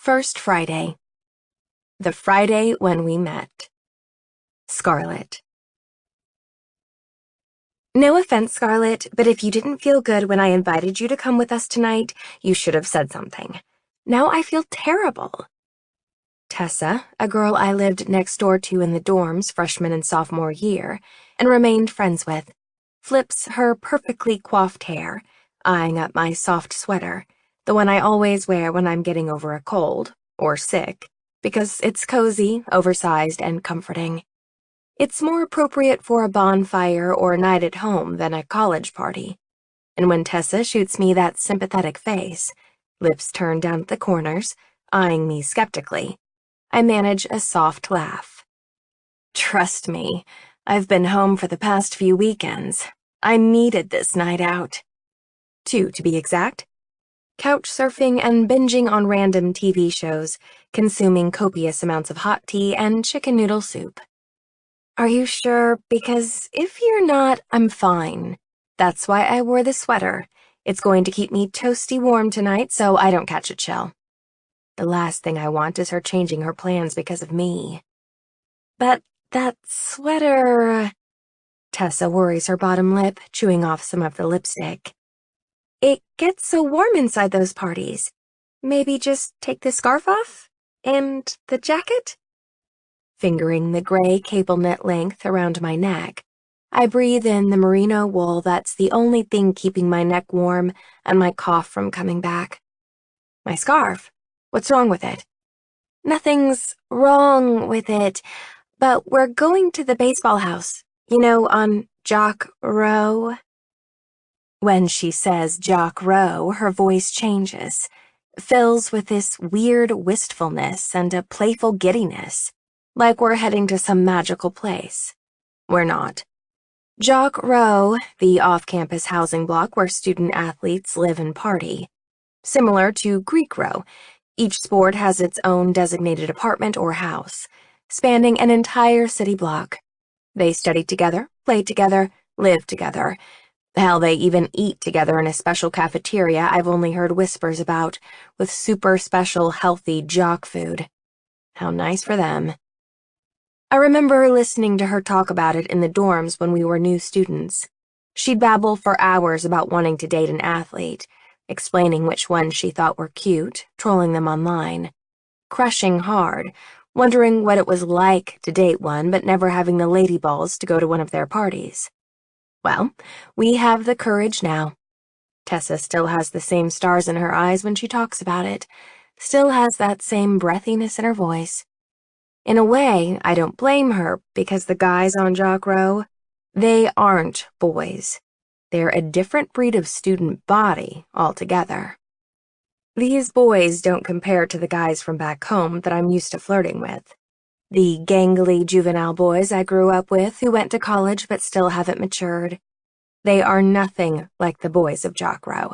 First Friday. The Friday when we met. Scarlett. No offense, Scarlett, but if you didn't feel good when I invited you to come with us tonight, you should have said something. Now I feel terrible. Tessa, a girl I lived next door to in the dorms freshman and sophomore year, and remained friends with, flips her perfectly coiffed hair, eyeing up my soft sweater, the one I always wear when I'm getting over a cold, or sick, because it's cozy, oversized, and comforting. It's more appropriate for a bonfire or a night at home than a college party. And when Tessa shoots me that sympathetic face, lips turned down at the corners, eyeing me skeptically, I manage a soft laugh. Trust me, I've been home for the past few weekends. I needed this night out. 2, to be exact. Couch surfing and binging on random TV shows, consuming copious amounts of hot tea and chicken noodle soup. Are you sure? Because if you're not, I'm fine. That's why I wore the sweater. It's going to keep me toasty warm tonight so I don't catch a chill. The last thing I want is her changing her plans because of me. But that sweater... Tessa worries her bottom lip, chewing off some of the lipstick. It gets so warm inside those parties. Maybe just take the scarf off? And the jacket? Fingering the gray cable knit length around my neck, I breathe in the merino wool that's the only thing keeping my neck warm and my cough from coming back. My scarf? What's wrong with it? Nothing's wrong with it, but we're going to the baseball house, you know, on Jock Row. When she says Jock Row, her voice changes, fills with this weird wistfulness and a playful giddiness, like we're heading to some magical place. We're not. Jock Row, the off-campus housing block where student-athletes live and party. Similar to Greek Row, each sport has its own designated apartment or house, spanning an entire city block. They study together, play together, live together. Hell, they even eat together in a special cafeteria I've only heard whispers about, with super special healthy jock food. How nice for them. I remember listening to her talk about it in the dorms when we were new students. She'd babble for hours about wanting to date an athlete, explaining which ones she thought were cute, trolling them online, crushing hard, wondering what it was like to date one but never having the lady balls to go to one of their parties. Well, we have the courage now. Tessa still has the same stars in her eyes when she talks about it, still has that same breathiness in her voice. In a way, I don't blame her, because the guys on Jock Row, they aren't boys. They're a different breed of student body altogether. These boys don't compare to the guys from back home that I'm used to flirting with. The gangly juvenile boys I grew up with who went to college but still haven't matured. They are nothing like the boys of Jock Row.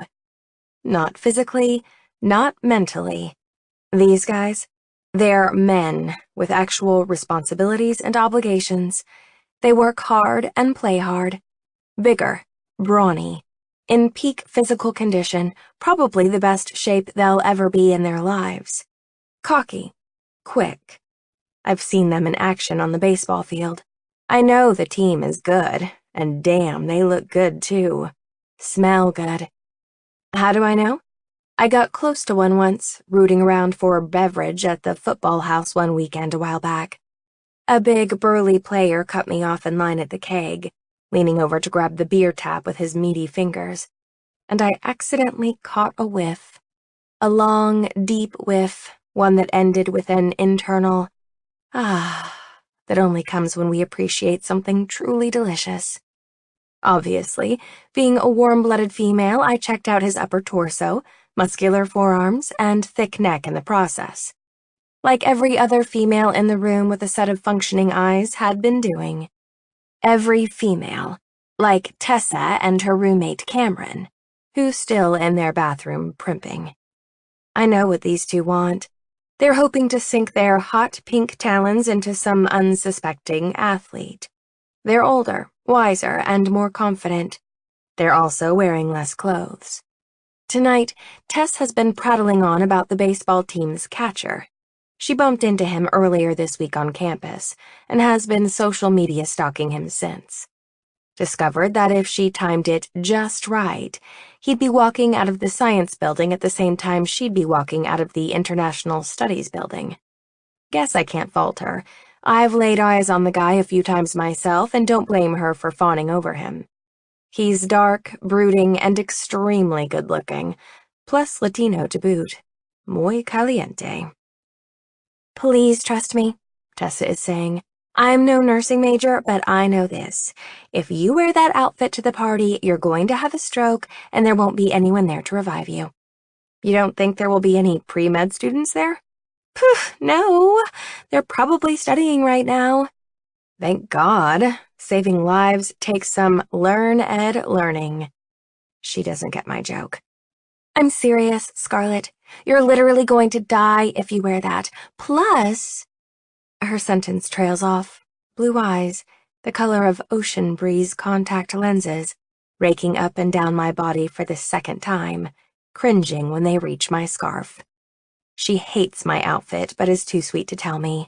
Not physically, not mentally. These guys, they're men with actual responsibilities and obligations. They work hard and play hard. Bigger, brawny, in peak physical condition, probably the best shape they'll ever be in their lives. Cocky, quick. I've seen them in action on the baseball field. I know the team is good, and damn, they look good too. Smell good. How do I know? I got close to one once, rooting around for a beverage at the football house one weekend a while back. A big, burly player cut me off in line at the keg, leaning over to grab the beer tap with his meaty fingers, and I accidentally caught a whiff. A long, deep whiff, one that ended with an internal that only comes when we appreciate something truly delicious. Obviously, being a warm-blooded female, I checked out his upper torso, muscular forearms, and thick neck in the process. Like every other female in the room with a set of functioning eyes had been doing. Every female, like Tessa and her roommate Cameron, who's still in their bathroom primping. I know what these two want. They're hoping to sink their hot pink talons into some unsuspecting athlete. They're older, wiser, and more confident. They're also wearing less clothes. Tonight, Tess has been prattling on about the baseball team's catcher. She bumped into him earlier this week on campus and has been social media stalking him since. Discovered that if she timed it just right, he'd be walking out of the science building at the same time she'd be walking out of the International Studies building. Guess I can't fault her. I've laid eyes on the guy a few times myself and don't blame her for fawning over him. He's dark, brooding, and extremely good-looking, plus Latino to boot. Muy caliente. Please trust me, Tessa is saying. I'm no nursing major, but I know this. If you wear that outfit to the party, you're going to have a stroke, and there won't be anyone there to revive you. You don't think there will be any pre-med students there? Poof, no. They're probably studying right now. Thank God. Saving lives takes some learn-ed learning. She doesn't get my joke. I'm serious, Scarlett. You're literally going to die if you wear that. Plus... Her sentence trails off. Blue eyes, the color of ocean breeze contact lenses, raking up and down my body for the second time, cringing when they reach my scarf. She hates my outfit, but is too sweet to tell me.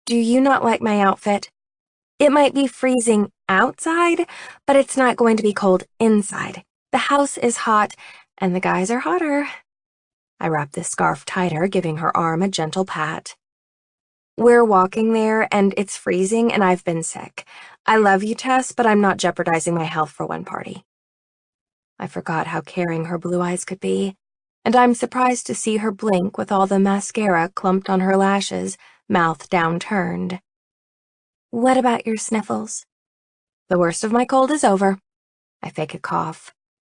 Do you not like my outfit? It might be freezing outside, but it's not going to be cold inside. The house is hot, and the guys are hotter. I wrap the scarf tighter, giving her arm a gentle pat. We're walking there, and it's freezing, and I've been sick. I love you, Tess, but I'm not jeopardizing my health for one party. I forgot how caring her blue eyes could be, and I'm surprised to see her blink with all the mascara clumped on her lashes, mouth downturned. What about your sniffles? The worst of my cold is over. I fake a cough.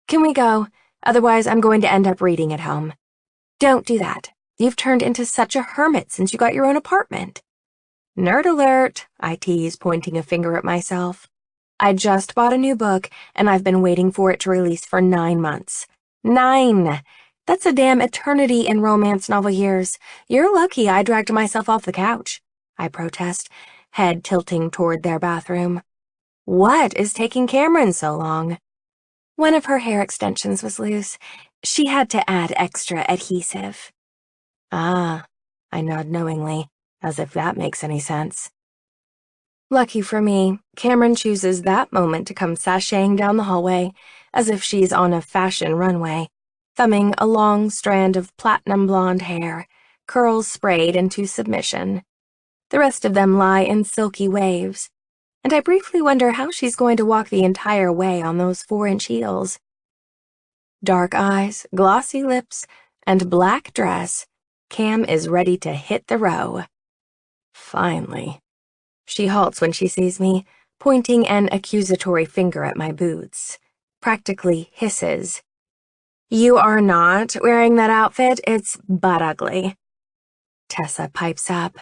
Can we go? Otherwise, I'm going to end up reading at home. Don't do that. You've turned into such a hermit since you got your own apartment. Nerd alert, I tease, pointing a finger at myself. I just bought a new book, and I've been waiting for it to release for 9 months. 9! That's a damn eternity in romance novel years. You're lucky I dragged myself off the couch, I protest, head tilting toward their bathroom. What is taking Cameron so long? One of her hair extensions was loose. She had to add extra adhesive. Ah, I nod knowingly, as if that makes any sense. Lucky for me, Cameron chooses that moment to come sashaying down the hallway, as if she's on a fashion runway, thumbing a long strand of platinum blonde hair, curls sprayed into submission. The rest of them lie in silky waves, and I briefly wonder how she's going to walk the entire way on those 4-inch heels. Dark eyes, glossy lips, and black dress, Cam is ready to hit the row. Finally. She halts when she sees me, pointing an accusatory finger at my boots, practically hisses. You are not wearing that outfit, it's butt ugly. Tessa pipes up.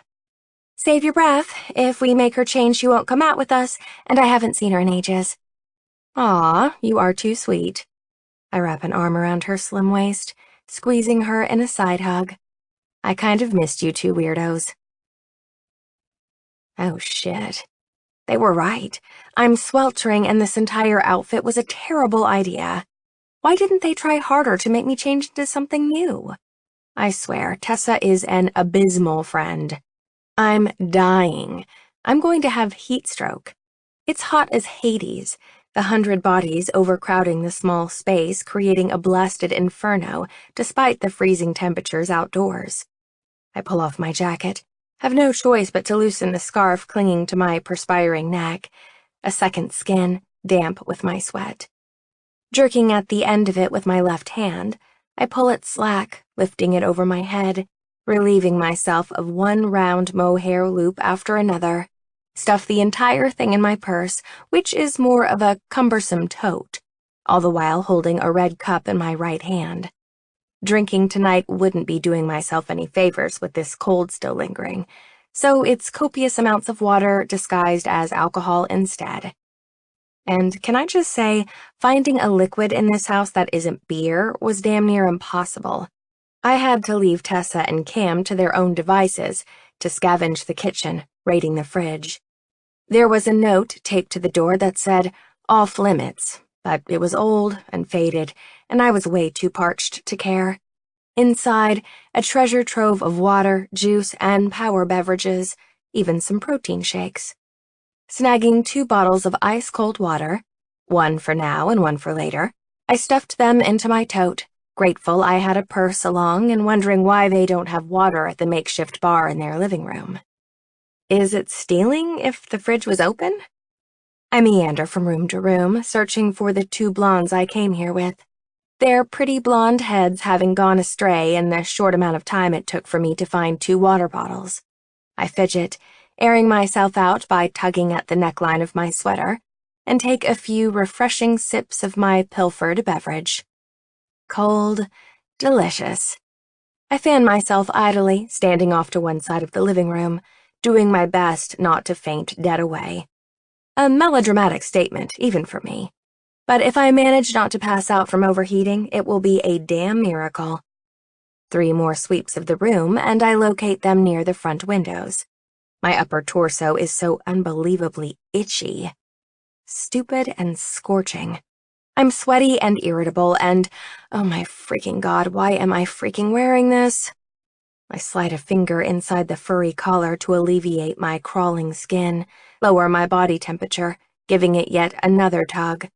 Save your breath. If we make her change, she won't come out with us, and I haven't seen her in ages. Aw, you are too sweet. I wrap an arm around her slim waist, squeezing her in a side hug. I kind of missed you two weirdos. Oh, shit. They were right. I'm sweltering, and this entire outfit was a terrible idea. Why didn't they try harder to make me change into something new? I swear, Tessa is an abysmal friend. I'm dying. I'm going to have heat stroke. It's hot as Hades, the 100 bodies overcrowding the small space, creating a blasted inferno despite the freezing temperatures outdoors. I pull off my jacket, have no choice but to loosen the scarf clinging to my perspiring neck, a second skin, damp with my sweat. Jerking at the end of it with my left hand, I pull it slack, lifting it over my head, relieving myself of one round mohair loop after another, stuff the entire thing in my purse, which is more of a cumbersome tote, all the while holding a red cup in my right hand. Drinking tonight wouldn't be doing myself any favors with this cold still lingering, so it's copious amounts of water disguised as alcohol instead. And can I just say, finding a liquid in this house that isn't beer was damn near impossible. I had to leave Tessa and Cam to their own devices to scavenge the kitchen, raiding the fridge. There was a note taped to the door that said, "Off limits," But it was old and faded, and I was way too parched to care. Inside, a treasure trove of water, juice, and power beverages, even some protein shakes. Snagging 2 bottles of ice-cold water, one for now and one for later, I stuffed them into my tote, grateful I had a purse along and wondering why they don't have water at the makeshift bar in their living room. Is it stealing if the fridge was open? I meander from room to room, searching for the 2 blondes I came here with, their pretty blonde heads having gone astray in the short amount of time it took for me to find 2 water bottles. I fidget, airing myself out by tugging at the neckline of my sweater, and take a few refreshing sips of my pilfered beverage. Cold, delicious. I fan myself idly, standing off to one side of the living room, doing my best not to faint dead away. A melodramatic statement, even for me. But if I manage not to pass out from overheating, it will be a damn miracle. 3 more sweeps of the room, and I locate them near the front windows. My upper torso is so unbelievably itchy. Stupid and scorching. I'm sweaty and irritable, and, oh my freaking God, why am I freaking wearing this? I slide a finger inside the furry collar to alleviate my crawling skin, lower my body temperature, giving it yet another tug.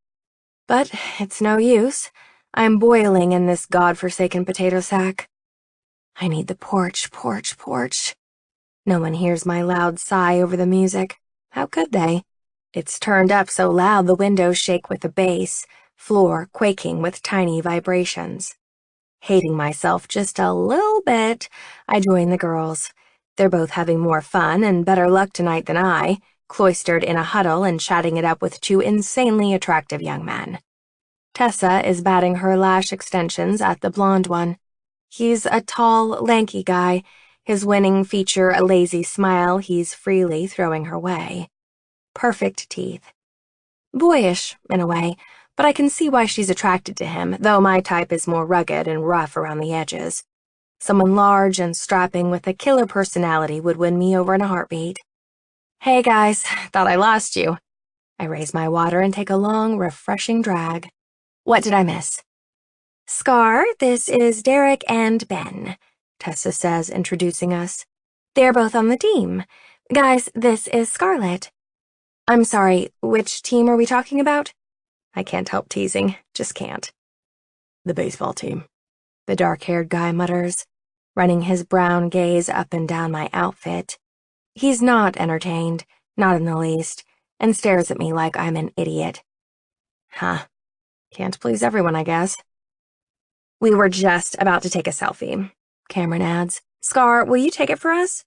But it's no use. I'm boiling in this godforsaken potato sack. I need the porch. No one hears my loud sigh over the music. How could they? It's turned up so loud the windows shake with the bass, floor quaking with tiny vibrations. Hating myself just a little bit, I join the girls. They're both having more fun and better luck tonight than I, cloistered in a huddle and chatting it up with 2 insanely attractive young men. Tessa is batting her lash extensions at the blonde one. He's a tall, lanky guy, his winning feature a lazy smile he's freely throwing her way. Perfect teeth. Boyish, in a way, but I can see why she's attracted to him, though my type is more rugged and rough around the edges. Someone large and strapping with a killer personality would win me over in a heartbeat. Hey guys, thought I lost you. I raise my water and take a long, refreshing drag. What did I miss? Scar, this is Derek and Ben, Tessa says, introducing us. They're both on the team. Guys, this is Scarlett. I'm sorry, which team are we talking about? I can't help teasing, just can't. The baseball team, the dark-haired guy mutters, running his brown gaze up and down my outfit. He's not entertained, not in the least, and stares at me like I'm an idiot. Huh. Can't please everyone, I guess. We were just about to take a selfie, Cameron adds. Scar, will you take it for us?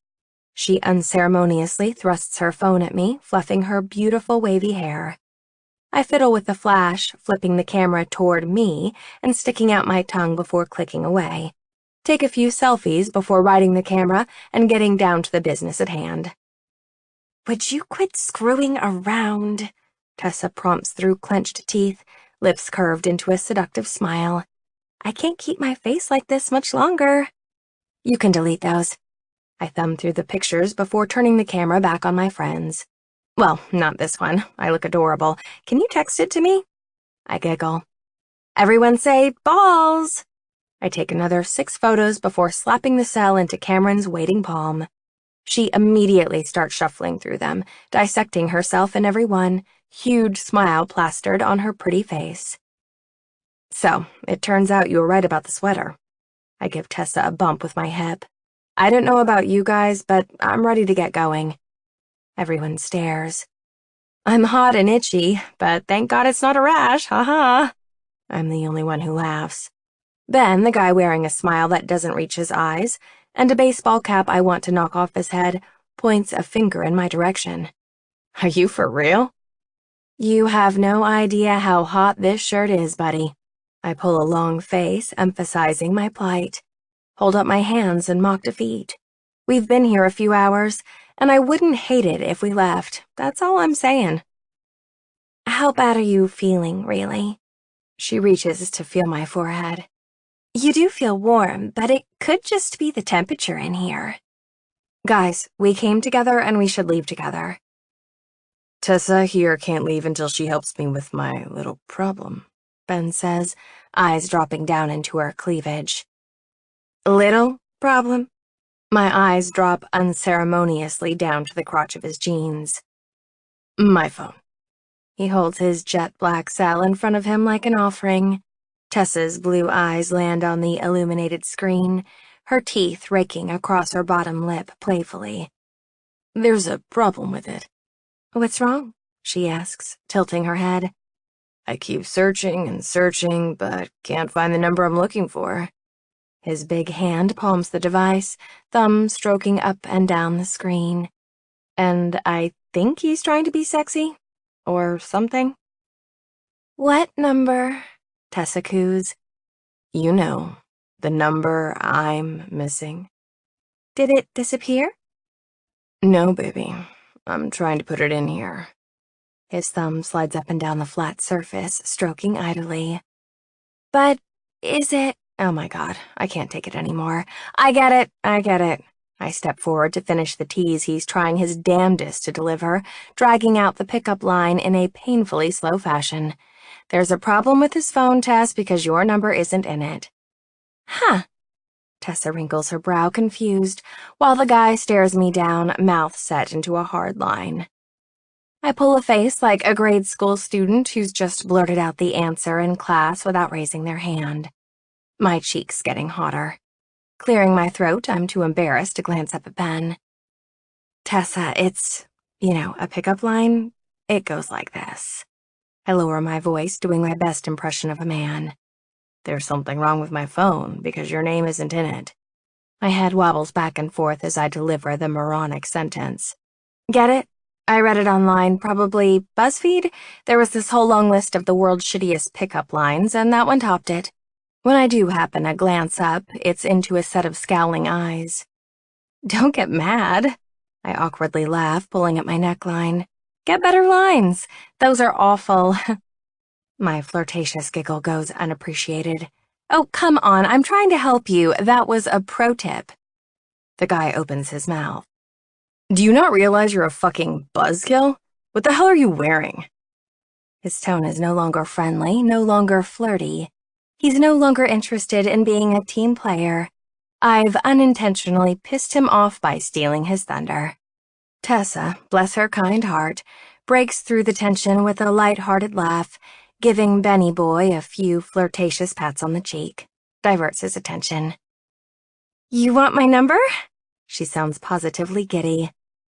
She unceremoniously thrusts her phone at me, fluffing her beautiful wavy hair. I fiddle with the flash, flipping the camera toward me and sticking out my tongue before clicking away. Take a few selfies before riding the camera and getting down to the business at hand. Would you quit screwing around? Tessa prompts through clenched teeth, lips curved into a seductive smile. I can't keep my face like this much longer. You can delete those. I thumb through the pictures before turning the camera back on my friends. Well, not this one. I look adorable. Can you text it to me? I giggle. Everyone say, balls! I take another 6 photos before slapping the cell into Cameron's waiting palm. She immediately starts shuffling through them, dissecting herself in every one, huge smile plastered on her pretty face. So, it turns out you were right about the sweater. I give Tessa a bump with my hip. I don't know about you guys, but I'm ready to get going. Everyone stares. I'm hot and itchy, but thank God it's not a rash, haha. I'm the only one who laughs. Ben, the guy wearing a smile that doesn't reach his eyes, and a baseball cap I want to knock off his head, points a finger in my direction. Are you for real? You have no idea how hot this shirt is, buddy. I pull a long face, emphasizing my plight. Hold up my hands and mock defeat. We've been here a few hours, and I wouldn't hate it if we left. That's all I'm saying. How bad are you feeling, really? She reaches to feel my forehead. You do feel warm, but it could just be the temperature in here. Guys, we came together and we should leave together. Tessa here can't leave until she helps me with my little problem, Ben says, eyes dropping down into her cleavage. Little problem? My eyes drop unceremoniously down to the crotch of his jeans. My phone. He holds his jet black cell in front of him like an offering. Tessa's blue eyes land on the illuminated screen, her teeth raking across her bottom lip playfully. There's a problem with it. What's wrong? She asks, tilting her head. I keep searching and searching, but can't find the number I'm looking for. His big hand palms the device, thumb stroking up and down the screen. And I think he's trying to be sexy. Or something. What number? Tessa coos. You know, the number I'm missing. Did it disappear? No, baby. I'm trying to put it in here. His thumb slides up and down the flat surface, stroking idly. But is it... Oh my God, I can't take it anymore. I get it. I step forward to finish the tease he's trying his damnedest to deliver, dragging out the pickup line in a painfully slow fashion. There's a problem with his phone, Tess, because your number isn't in it. Huh. Tessa wrinkles her brow, confused, while the guy stares me down, mouth set into a hard line. I pull a face like a grade school student who's just blurted out the answer in class without raising their hand. My cheeks getting hotter. Clearing my throat, I'm too embarrassed to glance up at Ben. Tessa, it's, a pickup line. It goes like this. I lower my voice, doing my best impression of a man. There's something wrong with my phone because your name isn't in it. My head wobbles back and forth as I deliver the moronic sentence. Get it? I read it online, probably BuzzFeed. There was this whole long list of the world's shittiest pickup lines, and that one topped it. When I do happen to glance up, it's into a set of scowling eyes. Don't get mad. I awkwardly laugh, pulling at my neckline. Get better lines. Those are awful. My flirtatious giggle goes unappreciated. Oh, come on, I'm trying to help you. That was a pro tip. The guy opens his mouth. Do you not realize you're a fucking buzzkill? What the hell are you wearing? His tone is no longer friendly, no longer flirty. He's no longer interested in being a team player. I've unintentionally pissed him off by stealing his thunder. Tessa, bless her kind heart, breaks through the tension with a light-hearted laugh, giving Benny Boy a few flirtatious pats on the cheek, diverts his attention. You want my number? She sounds positively giddy.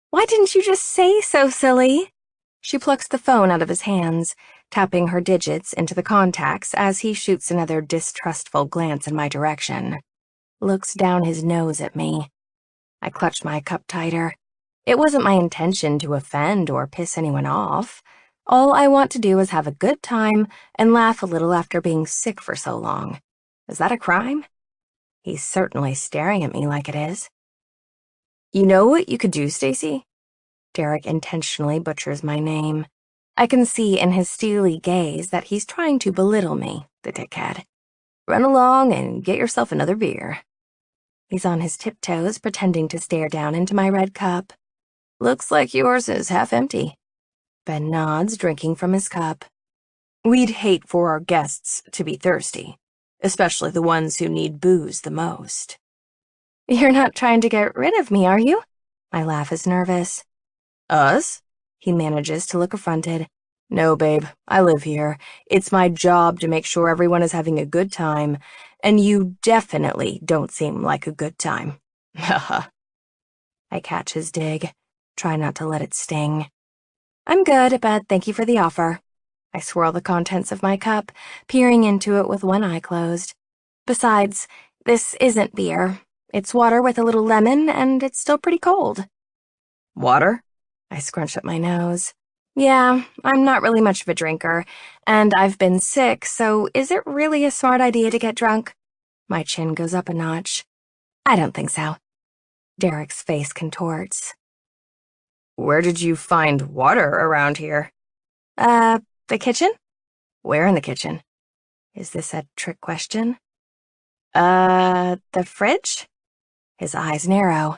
Why didn't you just say so, silly? She plucks the phone out of his hands, tapping her digits into the contacts as he shoots another distrustful glance in my direction. Looks down his nose at me. I clutch my cup tighter. It wasn't my intention to offend or piss anyone off. All I want to do is have a good time and laugh a little after being sick for so long. Is that a crime? He's certainly staring at me like it is. You know what you could do, Stacy? Derek intentionally butchers my name. I can see in his steely gaze that he's trying to belittle me, the dickhead. Run along and get yourself another beer. He's on his tiptoes, pretending to stare down into my red cup. Looks like yours is half empty. Ben nods, drinking from his cup. We'd hate for our guests to be thirsty, especially the ones who need booze the most. You're not trying to get rid of me, are you? My laugh is nervous. Us? He manages to look affronted. No, babe, I live here. It's my job to make sure everyone is having a good time, and you definitely don't seem like a good time. Haha. I catch his dig, try not to let it sting. I'm good, but thank you for the offer. I swirl the contents of my cup, peering into it with one eye closed. Besides, this isn't beer. It's water with a little lemon, and it's still pretty cold. Water? I scrunch up my nose. Yeah, I'm not really much of a drinker, and I've been sick, so is it really a smart idea to get drunk? My chin goes up a notch. I don't think so. Derek's face contorts. Where did you find water around here? The kitchen? Where in the kitchen? Is this a trick question? The fridge? His eyes narrow.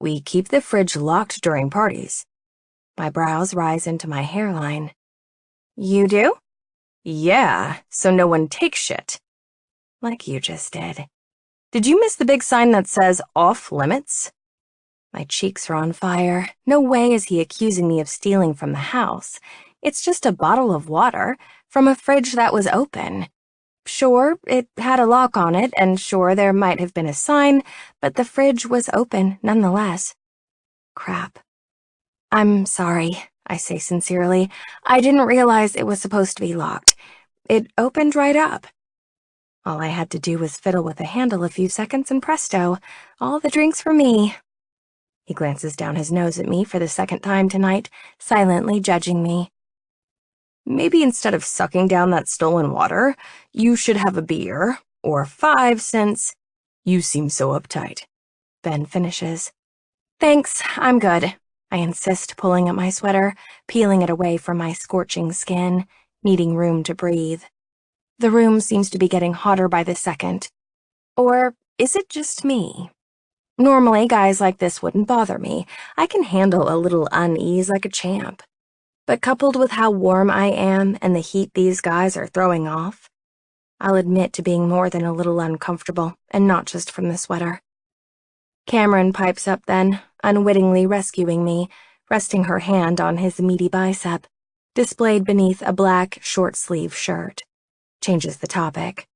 We keep the fridge locked during parties. My brows rise into my hairline. You do? Yeah, so no one takes shit. Like you just did. Did you miss the big sign that says off limits? My cheeks are on fire. No way is he accusing me of stealing from the house. It's just a bottle of water from a fridge that was open. Sure, it had a lock on it, and sure, there might have been a sign, but the fridge was open nonetheless. Crap. I'm sorry, I say sincerely. I didn't realize it was supposed to be locked. It opened right up. All I had to do was fiddle with the handle a few seconds and presto, all the drinks for me. He glances down his nose at me for the second time tonight, silently judging me. Maybe instead of sucking down that stolen water, you should have a beer, or 5 since you seem so uptight. Ben finishes. Thanks, I'm good. I insist, pulling at my sweater, peeling it away from my scorching skin, needing room to breathe. The room seems to be getting hotter by the second. Or is it just me? Normally, guys like this wouldn't bother me. I can handle a little unease like a champ. But coupled with how warm I am and the heat these guys are throwing off, I'll admit to being more than a little uncomfortable, and not just from the sweater. Cameron pipes up then, unwittingly rescuing me, resting her hand on his meaty bicep, displayed beneath a black short-sleeve shirt. Changes the topic.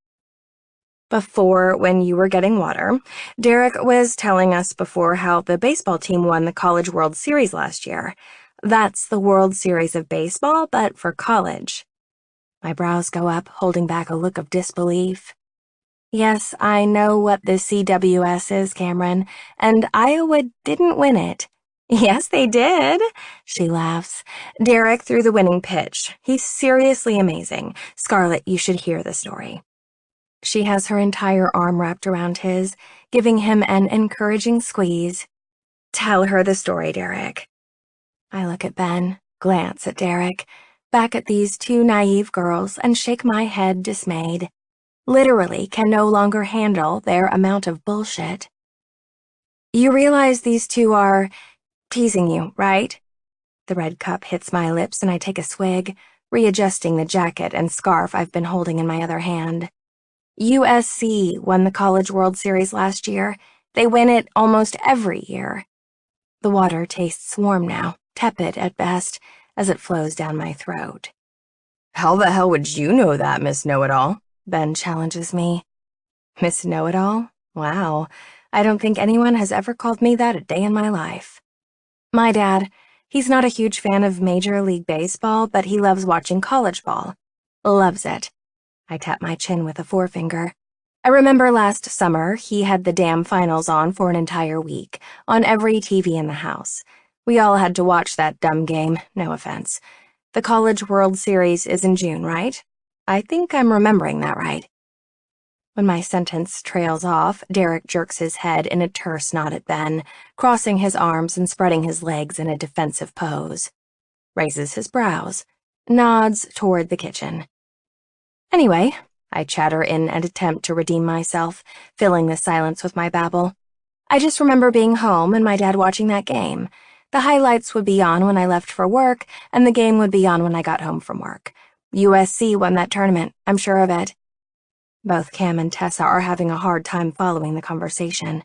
Before, when you were getting water, Derek was telling us before how the baseball team won the College World Series last year. That's the World Series of baseball, but for college. My brows go up, holding back a look of disbelief. Yes, I know what the CWS is, Cameron, and Iowa didn't win it. Yes, they did, she laughs. Derek threw the winning pitch. He's seriously amazing. Scarlett, you should hear the story. She has her entire arm wrapped around his, giving him an encouraging squeeze. Tell her the story, Derek. I look at Ben, glance at Derek, back at these two naive girls, and shake my head dismayed. Literally can no longer handle their amount of bullshit. You realize these two are teasing you, right? The red cup hits my lips and I take a swig, readjusting the jacket and scarf I've been holding in my other hand. USC won the College World Series last year. They win it almost every year. The water tastes warm now, tepid at best, as it flows down my throat. How the hell would you know that, Miss Know-It-All? Ben challenges me. Miss Know-It-All? Wow, I don't think anyone has ever called me that a day in my life. My dad, he's not a huge fan of Major League Baseball, but he loves watching college ball. Loves it. I tap my chin with a forefinger. I remember last summer, he had the damn finals on for an entire week, on every TV in the house. We all had to watch that dumb game, no offense. The College World Series is in June, right? I think I'm remembering that right. When my sentence trails off, Derek jerks his head in a terse nod at Ben, crossing his arms and spreading his legs in a defensive pose. Raises his brows, nods toward the kitchen. Anyway, I chatter in an attempt to redeem myself, filling the silence with my babble. I just remember being home and my dad watching that game. The highlights would be on when I left for work, and the game would be on when I got home from work. USC won that tournament, I'm sure of it. Both Cam and Tessa are having a hard time following the conversation.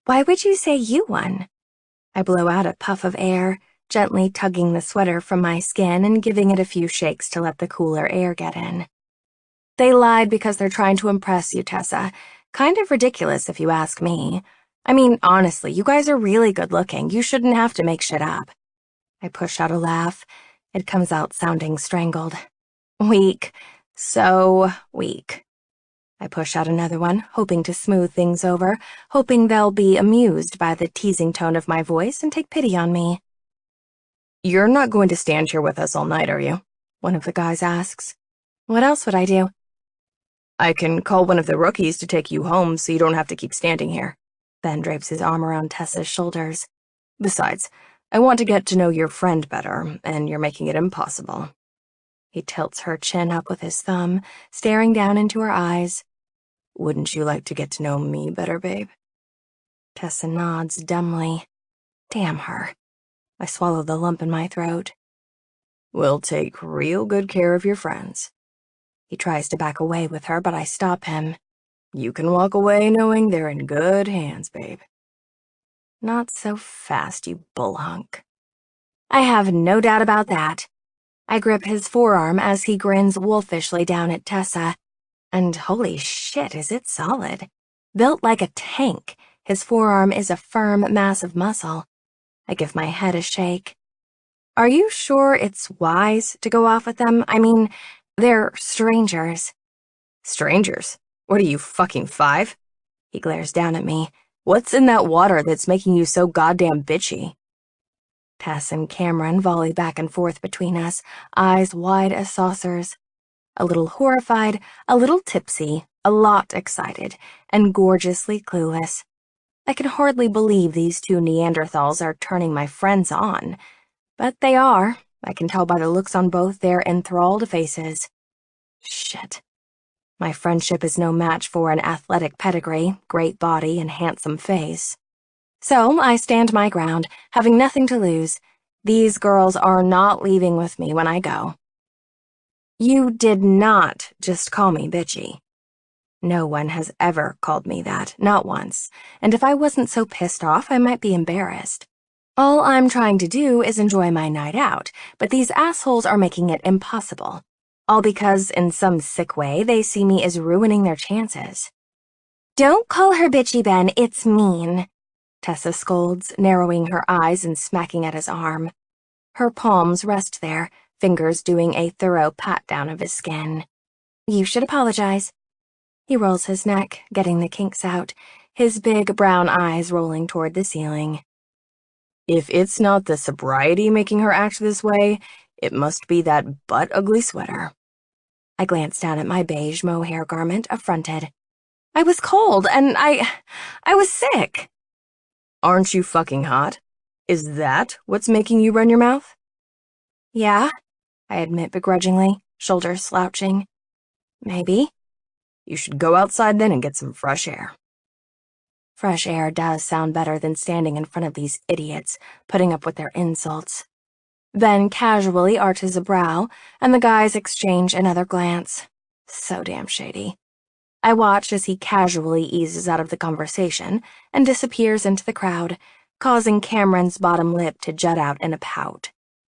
Why would you say you won? I blow out a puff of air, gently tugging the sweater from my skin and giving it a few shakes to let the cooler air get in. They lied because they're trying to impress you, Tessa. Kind of ridiculous if you ask me. I mean, honestly, you guys are really good looking. You shouldn't have to make shit up. I push out a laugh. It comes out sounding strangled. Weak. So weak. I push out another one, hoping to smooth things over, hoping they'll be amused by the teasing tone of my voice and take pity on me. You're not going to stand here with us all night, are you? One of the guys asks. What else would I do? I can call one of the rookies to take you home so you don't have to keep standing here. Ben drapes his arm around Tessa's shoulders. Besides, I want to get to know your friend better, and you're making it impossible. He tilts her chin up with his thumb, staring down into her eyes. Wouldn't you like to get to know me better, babe? Tessa nods dumbly. Damn her. I swallow the lump in my throat. We'll take real good care of your friends. He tries to back away with her, but I stop him. You can walk away knowing they're in good hands, babe. Not so fast, you bullhunk. I have no doubt about that. I grip his forearm as he grins wolfishly down at Tessa. And holy shit, is it solid. Built like a tank, his forearm is a firm mass of muscle. I give my head a shake. Are you sure it's wise to go off with them? I mean, they're strangers. Strangers? What are you, fucking 5? He glares down at me. What's in that water that's making you so goddamn bitchy? Tess and Cameron volley back and forth between us, eyes wide as saucers. A little horrified, a little tipsy, a lot excited, and gorgeously clueless. I can hardly believe these two Neanderthals are turning my friends on. But they are. I can tell by the looks on both their enthralled faces. Shit. My friendship is no match for an athletic pedigree, great body, and handsome face. So I stand my ground, having nothing to lose. These girls are not leaving with me when I go. You did not just call me bitchy. No one has ever called me that, not once, and if I wasn't so pissed off, I might be embarrassed. All I'm trying to do is enjoy my night out, but these assholes are making it impossible. All because, in some sick way, they see me as ruining their chances. Don't call her bitchy, Ben, it's mean. Tessa scolds, narrowing her eyes and smacking at his arm. Her palms rest there, fingers doing a thorough pat-down of his skin. You should apologize. He rolls his neck, getting the kinks out, his big brown eyes rolling toward the ceiling. If it's not the sobriety making her act this way, it must be that butt-ugly sweater. I glanced down at my beige mohair garment, affronted. I was cold, and I was sick. Aren't you fucking hot? Is that what's making you run your mouth? Yeah, I admit begrudgingly, shoulders slouching. Maybe. You should go outside then and get some fresh air. Fresh air does sound better than standing in front of these idiots, putting up with their insults. Ben casually arches a brow, and the guys exchange another glance. So damn shady. I watch as he casually eases out of the conversation and disappears into the crowd, causing Cameron's bottom lip to jut out in a pout.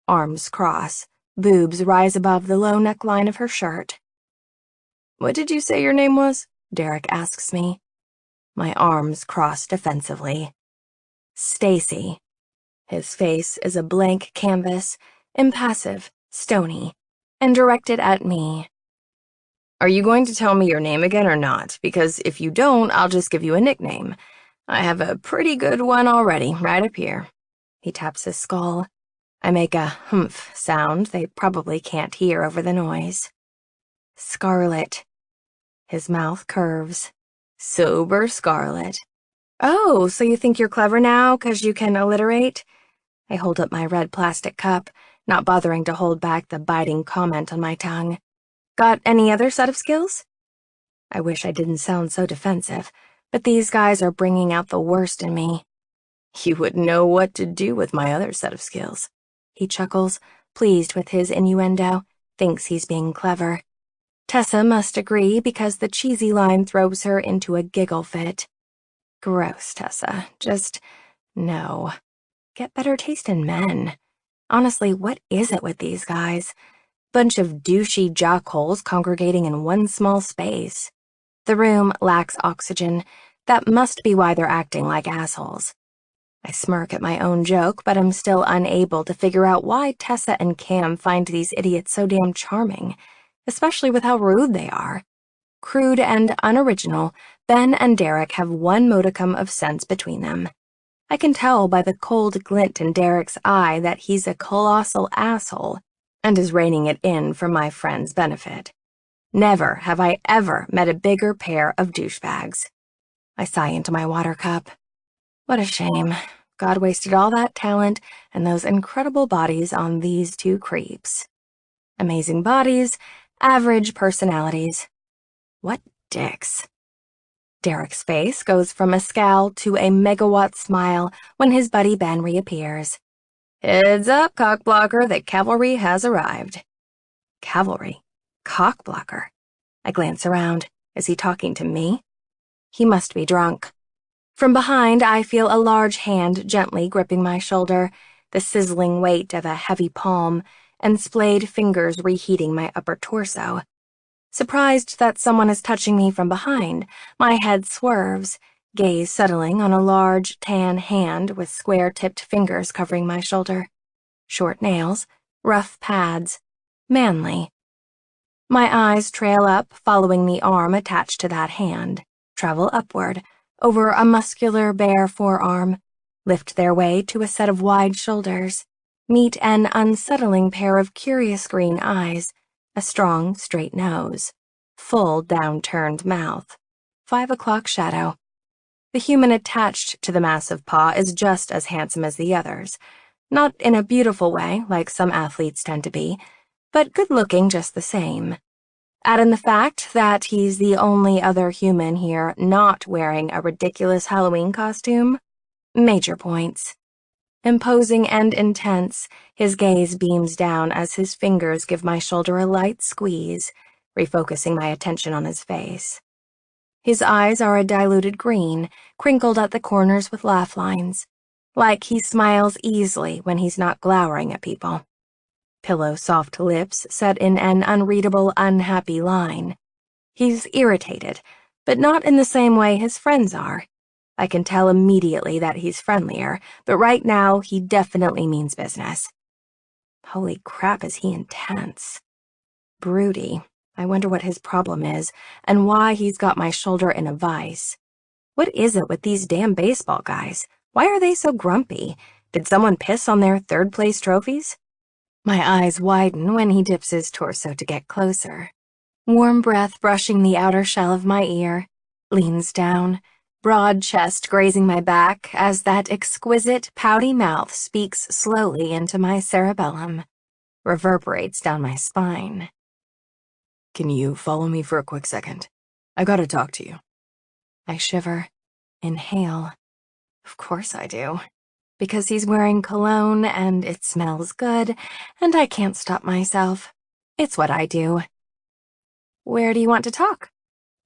Arms cross, boobs rise above the low neckline of her shirt. What did you say your name was? Derek asks me. My arms cross defensively. Stacy. His face is a blank canvas, impassive, stony, and directed at me. Are you going to tell me your name again or not? Because if you don't, I'll just give you a nickname. I have a pretty good one already, right up here. He taps his skull. I make a humph sound they probably can't hear over the noise. Scarlet. His mouth curves. Sober Scarlet. Oh, so you think you're clever now, 'cause you can alliterate? I hold up my red plastic cup, not bothering to hold back the biting comment on my tongue. Got any other set of skills? I wish I didn't sound so defensive, but these guys are bringing out the worst in me. You wouldn't know what to do with my other set of skills. He chuckles, pleased with his innuendo, thinks he's being clever. Tessa must agree because the cheesy line throws her into a giggle fit. Gross, Tessa. Just, no. Get better taste in men. Honestly, what is it with these guys? Bunch of douchey jockholes congregating in one small space. The room lacks oxygen. That must be why they're acting like assholes. I smirk at my own joke, but I'm still unable to figure out why Tessa and Cam find these idiots so damn charming, especially with how rude they are. Crude and unoriginal, Ben and Derek have one modicum of sense between them. I can tell by the cold glint in Derek's eye that he's a colossal asshole and is reining it in for my friend's benefit. Never have I ever met a bigger pair of douchebags. I sigh into my water cup. What a shame. God wasted all that talent and those incredible bodies on these two creeps. Amazing bodies, average personalities. What dicks. Derek's face goes from a scowl to a megawatt smile when his buddy Ben reappears. Heads up, cockblocker, the cavalry has arrived. Cavalry? Cockblocker? I glance around. Is he talking to me? He must be drunk. From behind, I feel a large hand gently gripping my shoulder, the sizzling weight of a heavy palm, and splayed fingers reheating my upper torso. Surprised that someone is touching me from behind, my head swerves, gaze settling on a large, tan hand with square-tipped fingers covering my shoulder. Short nails, rough pads, manly. My eyes trail up, following the arm attached to that hand, travel upward, over a muscular bare forearm, lift their way to a set of wide shoulders, meet an unsettling pair of curious green eyes, a strong, straight nose, full downturned mouth, 5 o'clock shadow. The human attached to the massive paw is just as handsome as the others, not in a beautiful way like some athletes tend to be, but good-looking just the same. Add in the fact that he's the only other human here not wearing a ridiculous Halloween costume. Major points. Imposing and intense, his gaze beams down as his fingers give my shoulder a light squeeze, refocusing my attention on his face. His eyes are a diluted green, crinkled at the corners with laugh lines, like he smiles easily when he's not glowering at people. Pillow-soft lips set in an unreadable, unhappy line. He's irritated, but not in the same way his friends are. I can tell immediately that he's friendlier, but right now he definitely means business. Holy crap, is he intense. Broody. I wonder what his problem is, and why he's got my shoulder in a vise. What is it with these damn baseball guys? Why are they so grumpy? Did someone piss on their third-place trophies? My eyes widen when he dips his torso to get closer. Warm breath brushing the outer shell of my ear, leans down, broad chest grazing my back as that exquisite, pouty mouth speaks slowly into my cerebellum, reverberates down my spine. Can you follow me for a quick second? I gotta talk to you. I shiver, inhale. Of course I do. Because he's wearing cologne and it smells good, and I can't stop myself. It's what I do. Where do you want to talk?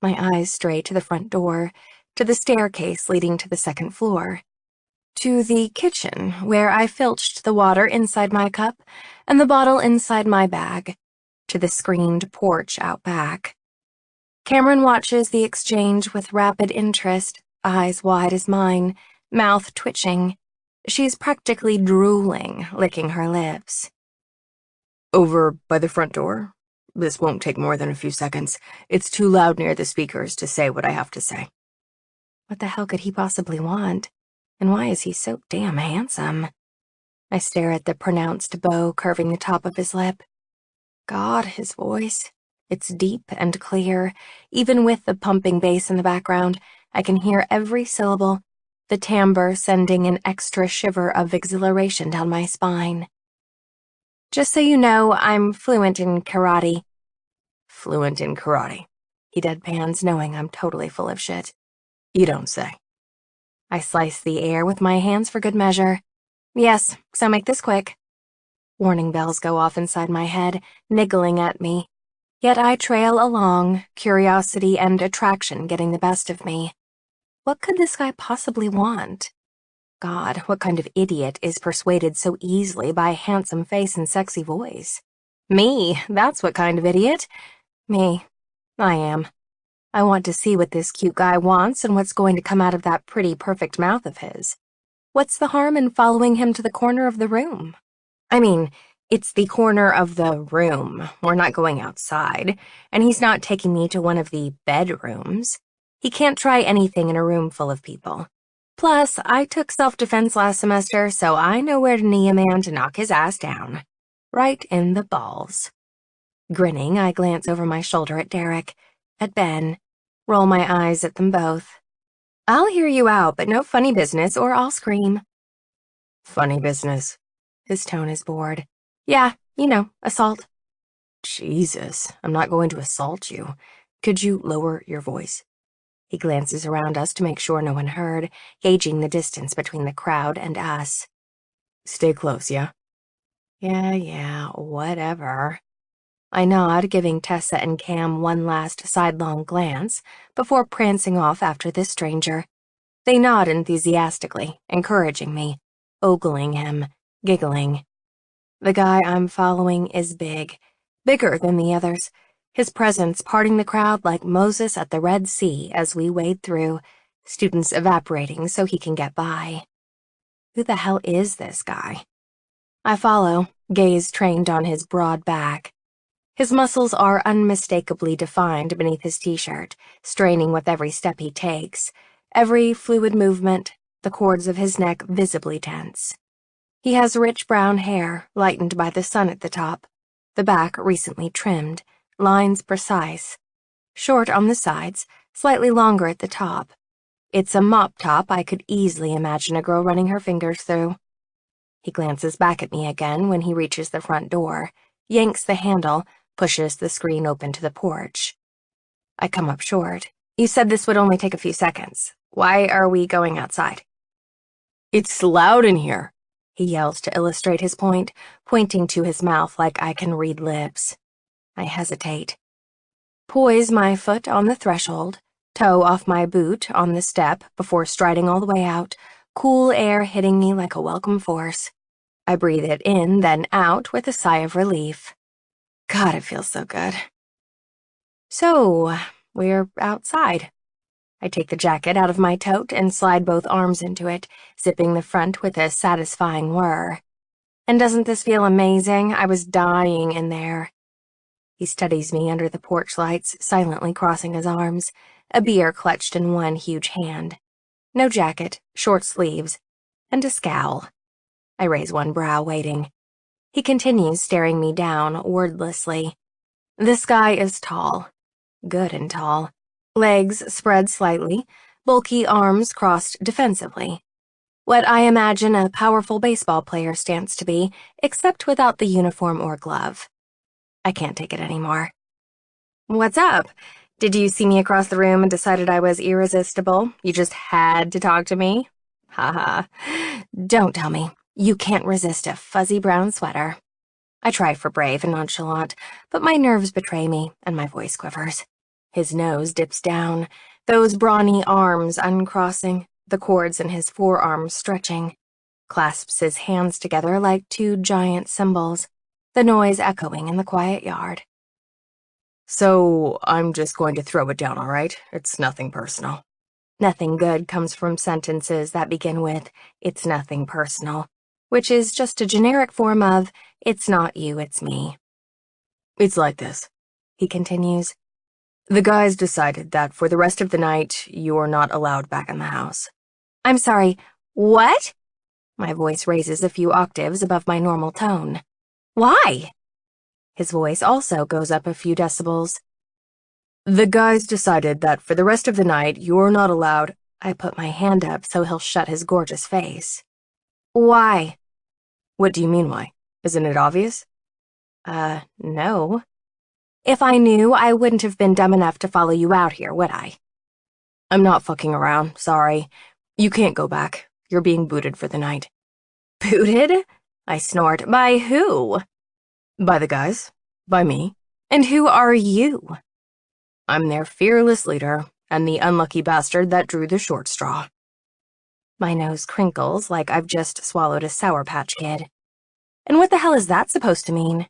My eyes stray to the front door, to the staircase leading to the second floor, to the kitchen where I filched the water inside my cup and the bottle inside my bag, to the screened porch out back. Cameron watches the exchange with rapid interest, eyes wide as mine, mouth twitching. She's practically drooling, licking her lips. Over by the front door? This won't take more than a few seconds. It's too loud near the speakers to say what I have to say. What the hell could he possibly want? And why is he so damn handsome? I stare at the pronounced bow curving the top of his lip. God, his voice. It's deep and clear. Even with the pumping bass in the background, I can hear every syllable, the timbre sending an extra shiver of exhilaration down my spine. Just so you know, I'm fluent in karate. Fluent in karate? He deadpans, knowing I'm totally full of shit. You don't say. I slice the air with my hands for good measure. Yes, so make this quick. Warning bells go off inside my head, niggling at me. Yet I trail along, curiosity and attraction getting the best of me. What could this guy possibly want? God, what kind of idiot is persuaded so easily by a handsome face and sexy voice? Me, that's what kind of idiot. Me, I am. I want to see what this cute guy wants and what's going to come out of that pretty perfect mouth of his. What's the harm in following him to the corner of the room? I mean, it's the corner of the room. We're not going outside, and he's not taking me to one of the bedrooms. He can't try anything in a room full of people. Plus, I took self-defense last semester, so I know where to knee a man to knock his ass down. Right in the balls. Grinning, I glance over my shoulder at Derek, at Ben, roll my eyes at them both. I'll hear you out, but no funny business or I'll scream. Funny business. His tone is bored. Yeah, you know, assault. Jesus, I'm not going to assault you. Could you lower your voice? He glances around us to make sure no one heard, gauging the distance between the crowd and us. Stay close, yeah? Yeah, whatever. I nod, giving Tessa and Cam one last sidelong glance before prancing off after the stranger. They nod enthusiastically, encouraging me, ogling him, giggling. The guy I'm following is big, bigger than the others, his presence parting the crowd like Moses at the Red Sea as we wade through, students evaporating so he can get by. Who the hell is this guy? I follow, gaze trained on his broad back. His muscles are unmistakably defined beneath his t-shirt, straining with every step he takes, every fluid movement, the cords of his neck visibly tense. He has rich brown hair, lightened by the sun at the top, the back recently trimmed, lines precise. Short on the sides, slightly longer at the top. It's a mop top I could easily imagine a girl running her fingers through. He glances back at me again when he reaches the front door, yanks the handle, pushes the screen open to the porch. I come up short. You said this would only take a few seconds. Why are we going outside? It's loud in here, he yells to illustrate his point, pointing to his mouth like I can read lips. I hesitate. Poise my foot on the threshold, toe off my boot on the step before striding all the way out, cool air hitting me like a welcome force. I breathe it in, then out with a sigh of relief. God, it feels so good. So, we're outside. I take the jacket out of my tote and slide both arms into it, zipping the front with a satisfying whir. And doesn't this feel amazing? I was dying in there. He studies me under the porch lights, silently crossing his arms, a beer clutched in one huge hand. No jacket, short sleeves, and a scowl. I raise one brow, waiting. He continues staring me down, wordlessly. This guy is tall. Good and tall. Legs spread slightly, bulky arms crossed defensively. What I imagine a powerful baseball player stance to be, except without the uniform or glove. I can't take it anymore. What's up? Did you see me across the room and decided I was irresistible? You just had to talk to me? Haha. Don't tell me. You can't resist a fuzzy brown sweater. I try for brave and nonchalant, but my nerves betray me and my voice quivers. His nose dips down, those brawny arms uncrossing, the cords in his forearms stretching. Clasps his hands together like two giant cymbals, the noise echoing in the quiet yard. So I'm just going to throw it down, all right? It's nothing personal. Nothing good comes from sentences that begin with, "It's nothing personal," which is just a generic form of, "It's not you, it's me." It's like this, he continues. The guys decided that for the rest of the night, you're not allowed back in the house. I'm sorry, what? My voice raises a few octaves above my normal tone. Why? His voice also goes up a few decibels. The guys decided that for the rest of the night, you're not allowed. I put my hand up so he'll shut his gorgeous face. Why? What do you mean, why? Isn't it obvious? No. If I knew, I wouldn't have been dumb enough to follow you out here, would I? I'm not fucking around, sorry. You can't go back. You're being booted for the night. Booted? I snort. By who? By the guys. By me. And who are you? I'm their fearless leader, and the unlucky bastard that drew the short straw. My nose crinkles like I've just swallowed a Sour Patch Kid. And what the hell is that supposed to mean?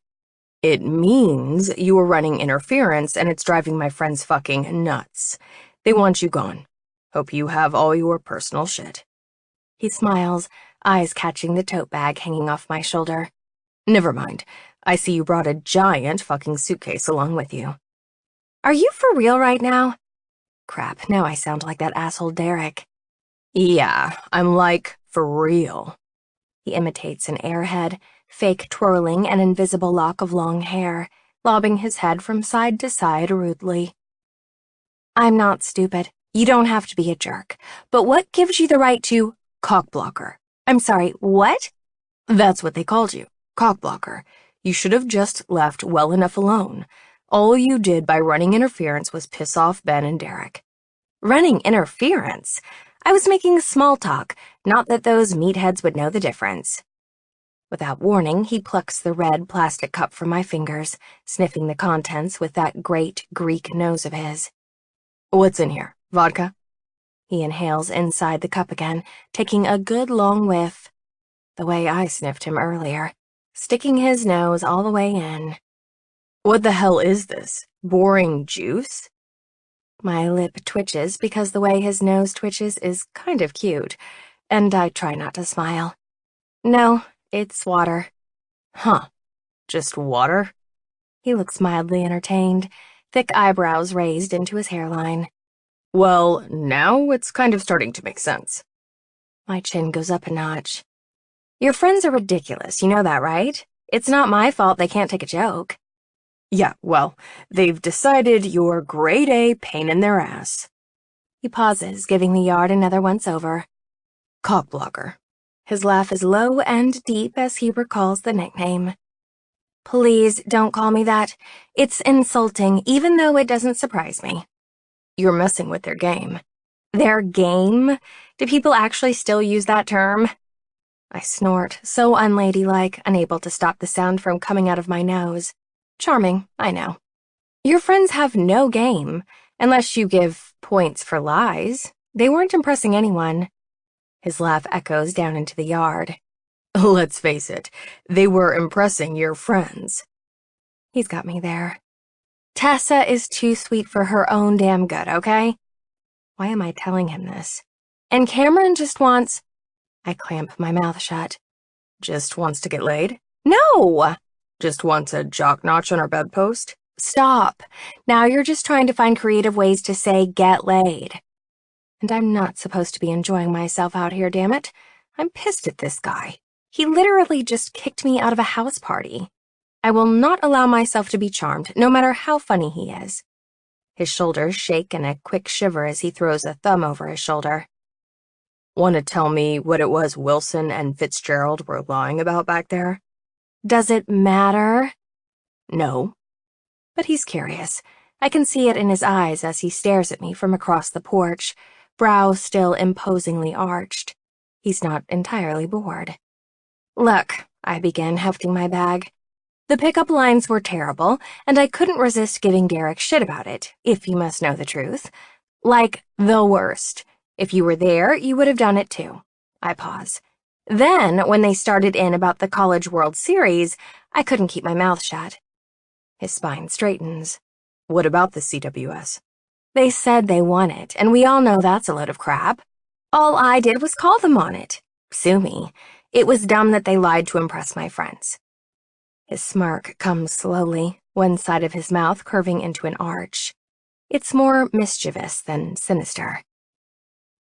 It means you were running interference and it's driving my friends fucking nuts. They want you gone. Hope you have all your personal shit. He smiles, eyes catching the tote bag hanging off my shoulder. Never mind. I see you brought a giant fucking suitcase along with you. Are you for real right now? Crap, now I sound like that asshole Derek. Yeah, I'm like, for real. He imitates an airhead, fake twirling an invisible lock of long hair, lobbing his head from side to side rudely. I'm not stupid. You don't have to be a jerk. But what gives you the right to cockblocker? I'm sorry, what? That's what they called you, cockblocker. You should have just left well enough alone. All you did by running interference was piss off Ben and Derek. Running interference? I was making small talk, not that those meatheads would know the difference. Without warning, he plucks the red plastic cup from my fingers, sniffing the contents with that great Greek nose of his. What's in here? Vodka? He inhales inside the cup again, taking a good long whiff, the way I sniffed him earlier, sticking his nose all the way in. What the hell is this? Boring juice? My lip twitches because the way his nose twitches is kind of cute, and I try not to smile. No, it's water. Huh. Just water? He looks mildly entertained, thick eyebrows raised into his hairline. Well, now it's kind of starting to make sense. My chin goes up a notch. Your friends are ridiculous, you know that, right? It's not my fault they can't take a joke. Yeah, well, they've decided you're grade A pain in their ass. He pauses, giving the yard another once-over. Cockblocker. His laugh is low and deep as he recalls the nickname. Please don't call me that. It's insulting, even though it doesn't surprise me. You're messing with their game. Their game? Do people actually still use that term? I snort, so unladylike, unable to stop the sound from coming out of my nose. Charming, I know. Your friends have no game, unless you give points for lies. They weren't impressing anyone. His laugh echoes down into the yard. Let's face it, they were impressing your friends. He's got me there. Tessa is too sweet for her own damn good, okay? Why am I telling him this? And Cameron just wants... I clamp my mouth shut. Just wants to get laid? No! Just wants a jock notch on her bedpost? Stop. Now you're just trying to find creative ways to say get laid. And I'm not supposed to be enjoying myself out here, damn it. I'm pissed at this guy. He literally just kicked me out of a house party. I will not allow myself to be charmed, no matter how funny he is. His shoulders shake in a quick shiver as he throws a thumb over his shoulder. Want to tell me what it was Wilson and Fitzgerald were lying about back there? Does it matter? No. But he's curious. I can see it in his eyes as he stares at me from across the porch, brow still imposingly arched. He's not entirely bored. Look, I begin, hefting my bag. The pickup lines were terrible, and I couldn't resist giving Derek shit about it, if you must know the truth. Like, the worst. If you were there, you would have done it too. I pause. Then, when they started in about the College World Series, I couldn't keep my mouth shut. His spine straightens. What about the CWS? They said they won it, and we all know that's a load of crap. All I did was call them on it. Sue me. It was dumb that they lied to impress my friends. His smirk comes slowly, one side of his mouth curving into an arch. It's more mischievous than sinister.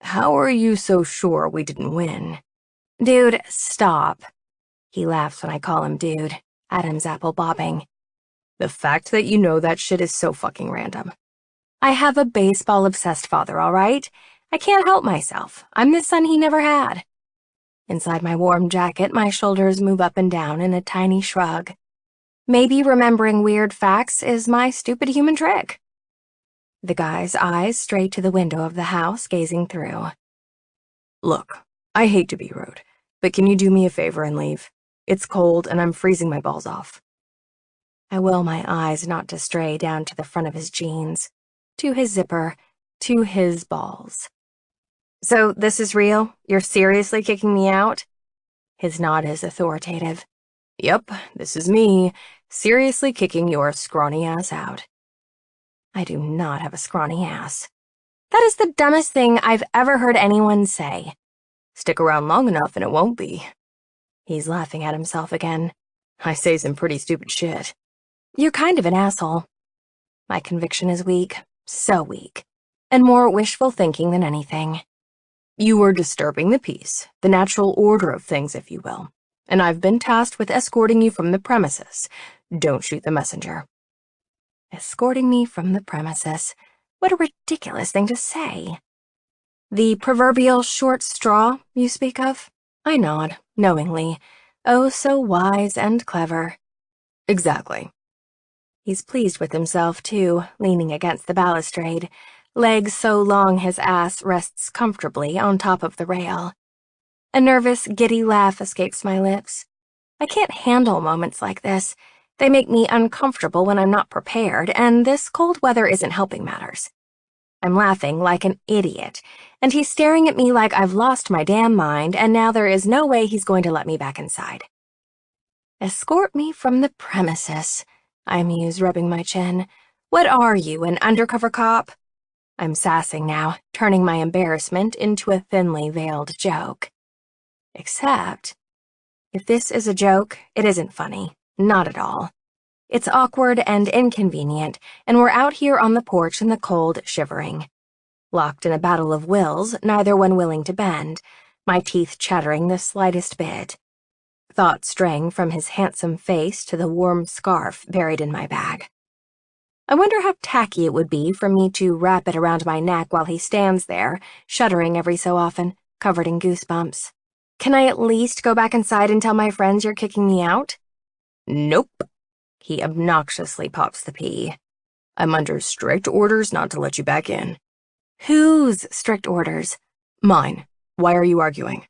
How are you so sure we didn't win? Dude, stop. He laughs when I call him dude, Adam's apple bobbing. The fact that you know that shit is so fucking random. I have a baseball-obsessed father, all right? I can't help myself. I'm the son he never had. Inside my warm jacket, my shoulders move up and down in a tiny shrug. Maybe remembering weird facts is my stupid human trick. The guy's eyes stray to the window of the house, gazing through. Look, I hate to be rude, but can you do me a favor and leave? It's cold and I'm freezing my balls off. I will my eyes not to stray down to the front of his jeans, to his zipper, to his balls. So this is real? You're seriously kicking me out? His nod is authoritative. Yep, this is me, seriously kicking your scrawny ass out. I do not have a scrawny ass. That is the dumbest thing I've ever heard anyone say. Stick around long enough and it won't be. He's laughing at himself again. I say some pretty stupid shit. You're kind of an asshole. My conviction is weak, so weak, and more wishful thinking than anything. You were disturbing the peace, the natural order of things, if you will, and I've been tasked with escorting you from the premises. Don't shoot the messenger. Escorting me from the premises. What a ridiculous thing to say. The proverbial short straw you speak of? I nod, knowingly. Oh, so wise and clever. Exactly. He's pleased with himself, too, leaning against the balustrade, legs so long his ass rests comfortably on top of the rail. A nervous, giddy laugh escapes my lips. I can't handle moments like this. They make me uncomfortable when I'm not prepared, and this cold weather isn't helping matters. I'm laughing like an idiot, and he's staring at me like I've lost my damn mind, and now there is no way he's going to let me back inside. Escort me from the premises, I muse, rubbing my chin. What are you, an undercover cop? I'm sassing now, turning my embarrassment into a thinly veiled joke. Except, if this is a joke, it isn't funny. Not at all. It's awkward and inconvenient, and we're out here on the porch in the cold, shivering. Locked in a battle of wills, neither one willing to bend, my teeth chattering the slightest bit. Thoughts straying from his handsome face to the warm scarf buried in my bag. I wonder how tacky it would be for me to wrap it around my neck while he stands there, shuddering every so often, covered in goosebumps. Can I at least go back inside and tell my friends you're kicking me out? Nope. He obnoxiously pops the pea. I'm under strict orders not to let you back in. Whose strict orders? Mine. Why are you arguing?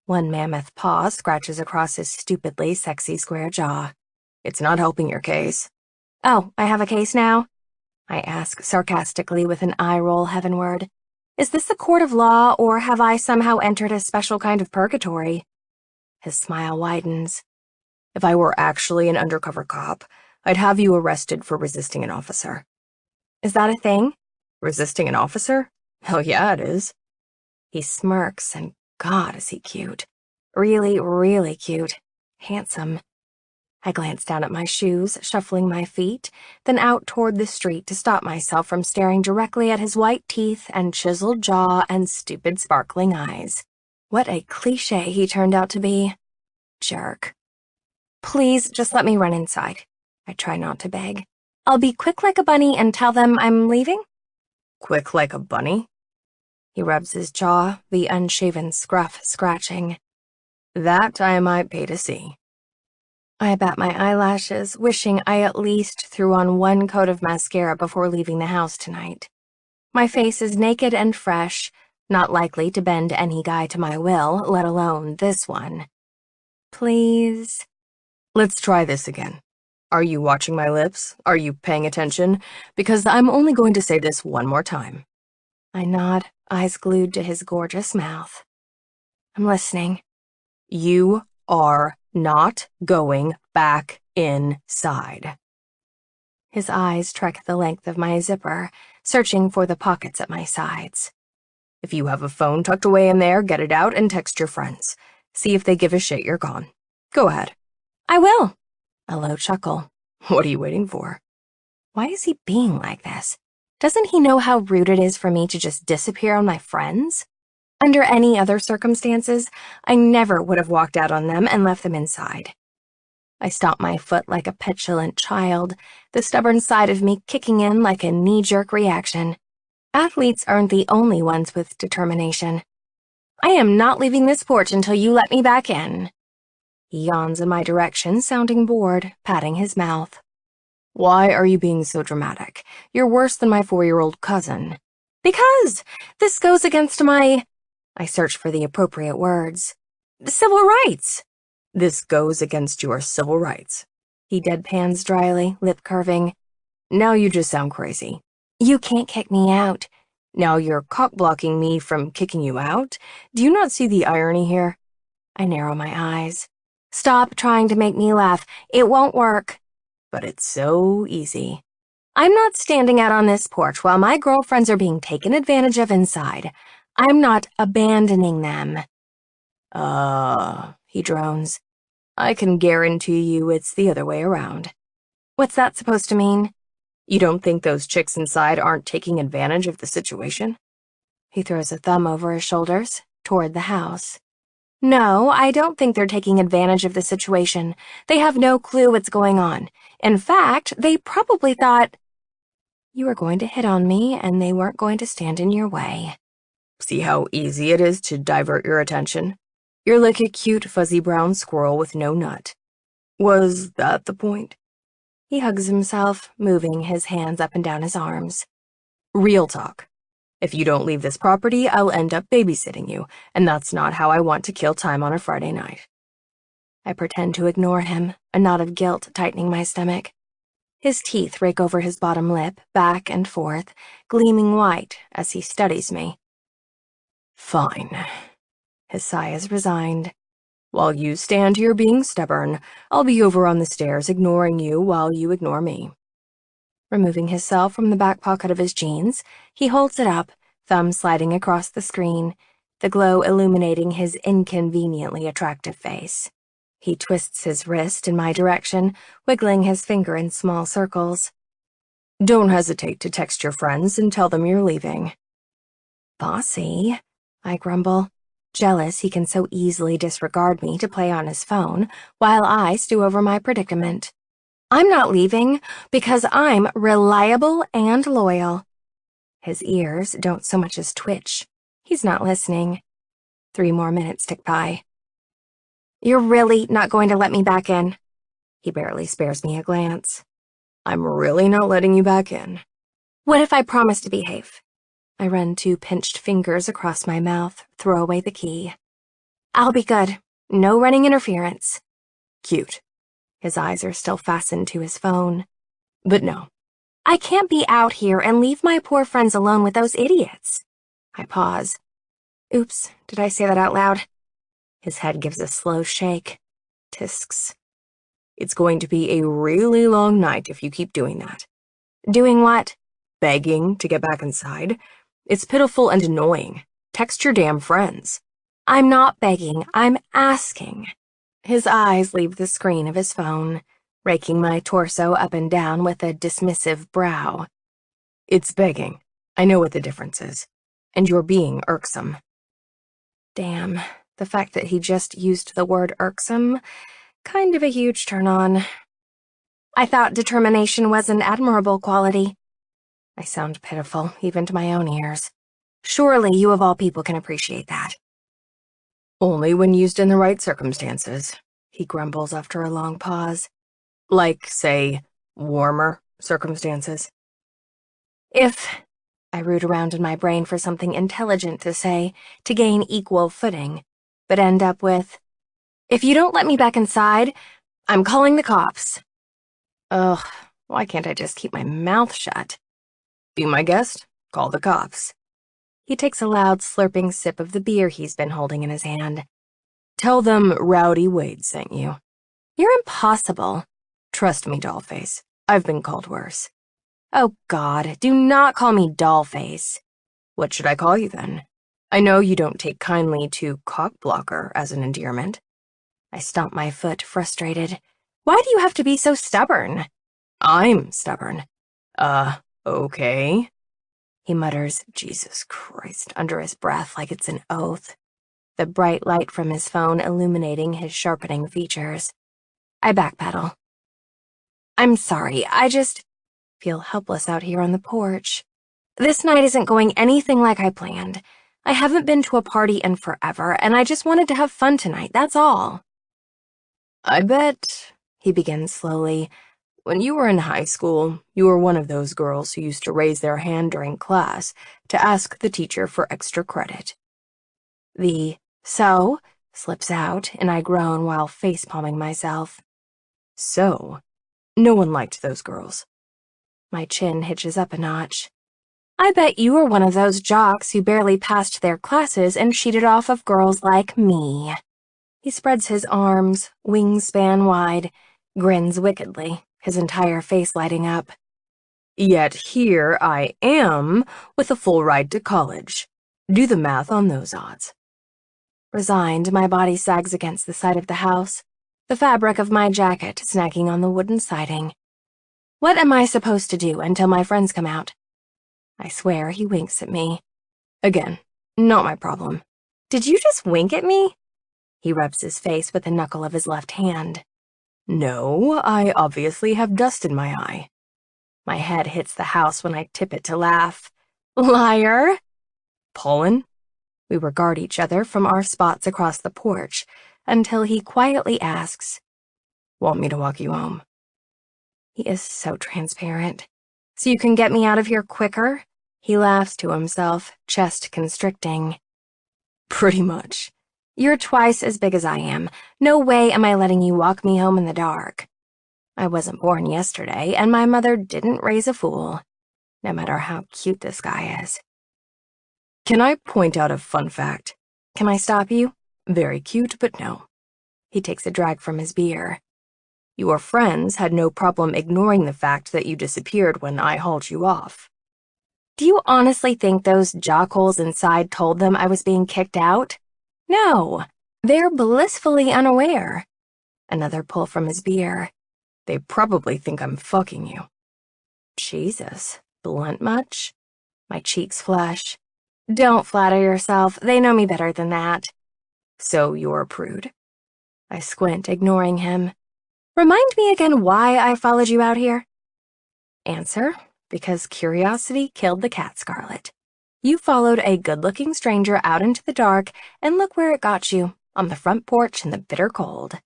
One mammoth paw scratches across his stupidly sexy square jaw. It's not helping your case. Oh, I have a case now? I ask sarcastically with an eye roll heavenward. Is this a court of law, or have I somehow entered a special kind of purgatory? His smile widens. If I were actually an undercover cop, I'd have you arrested for resisting an officer. Is that a thing? Resisting an officer? Hell yeah, it is. He smirks, and God, is he cute. Really, really cute. Handsome. I glance down at my shoes, shuffling my feet, then out toward the street to stop myself from staring directly at his white teeth and chiseled jaw and stupid sparkling eyes. What a cliché he turned out to be. Jerk. Please, just let me run inside. I try not to beg. I'll be quick like a bunny and tell them I'm leaving? Quick like a bunny? He rubs his jaw, the unshaven scruff scratching. That I might pay to see. I bat my eyelashes, wishing I at least threw on one coat of mascara before leaving the house tonight. My face is naked and fresh, not likely to bend any guy to my will, let alone this one. Please? Let's try this again. Are you watching my lips? Are you paying attention? Because I'm only going to say this one more time. I nod, eyes glued to his gorgeous mouth. I'm listening. You are not going back inside. His eyes trek the length of my zipper, searching for the pockets at my sides. If you have a phone tucked away in there, get it out and text your friends. See if they give a shit you're gone. Go ahead. I will. A low chuckle. What are you waiting for? Why is he being like this? Doesn't he know how rude it is for me to just disappear on my friends? Under any other circumstances, I never would have walked out on them and left them inside. I stomp my foot like a petulant child, the stubborn side of me kicking in like a knee-jerk reaction. Athletes aren't the only ones with determination. I am not leaving this porch until you let me back in. He yawns in my direction, sounding bored, patting his mouth. Why are you being so dramatic? You're worse than my 4-year-old cousin. Because this goes against my... I search for the appropriate words. Civil rights. This goes against your civil rights. He deadpans dryly, lip curving. Now you just sound crazy. You can't kick me out. Now you're cock-blocking me from kicking you out? Do you not see the irony here? I narrow my eyes. Stop trying to make me laugh. It won't work. But it's so easy. I'm not standing out on this porch while my girlfriends are being taken advantage of inside. I'm not abandoning them. He drones. I can guarantee you it's the other way around. What's that supposed to mean? You don't think those chicks inside aren't taking advantage of the situation? He throws a thumb over his shoulders, toward the house. No, I don't think they're taking advantage of the situation. They have no clue what's going on. In fact, they probably thought you were going to hit on me and they weren't going to stand in your way. See how easy it is to divert your attention? You're like a cute fuzzy brown squirrel with no nut. Was that the point? He hugs himself, moving his hands up and down his arms. Real talk. If you don't leave this property, I'll end up babysitting you, and that's not how I want to kill time on a Friday night. I pretend to ignore him, a knot of guilt tightening my stomach. His teeth rake over his bottom lip, back and forth, gleaming white as he studies me. Fine. His sigh is resigned. While you stand here being stubborn, I'll be over on the stairs ignoring you while you ignore me. Removing his cell from the back pocket of his jeans, he holds it up, thumb sliding across the screen, the glow illuminating his inconveniently attractive face. He twists his wrist in my direction, wiggling his finger in small circles. Don't hesitate to text your friends and tell them you're leaving. Bossy, I grumble, jealous he can so easily disregard me to play on his phone while I stew over my predicament. I'm not leaving because I'm reliable and loyal. His ears don't so much as twitch. He's not listening. 3 more minutes tick by. You're really not going to let me back in? He barely spares me a glance. I'm really not letting you back in. What if I promise to behave? I run 2 pinched fingers across my mouth, throw away the key. I'll be good. No running interference. Cute. His eyes are still fastened to his phone. But no. I can't be out here and leave my poor friends alone with those idiots. I pause. Oops, did I say that out loud? His head gives a slow shake. Tisks. It's going to be a really long night if you keep doing that. Doing what? Begging to get back inside. It's pitiful and annoying. Text your damn friends. I'm not begging, I'm asking. His eyes leave the screen of his phone, raking my torso up and down with a dismissive brow. It's begging. I know what the difference is. And you're being irksome. Damn, the fact that he just used the word irksome, kind of a huge turn-on. I thought determination was an admirable quality. I sound pitiful, even to my own ears. Surely you of all people can appreciate that. Only when used in the right circumstances, he grumbles after a long pause. Like, say, warmer circumstances. I root around in my brain for something intelligent to say, to gain equal footing, but end up with, if you don't let me back inside, I'm calling the cops. Ugh, why can't I just keep my mouth shut? Be my guest, call the cops. He takes a loud slurping sip of the beer he's been holding in his hand. Tell them Rowdy Wade sent you. You're impossible. Trust me, Dollface. I've been called worse. Oh, God, do not call me Dollface. What should I call you then? I know you don't take kindly to cockblocker as an endearment. I stomp my foot, frustrated. Why do you have to be so stubborn? I'm stubborn. Okay. He mutters, Jesus Christ, under his breath like it's an oath, the bright light from his phone illuminating his sharpening features. I backpedal. I'm sorry, I just feel helpless out here on the porch. This night isn't going anything like I planned. I haven't been to a party in forever, and I just wanted to have fun tonight, that's all. I bet, he begins slowly, when you were in high school, you were one of those girls who used to raise their hand during class to ask the teacher for extra credit. The so slips out, and I groan while face-palming myself. So, no one liked those girls. My chin hitches up a notch. I bet you were one of those jocks who barely passed their classes and cheated off of girls like me. He spreads his arms, wingspan wide, grins wickedly, his entire face lighting up. Yet here I am with a full ride to college. Do the math on those odds. Resigned, my body sags against the side of the house, the fabric of my jacket snagging on the wooden siding. What am I supposed to do until my friends come out? I swear he winks at me. Again, not my problem. Did you just wink at me? He rubs his face with the knuckle of his left hand. No, I obviously have dust in my eye. My head hits the house when I tip it to laugh. Liar! Pollen? We regard each other from our spots across the porch until he quietly asks, Want me to walk you home? He is so transparent. So you can get me out of here quicker? He laughs to himself, chest constricting. Pretty much. You're twice as big as I am. No way am I letting you walk me home in the dark. I wasn't born yesterday, and my mother didn't raise a fool, no matter how cute this guy is. Can I point out a fun fact? Can I stop you? Very cute, but no. He takes a drag from his beer. Your friends had no problem ignoring the fact that you disappeared when I hauled you off. Do you honestly think those jockholes inside told them I was being kicked out? No, they're blissfully unaware. Another pull from his beer. They probably think I'm fucking you. Jesus, blunt much? My cheeks flush. Don't flatter yourself, they know me better than that. So you're a prude? I squint, ignoring him. Remind me again why I followed you out here? Answer, because curiosity killed the cat, Scarlet. You followed a good-looking stranger out into the dark, and look where it got you, on the front porch in the bitter cold.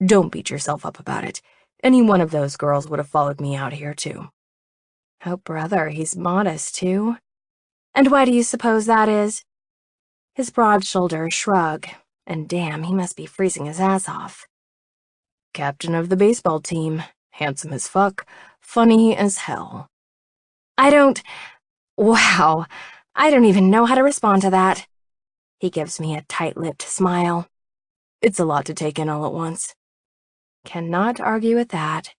Don't beat yourself up about it. Any one of those girls would have followed me out here, too. Oh, brother, he's modest, too. And why do you suppose that is? His broad shoulders shrug, and damn, he must be freezing his ass off. Captain of the baseball team, handsome as fuck, funny as hell. Wow, I don't even know how to respond to that. He gives me a tight-lipped smile. It's a lot to take in all at once. Cannot argue with that.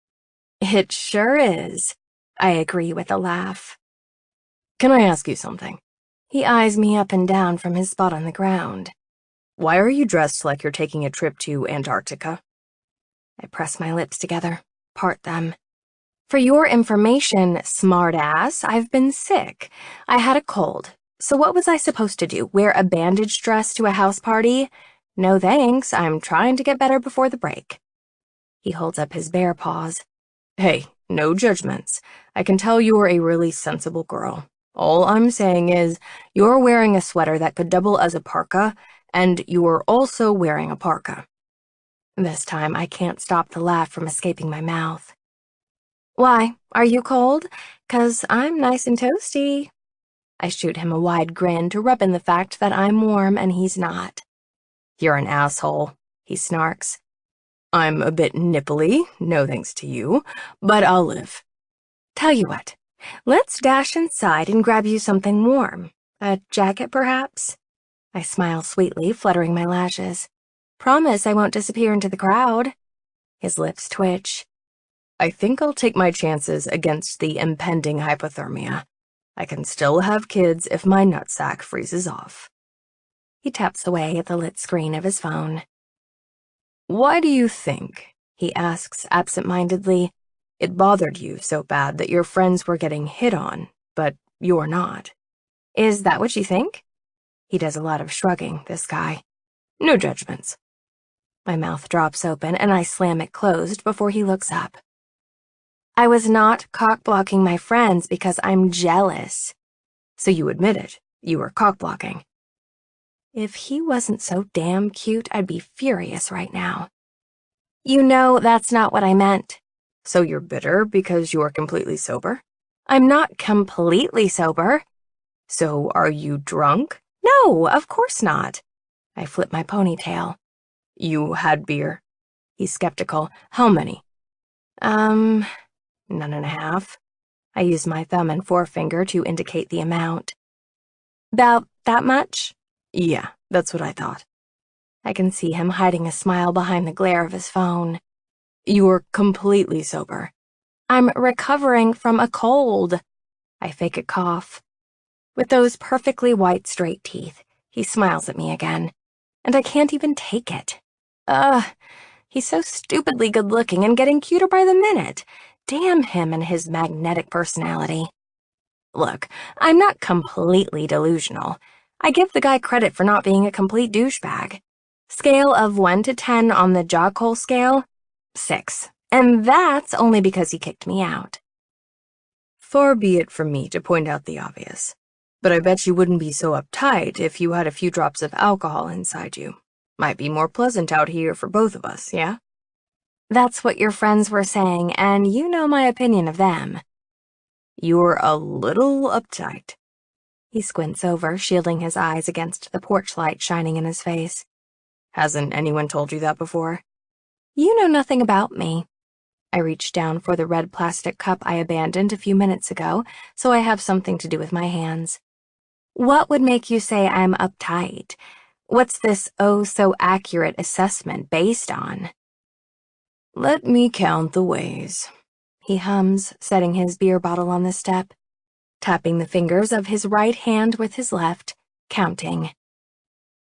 It sure is, I agree with a laugh. Can I ask you something? He eyes me up and down from his spot on the ground. Why are you dressed like you're taking a trip to Antarctica? I press my lips together, part them. For your information, smartass, I've been sick. I had a cold. So what was I supposed to do, wear a bandage dress to a house party? No thanks, I'm trying to get better before the break. He holds up his bare paws. Hey, no judgments. I can tell you're a really sensible girl. All I'm saying is, you're wearing a sweater that could double as a parka, and you're also wearing a parka. This time I can't stop the laugh from escaping my mouth. Why, are you cold? 'Cause I'm nice and toasty. I shoot him a wide grin to rub in the fact that I'm warm and he's not. You're an asshole, he snarks. I'm a bit nipply, no thanks to you, but I'll live. Tell you what, let's dash inside and grab you something warm. A jacket, perhaps? I smile sweetly, fluttering my lashes. Promise I won't disappear into the crowd. His lips twitch. I think I'll take my chances against the impending hypothermia. I can still have kids if my nutsack freezes off. He taps away at the lit screen of his phone. Why do you think, he asks absent-mindedly, it bothered you so bad that your friends were getting hit on, but you're not? Is that what you think? He does a lot of shrugging, this guy. No judgments. My mouth drops open and I slam it closed before he looks up. I was not cock-blocking my friends because I'm jealous. So you admit it, you were cock-blocking. If he wasn't so damn cute, I'd be furious right now. You know that's not what I meant. So you're bitter because you're completely sober? I'm not completely sober. So are you drunk? No, of course not. I flip my ponytail. You had beer? He's skeptical. How many? None and a half. I use my thumb and forefinger to indicate the amount. About that much? Yeah, that's what I thought. I can see him hiding a smile behind the glare of his phone. You're completely sober. I'm recovering from a cold. I fake a cough. With those perfectly white, straight teeth, he smiles at me again, and I can't even take it. He's so stupidly good-looking and getting cuter by the minute. Damn him and his magnetic personality. Look, I'm not completely delusional. I give the guy credit for not being a complete douchebag. Scale of 1 to 10 on the jockhole scale? 6. And that's only because he kicked me out. Far be it from me to point out the obvious, but I bet you wouldn't be so uptight if you had a few drops of alcohol inside you. Might be more pleasant out here for both of us, yeah? That's what your friends were saying, and you know my opinion of them. You're a little uptight. He squints over, shielding his eyes against the porch light shining in his face. Hasn't anyone told you that before? You know nothing about me. I reach down for the red plastic cup I abandoned a few minutes ago, so I have something to do with my hands. What would make you say I'm uptight? What's this oh-so-accurate assessment based on? Let me count the ways, he hums, setting his beer bottle on the step, tapping the fingers of his right hand with his left, counting.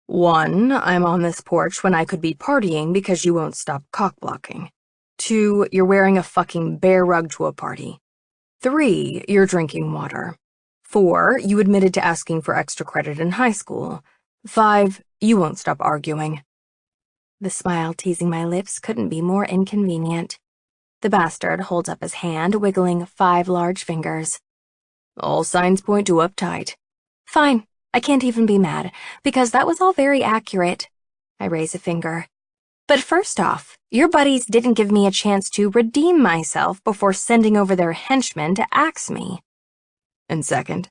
1, I'm on this porch when I could be partying because you won't stop cock-blocking. 2, you're wearing a fucking bear rug to a party. 3, you're drinking water. 4, you admitted to asking for extra credit in high school. 5, you won't stop arguing. The smile teasing my lips couldn't be more inconvenient. The bastard holds up his hand, wiggling 5 large fingers. All signs point to uptight. Fine, I can't even be mad, because that was all very accurate. I raise a finger. But first off, your buddies didn't give me a chance to redeem myself before sending over their henchmen to axe me. And second,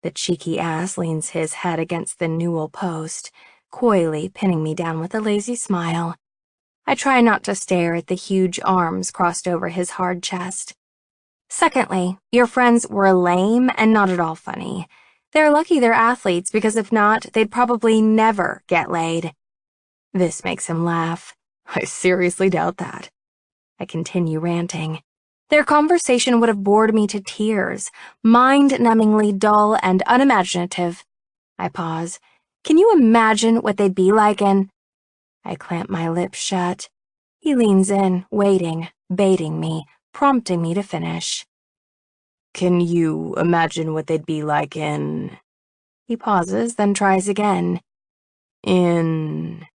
the cheeky ass leans his head against the newel post, coyly pinning me down with a lazy smile. I try not to stare at the huge arms crossed over his hard chest. Secondly, your friends were lame and not at all funny. They're lucky they're athletes, because if not, they'd probably never get laid. This makes him laugh. I seriously doubt that. I continue ranting. Their conversation would have bored me to tears, mind-numbingly dull and unimaginative. I pause. Can you imagine what they'd be like in... I clamp my lips shut. He leans in, waiting, baiting me, prompting me to finish. Can you imagine what they'd be like in... He pauses, then tries again. In...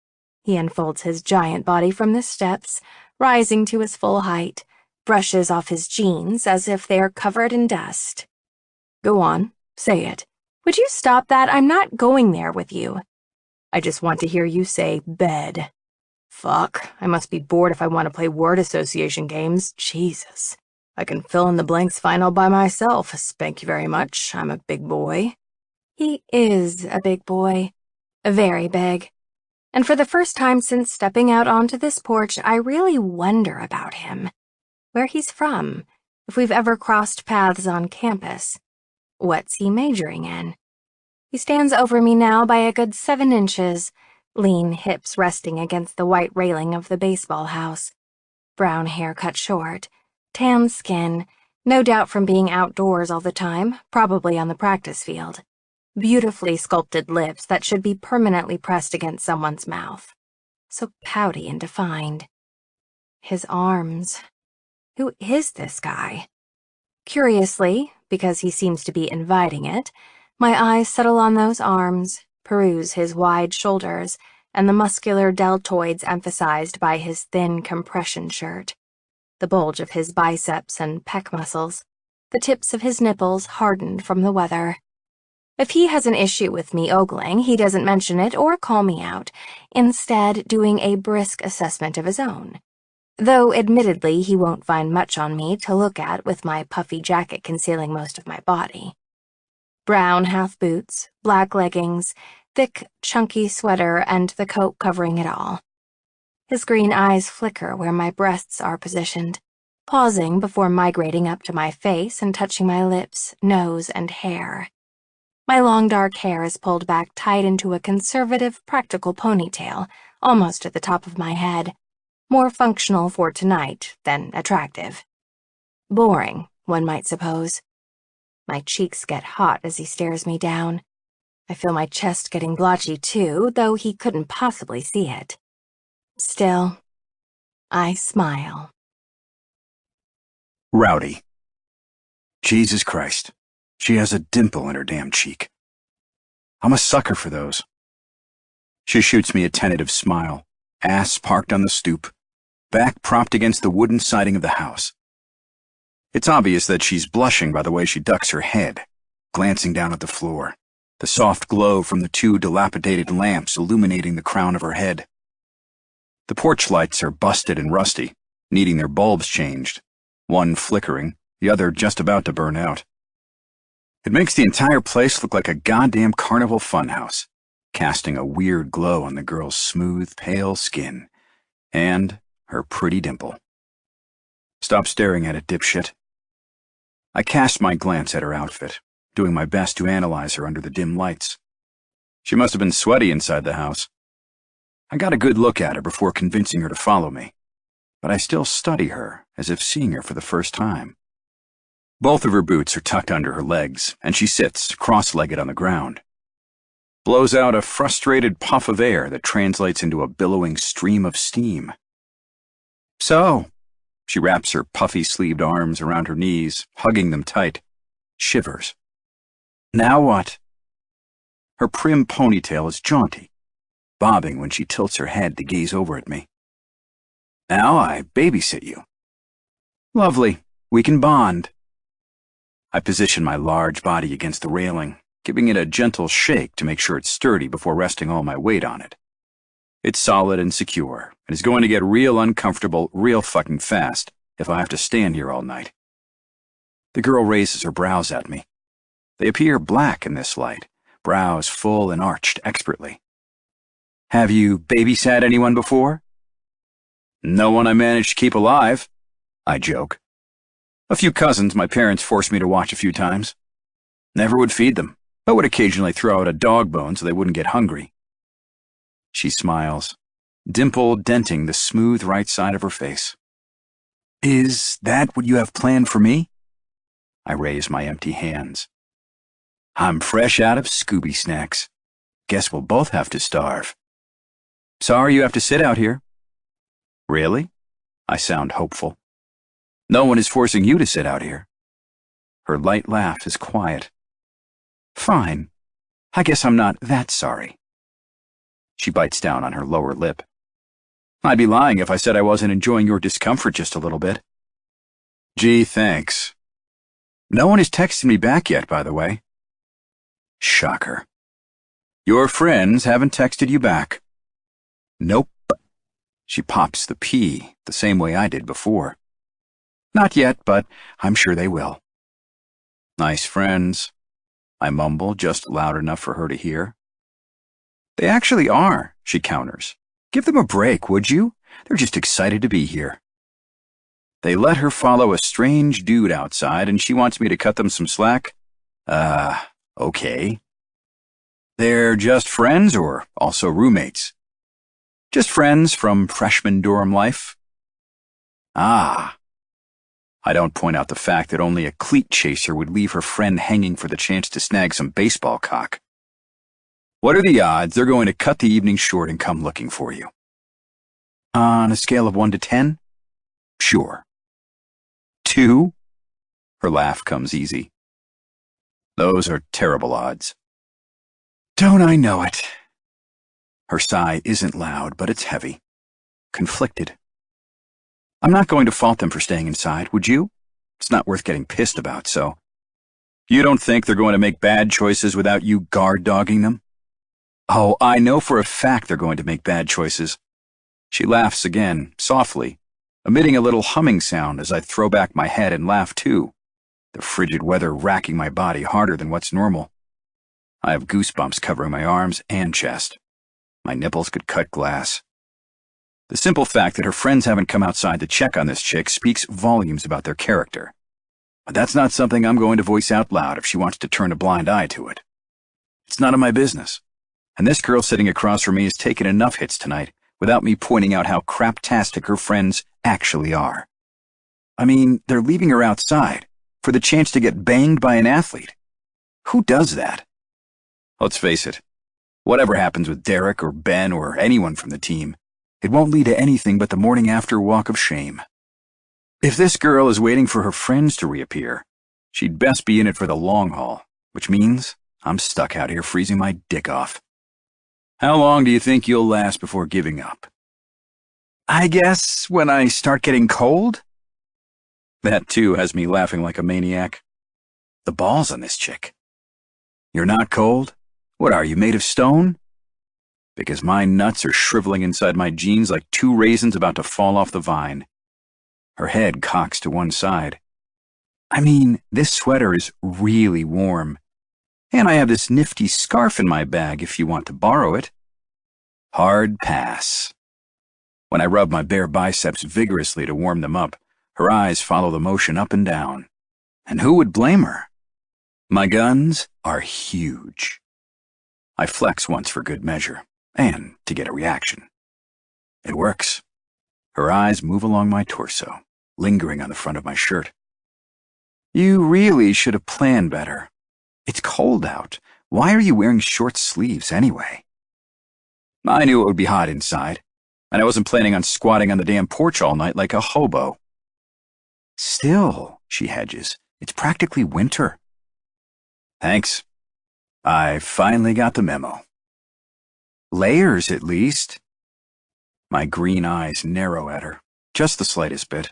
He unfolds his giant body from the steps, rising to his full height, brushes off his jeans as if they are covered in dust. Go on, say it. Would you stop that? I'm not going there with you. I just want to hear you say bed. Fuck, I must be bored if I want to play word association games. Jesus. I can fill in the blanks fine all by myself. Thank you very much. I'm a big boy. He is a big boy. Very big. And for the first time since stepping out onto this porch, I really wonder about him. Where he's from, if we've ever crossed paths on campus. What's he majoring in? He stands over me now by a good 7 inches, lean hips resting against the white railing of the baseball house. Brown hair cut short, tan skin, no doubt from being outdoors all the time, probably on the practice field. Beautifully sculpted lips that should be permanently pressed against someone's mouth. So pouty and defined. His arms. Who is this guy? Curiously, because he seems to be inviting it, my eyes settle on those arms, peruse his wide shoulders, and the muscular deltoids emphasized by his thin compression shirt, the bulge of his biceps and pec muscles, the tips of his nipples hardened from the weather. If he has an issue with me ogling, he doesn't mention it or call me out, instead doing a brisk assessment of his own. Though, admittedly, he won't find much on me to look at with my puffy jacket concealing most of my body. Brown half boots, black leggings, thick, chunky sweater, and the coat covering it all. His green eyes flicker where my breasts are positioned, pausing before migrating up to my face and touching my lips, nose, and hair. My long dark hair is pulled back tight into a conservative, practical ponytail, almost at the top of my head. More functional for tonight than attractive. Boring, one might suppose. My cheeks get hot as he stares me down. I feel my chest getting blotchy too, though he couldn't possibly see it. Still, I smile. Rowdy. Jesus Christ. She has a dimple in her damn cheek. I'm a sucker for those. She shoots me a tentative smile, ass parked on the stoop, back propped against the wooden siding of the house. It's obvious that she's blushing by the way she ducks her head, glancing down at the floor, the soft glow from the 2 dilapidated lamps illuminating the crown of her head. The porch lights are busted and rusty, needing their bulbs changed, one flickering, the other just about to burn out. It makes the entire place look like a goddamn carnival funhouse, casting a weird glow on the girl's smooth, pale skin and her pretty dimple. Stop staring at it, dipshit. I cast my glance at her outfit, doing my best to analyze her under the dim lights. She must have been sweaty inside the house. I got a good look at her before convincing her to follow me, but I still study her as if seeing her for the first time. Both of her boots are tucked under her legs, and she sits cross-legged on the ground. Blows out a frustrated puff of air that translates into a billowing stream of steam. So, she wraps her puffy-sleeved arms around her knees, hugging them tight, shivers. Now what? Her prim ponytail is jaunty, bobbing when she tilts her head to gaze over at me. Now I babysit you. Lovely, we can bond. I position my large body against the railing, giving it a gentle shake to make sure it's sturdy before resting all my weight on it. It's solid and secure, and is going to get real uncomfortable real fucking fast if I have to stand here all night. The girl raises her brows at me. They appear black in this light, brows full and arched expertly. Have you babysat anyone before? No one I managed to keep alive, I joke. A few cousins my parents forced me to watch a few times. Never would feed them, but would occasionally throw out a dog bone so they wouldn't get hungry. She smiles, dimple denting the smooth right side of her face. Is that what you have planned for me? I raise my empty hands. I'm fresh out of Scooby snacks. Guess we'll both have to starve. Sorry you have to sit out here. Really? I sound hopeful. No one is forcing you to sit out here. Her light laugh is quiet. Fine. I guess I'm not that sorry. She bites down on her lower lip. I'd be lying if I said I wasn't enjoying your discomfort just a little bit. Gee, thanks. No one has texted me back yet, by the way. Shocker. Your friends haven't texted you back. Nope. She pops the P the same way I did before. Not yet, but I'm sure they will. Nice friends, I mumble just loud enough for her to hear. They actually are, she counters. Give them a break, would you? They're just excited to be here. They let her follow a strange dude outside and she wants me to cut them some slack? Okay. They're just friends or also roommates? Just friends from freshman dorm life? Ah. I don't point out the fact that only a cleat chaser would leave her friend hanging for the chance to snag some baseball cock. What are the odds they're going to cut the evening short and come looking for you? On a scale of 1 to 10? Sure. 2? Her laugh comes easy. Those are terrible odds. Don't I know it? Her sigh isn't loud, but it's heavy. Conflicted. I'm not going to fault them for staying inside, would you? It's not worth getting pissed about, so. You don't think they're going to make bad choices without you guard-dogging them? Oh, I know for a fact they're going to make bad choices. She laughs again, softly, emitting a little humming sound as I throw back my head and laugh too, the frigid weather racking my body harder than what's normal. I have goosebumps covering my arms and chest. My nipples could cut glass. The simple fact that her friends haven't come outside to check on this chick speaks volumes about their character. But that's not something I'm going to voice out loud if she wants to turn a blind eye to it. It's none of my business. And this girl sitting across from me has taken enough hits tonight without me pointing out how craptastic her friends actually are. I mean, they're leaving her outside for the chance to get banged by an athlete. Who does that? Let's face it, whatever happens with Derek or Ben or anyone from the team, it won't lead to anything but the morning after walk of shame. If this girl is waiting for her friends to reappear, she'd best be in it for the long haul, which means I'm stuck out here freezing my dick off. How long do you think you'll last before giving up? I guess when I start getting cold? That too has me laughing like a maniac. The balls on this chick. You're not cold? What are you, made of stone? Because my nuts are shriveling inside my jeans like 2 raisins about to fall off the vine. Her head cocks to one side. I mean, this sweater is really warm. And I have this nifty scarf in my bag if you want to borrow it. Hard pass. When I rub my bare biceps vigorously to warm them up, her eyes follow the motion up and down. And who would blame her? My guns are huge. I flex once for good measure, and to get a reaction. It works. Her eyes move along my torso, lingering on the front of my shirt. You really should have planned better. It's cold out. Why are you wearing short sleeves anyway? I knew it would be hot inside, and I wasn't planning on squatting on the damn porch all night like a hobo. Still, she hedges, it's practically winter. Thanks. I finally got the memo. Layers, at least. My green eyes narrow at her, just the slightest bit.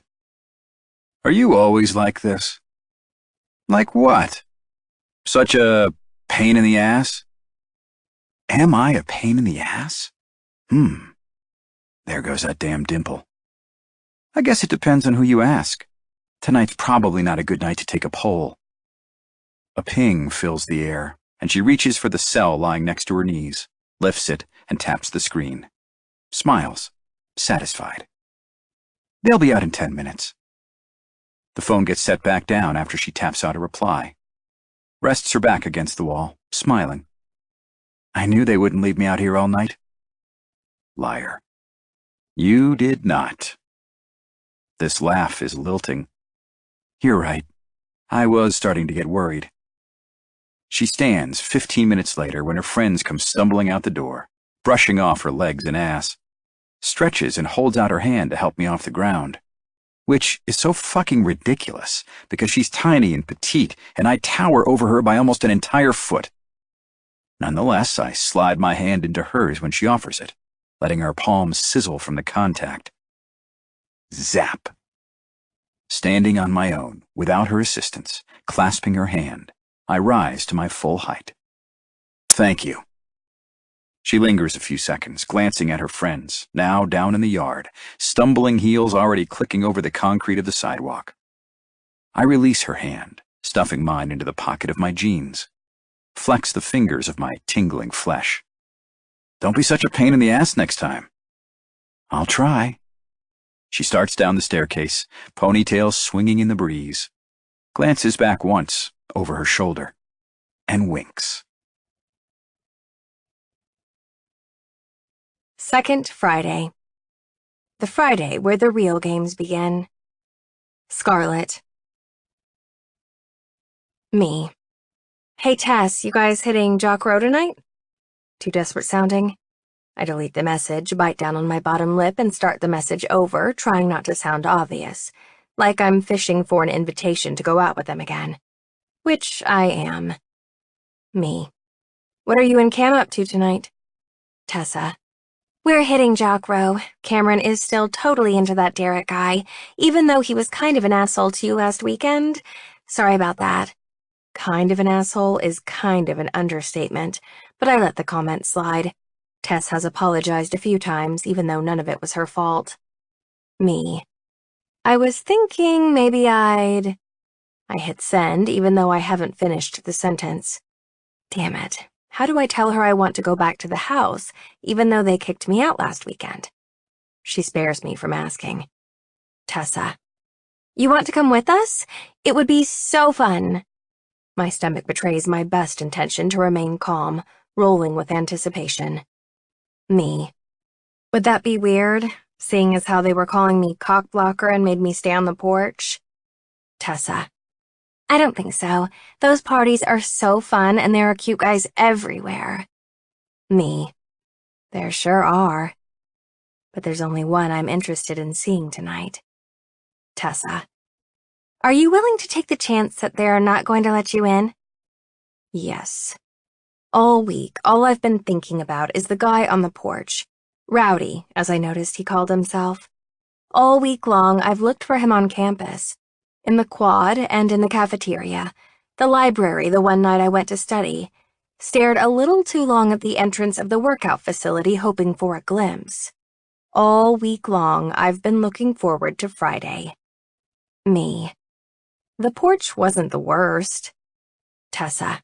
Are you always like this? Like what? Such a pain in the ass? Am I a pain in the ass? There goes that damn dimple. I guess it depends on who you ask. Tonight's probably not a good night to take a poll. A ping fills the air, and she reaches for the cell lying next to her knees, lifts it, and taps the screen. Smiles, satisfied. They'll be out in 10 minutes. The phone gets set back down after she taps out a reply. Rests her back against the wall, smiling. I knew they wouldn't leave me out here all night. Liar. You did not. This laugh is lilting. You're right. I was starting to get worried. She stands 15 minutes later when her friends come stumbling out the door, brushing off her legs and ass, stretches and holds out her hand to help me off the ground, which is so fucking ridiculous because she's tiny and petite and I tower over her by almost an entire foot. Nonetheless, I slide my hand into hers when she offers it, letting our palms sizzle from the contact. Zap. Standing on my own, without her assistance, clasping her hand, I rise to my full height. Thank you. She lingers a few seconds, glancing at her friends, now down in the yard, stumbling heels already clicking over the concrete of the sidewalk. I release her hand, stuffing mine into the pocket of my jeans. Flex the fingers of my tingling flesh. Don't be such a pain in the ass next time. I'll try. She starts down the staircase, ponytail swinging in the breeze, glances back once, over her shoulder, and winks. Second Friday. The Friday where the real games begin. Scarlett. Me. Hey Tess, you guys hitting Jock Row tonight? Too desperate sounding? I delete the message, bite down on my bottom lip, and start the message over, trying not to sound obvious, like I'm fishing for an invitation to go out with them again. Which I am. Me. What are you and Cam up to tonight? Tessa. We're hitting Jock Row. Cameron is still totally into that Derek guy, even though he was kind of an asshole to you last weekend. Sorry about that. Kind of an asshole is kind of an understatement, but I let the comment slide. Tess has apologized a few times, even though none of it was her fault. Me. I was thinking maybe I hit send, even though I haven't finished the sentence. Damn it. How do I tell her I want to go back to the house, even though they kicked me out last weekend? She spares me from asking. Tessa. You want to come with us? It would be so fun. My stomach betrays my best intention to remain calm, rolling with anticipation. Me. Would that be weird, seeing as how they were calling me cockblocker and made me stay on the porch? Tessa. I don't think so. Those parties are so fun and there are cute guys everywhere. Me. There sure are. But there's only one I'm interested in seeing tonight. Tessa. Are you willing to take the chance that they're not going to let you in? Yes. All week, all I've been thinking about is the guy on the porch. Rowdy, as I noticed he called himself. All week long, I've looked for him on campus. In the quad and in the cafeteria. The library the one night I went to study. Stared a little too long at the entrance of the workout facility hoping for a glimpse. All week long, I've been looking forward to Friday. Me. The porch wasn't the worst. Tessa.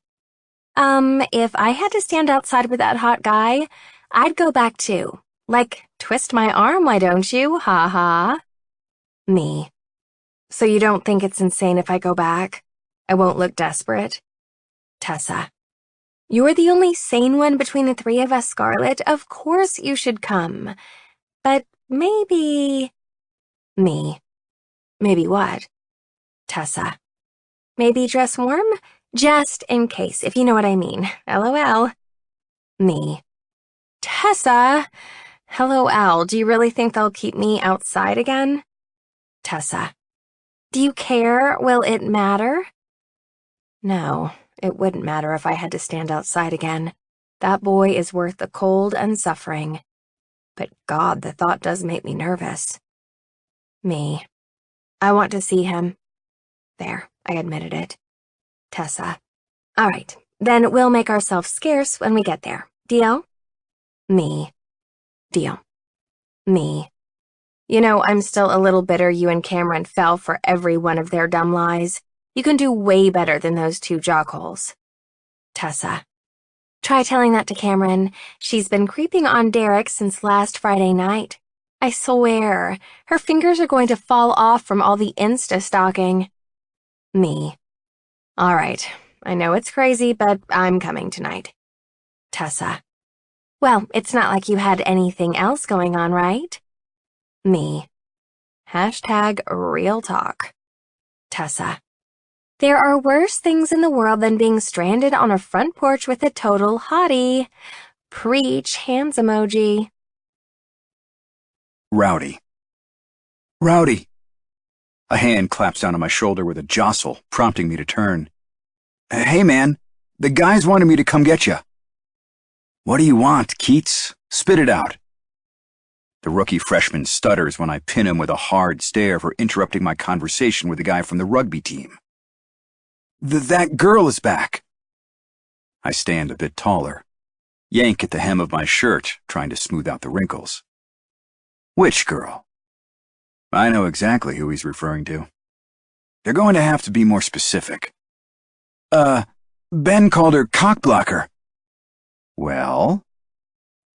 If I had to stand outside with that hot guy, I'd go back too. Like, twist my arm, why don't you? Ha ha. Me. So you don't think it's insane if I go back? I won't look desperate? Tessa. You're the only sane one between the three of us, Scarlett. Of course you should come. But maybe… Me. Maybe what? Tessa. Maybe dress warm? Just in case, if you know what I mean. LOL. Me. Tessa! LOL, do you really think they'll keep me outside again? Tessa. Do you care? Will it matter? No, it wouldn't matter if I had to stand outside again. That boy is worth the cold and suffering. But God, the thought does make me nervous. Me. I want to see him. There, I admitted it. Tessa. All right, then we'll make ourselves scarce when we get there. Deal? Me. Deal. Me. You know, I'm still a little bitter you and Cameron fell for every one of their dumb lies. You can do way better than those two jockholes. Tessa. Try telling that to Cameron. She's been creeping on Derek since last Friday night. I swear, her fingers are going to fall off from all the Insta-stalking. Me. All right, I know it's crazy, but I'm coming tonight. Tessa. Well, it's not like you had anything else going on, right? Me. Hashtag real talk. Tessa. There are worse things in the world than being stranded on a front porch with a total hottie. Preach, hands emoji. Rowdy. Rowdy! A hand claps down on my shoulder with a jostle, prompting me to turn. Hey, man, the guys wanted me to come get you. What do you want, Keats? Spit it out. The rookie freshman stutters when I pin him with a hard stare for interrupting my conversation with the guy from the rugby team. That girl is back. I stand a bit taller, yank at the hem of my shirt, trying to smooth out the wrinkles. Which girl? I know exactly who he's referring to. They're going to have to be more specific. Ben called her cockblocker. Well?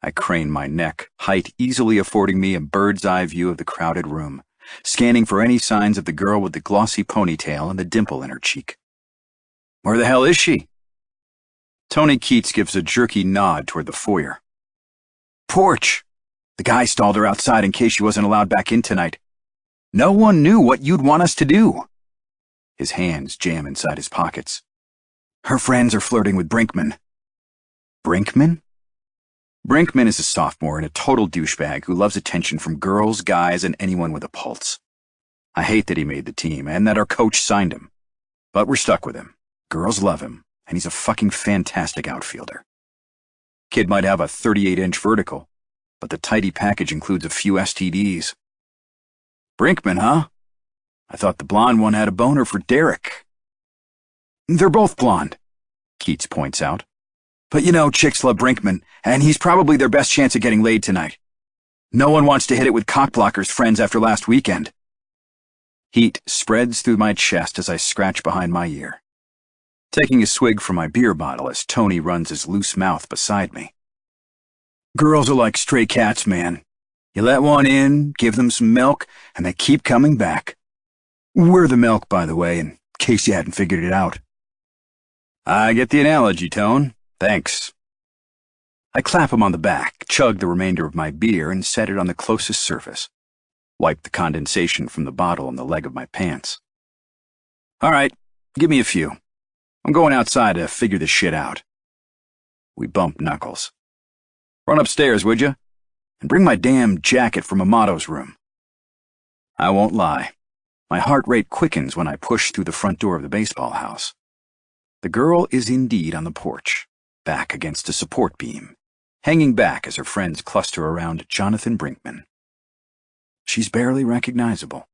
I crane my neck, height easily affording me a bird's-eye view of the crowded room, scanning for any signs of the girl with the glossy ponytail and the dimple in her cheek. Where the hell is she? Tony Keats gives a jerky nod toward the foyer. Porch. The guy stalled her outside in case she wasn't allowed back in tonight. No one knew what you'd want us to do. His hands jam inside his pockets. Her friends are flirting with Brinkman. Brinkman? Brinkman is a sophomore and a total douchebag who loves attention from girls, guys, and anyone with a pulse. I hate that he made the team and that our coach signed him. But we're stuck with him. Girls love him, and he's a fucking fantastic outfielder. Kid might have a 38-inch vertical, but the tidy package includes a few STDs. Brinkman, huh? I thought the blonde one had a boner for Derek. They're both blonde, Keats points out. But you know, chicks love Brinkman, and he's probably their best chance at getting laid tonight. No one wants to hit it with cockblocker's friends after last weekend. Heat spreads through my chest as I scratch behind my ear, taking a swig from my beer bottle as Tony runs his loose mouth beside me. Girls are like stray cats, man. You let one in, give them some milk, and they keep coming back. We're the milk, by the way, in case you hadn't figured it out. I get the analogy, Tone. Thanks. I clap him on the back, chug the remainder of my beer, and set it on the closest surface. Wipe the condensation from the bottle on the leg of my pants. All right, give me a few. I'm going outside to figure this shit out. We bump knuckles. Run upstairs, would you? And bring my damn jacket from Amato's room. I won't lie. My heart rate quickens when I push through the front door of the baseball house. The girl is indeed on the porch, back against a support beam, hanging back as her friends cluster around Jonathan Brinkman. She's barely recognizable.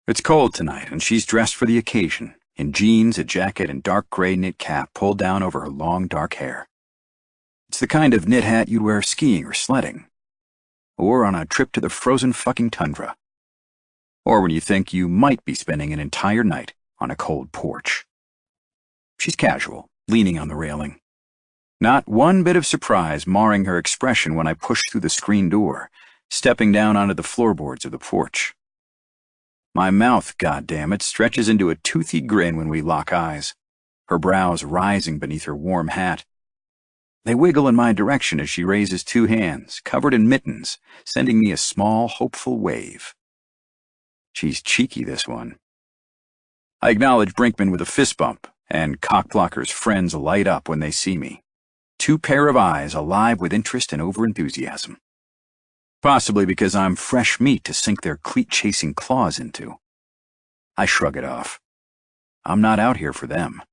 It's cold tonight, and she's dressed for the occasion, in jeans, a jacket, and dark gray knit cap pulled down over her long, dark hair. It's the kind of knit hat you'd wear skiing or sledding, or on a trip to the frozen fucking tundra, or when you think you might be spending an entire night on a cold porch. She's casual, leaning on the railing. Not one bit of surprise marring her expression when I push through the screen door, stepping down onto the floorboards of the porch. My mouth, goddammit, stretches into a toothy grin when we lock eyes, her brows rising beneath her warm hat. They wiggle in my direction as she raises two hands, covered in mittens, sending me a small, hopeful wave. She's cheeky, this one. I acknowledge Brinkman with a fist bump, and Cockblocker's friends light up when they see me. Two pair of eyes alive with interest and overenthusiasm. Possibly because I'm fresh meat to sink their cleat-chasing claws into. I shrug it off. I'm not out here for them.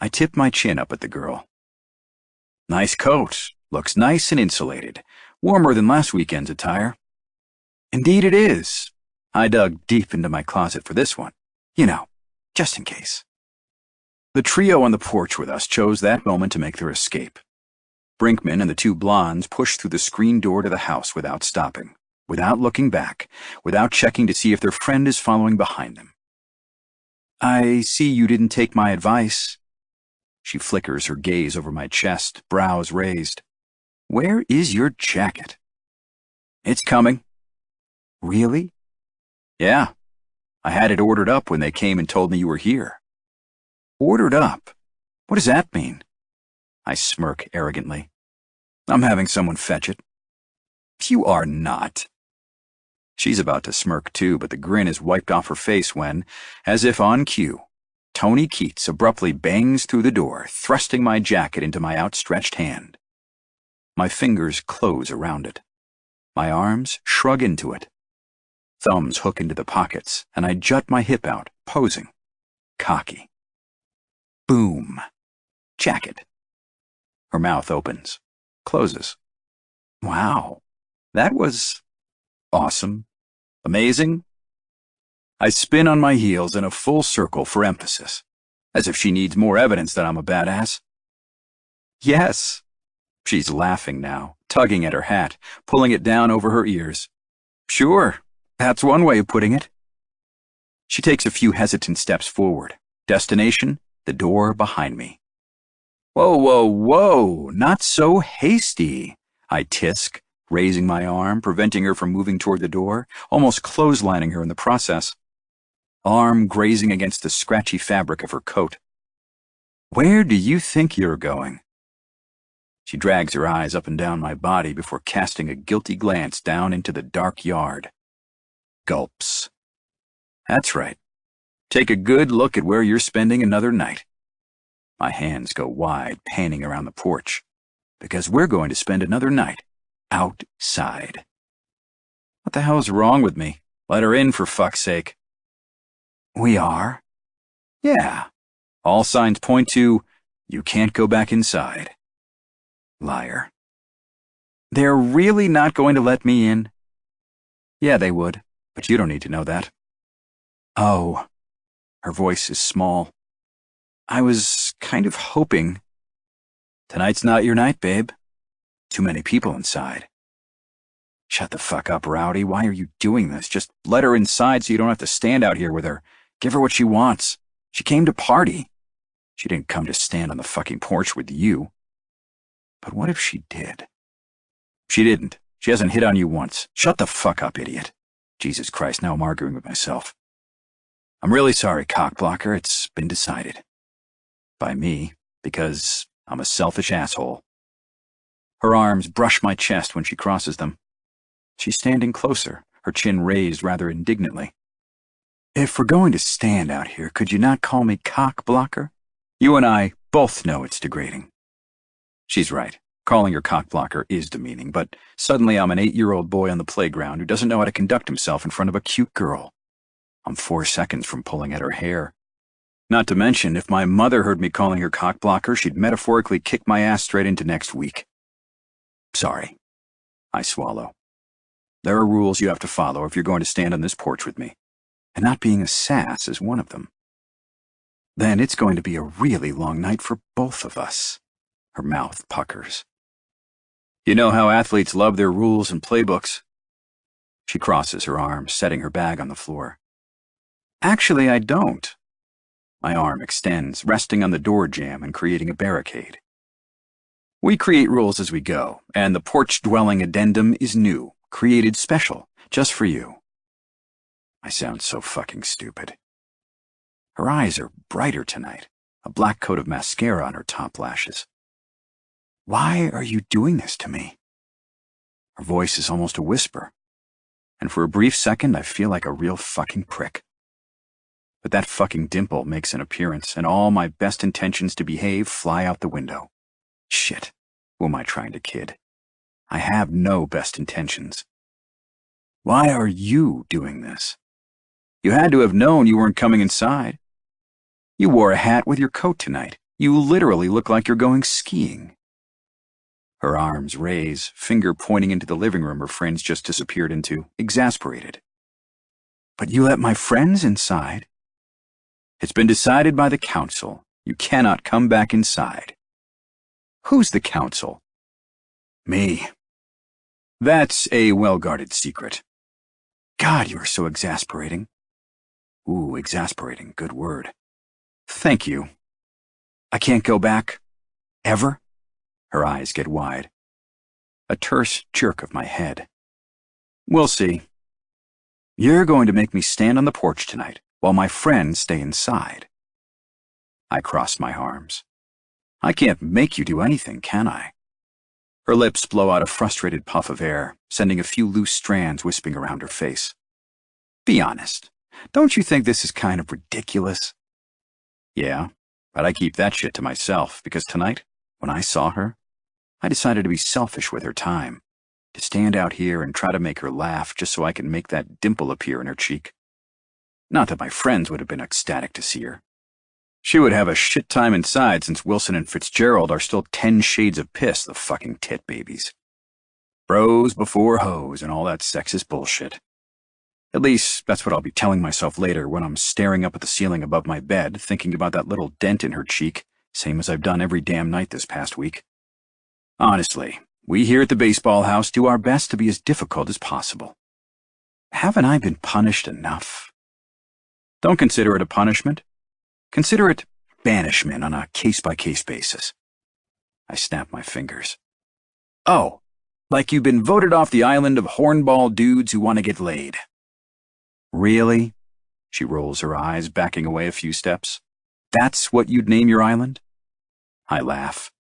I tip my chin up at the girl. Nice coat. Looks nice and insulated. Warmer than last weekend's attire. Indeed it is. I dug deep into my closet for this one. You know, just in case. The trio on the porch with us chose that moment to make their escape. Brinkman and the two blondes pushed through the screen door to the house without stopping, without looking back, without checking to see if their friend is following behind them. I see you didn't take my advice. She flickers her gaze over my chest, brows raised. Where is your jacket? It's coming. Really? Yeah. I had it ordered up when they came and told me you were here. Ordered up? What does that mean? I smirk arrogantly. I'm having someone fetch it. You are not. She's about to smirk too, but the grin is wiped off her face when, as if on cue, Tony Keats abruptly bangs through the door, thrusting my jacket into my outstretched hand. My fingers close around it. My arms shrug into it. Thumbs hook into the pockets, and I jut my hip out, posing. Cocky. Boom. Jacket. Her mouth opens, closes. Wow. That was awesome. Amazing. I spin on my heels in a full circle for emphasis, as if she needs more evidence that I'm a badass. Yes. She's laughing now, tugging at her hat, pulling it down over her ears. Sure, that's one way of putting it. She takes a few hesitant steps forward. Destination, the door behind me. Whoa, whoa, whoa, not so hasty, I tisk, raising my arm, preventing her from moving toward the door, almost clotheslining her in the process. Arm grazing against the scratchy fabric of her coat. Where do you think you're going? She drags her eyes up and down my body before casting a guilty glance down into the dark yard. Gulps. That's right. Take a good look at where you're spending another night. My hands go wide, panning around the porch, because we're going to spend another night outside. What the hell's wrong with me? Let her in, for fuck's sake. We are? Yeah. All signs point to, you can't go back inside. Liar. They're really not going to let me in? Yeah, they would, but you don't need to know that. Oh. Her voice is small. I was kind of hoping. Tonight's not your night, babe. Too many people inside. Shut the fuck up, Rowdy. Why are you doing this? Just let her inside so you don't have to stand out here with her. Give her what she wants. She came to party. She didn't come to stand on the fucking porch with you. But what if she did? She didn't. She hasn't hit on you once. Shut the fuck up, idiot. Jesus Christ, now I'm arguing with myself. I'm really sorry, Cockblocker. It's been decided. By me, because I'm a selfish asshole. Her arms brush my chest when she crosses them. She's standing closer, her chin raised rather indignantly. If we're going to stand out here, could you not call me Cockblocker? You and I both know it's degrading. She's right. Calling her Cockblocker is demeaning, but suddenly I'm an 8-year-old boy on the playground who doesn't know how to conduct himself in front of a cute girl. I'm 4 seconds from pulling at her hair. Not to mention, if my mother heard me calling her Cockblocker, she'd metaphorically kick my ass straight into next week. Sorry. I swallow. There are rules you have to follow if you're going to stand on this porch with me, and not being a sass is one of them. Then it's going to be a really long night for both of us. Her mouth puckers. You know how athletes love their rules and playbooks. She crosses her arms, setting her bag on the floor. Actually, I don't. My arm extends, resting on the door jamb and creating a barricade. We create rules as we go, and the porch-dwelling addendum is new, created special, just for you. I sound so fucking stupid. Her eyes are brighter tonight, a black coat of mascara on her top lashes. Why are you doing this to me? Her voice is almost a whisper, and for a brief second I feel like a real fucking prick. But that fucking dimple makes an appearance, and all my best intentions to behave fly out the window. Shit, who am I trying to kid? I have no best intentions. Why are you doing this? You had to have known you weren't coming inside. You wore a hat with your coat tonight. You literally look like you're going skiing. Her arms raise, finger pointing into the living room her friends just disappeared into, exasperated. But you let my friends inside? It's been decided by the council. You cannot come back inside. Who's the council? Me. That's a well-guarded secret. God, you are so exasperating. Ooh, exasperating, good word. Thank you. I can't go back. Ever? Her eyes get wide. A terse jerk of my head. We'll see. You're going to make me stand on the porch tonight, while my friends stay inside. I cross my arms. I can't make you do anything, can I? Her lips blow out a frustrated puff of air, sending a few loose strands wisping around her face. Be honest. Don't you think this is kind of ridiculous? Yeah, but I keep that shit to myself, because tonight, when I saw her, I decided to be selfish with her time, to stand out here and try to make her laugh just so I can make that dimple appear in her cheek. Not that my friends would have been ecstatic to see her. She would have a shit time inside since Wilson and Fitzgerald are still 10 shades of piss, the fucking tit babies. Bros before hoes and all that sexist bullshit. At least, that's what I'll be telling myself later when I'm staring up at the ceiling above my bed, thinking about that little dent in her cheek, same as I've done every damn night this past week. Honestly, we here at the baseball house do our best to be as difficult as possible. Haven't I been punished enough? Don't consider it a punishment. Consider it banishment on a case-by-case basis. I snap my fingers. Oh, like you've been voted off the island of hornball dudes who want to get laid. Really? She rolls her eyes, backing away a few steps. That's what you'd name your island? I laugh.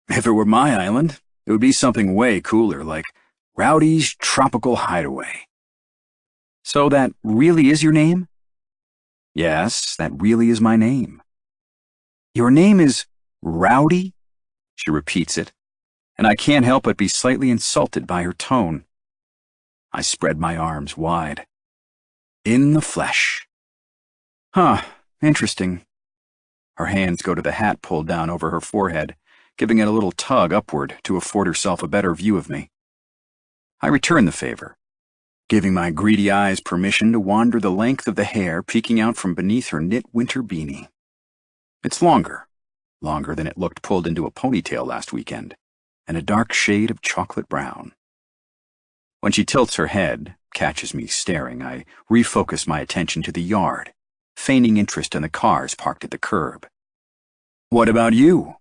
If it were my island, it would be something way cooler, like Rowdy's Tropical Hideaway. So that really is your name? Yes, that really is my name. Your name is Rowdy? She repeats it, and I can't help but be slightly insulted by her tone. I spread my arms wide. In the flesh. Huh, interesting. Her hands go to the hat pulled down over her forehead, giving it a little tug upward to afford herself a better view of me. I return the favor, giving my greedy eyes permission to wander the length of the hair peeking out from beneath her knit winter beanie. It's longer than it looked pulled into a ponytail last weekend, and a dark shade of chocolate brown. When she tilts her head, catches me staring, I refocus my attention to the yard, feigning interest in the cars parked at the curb. What about you?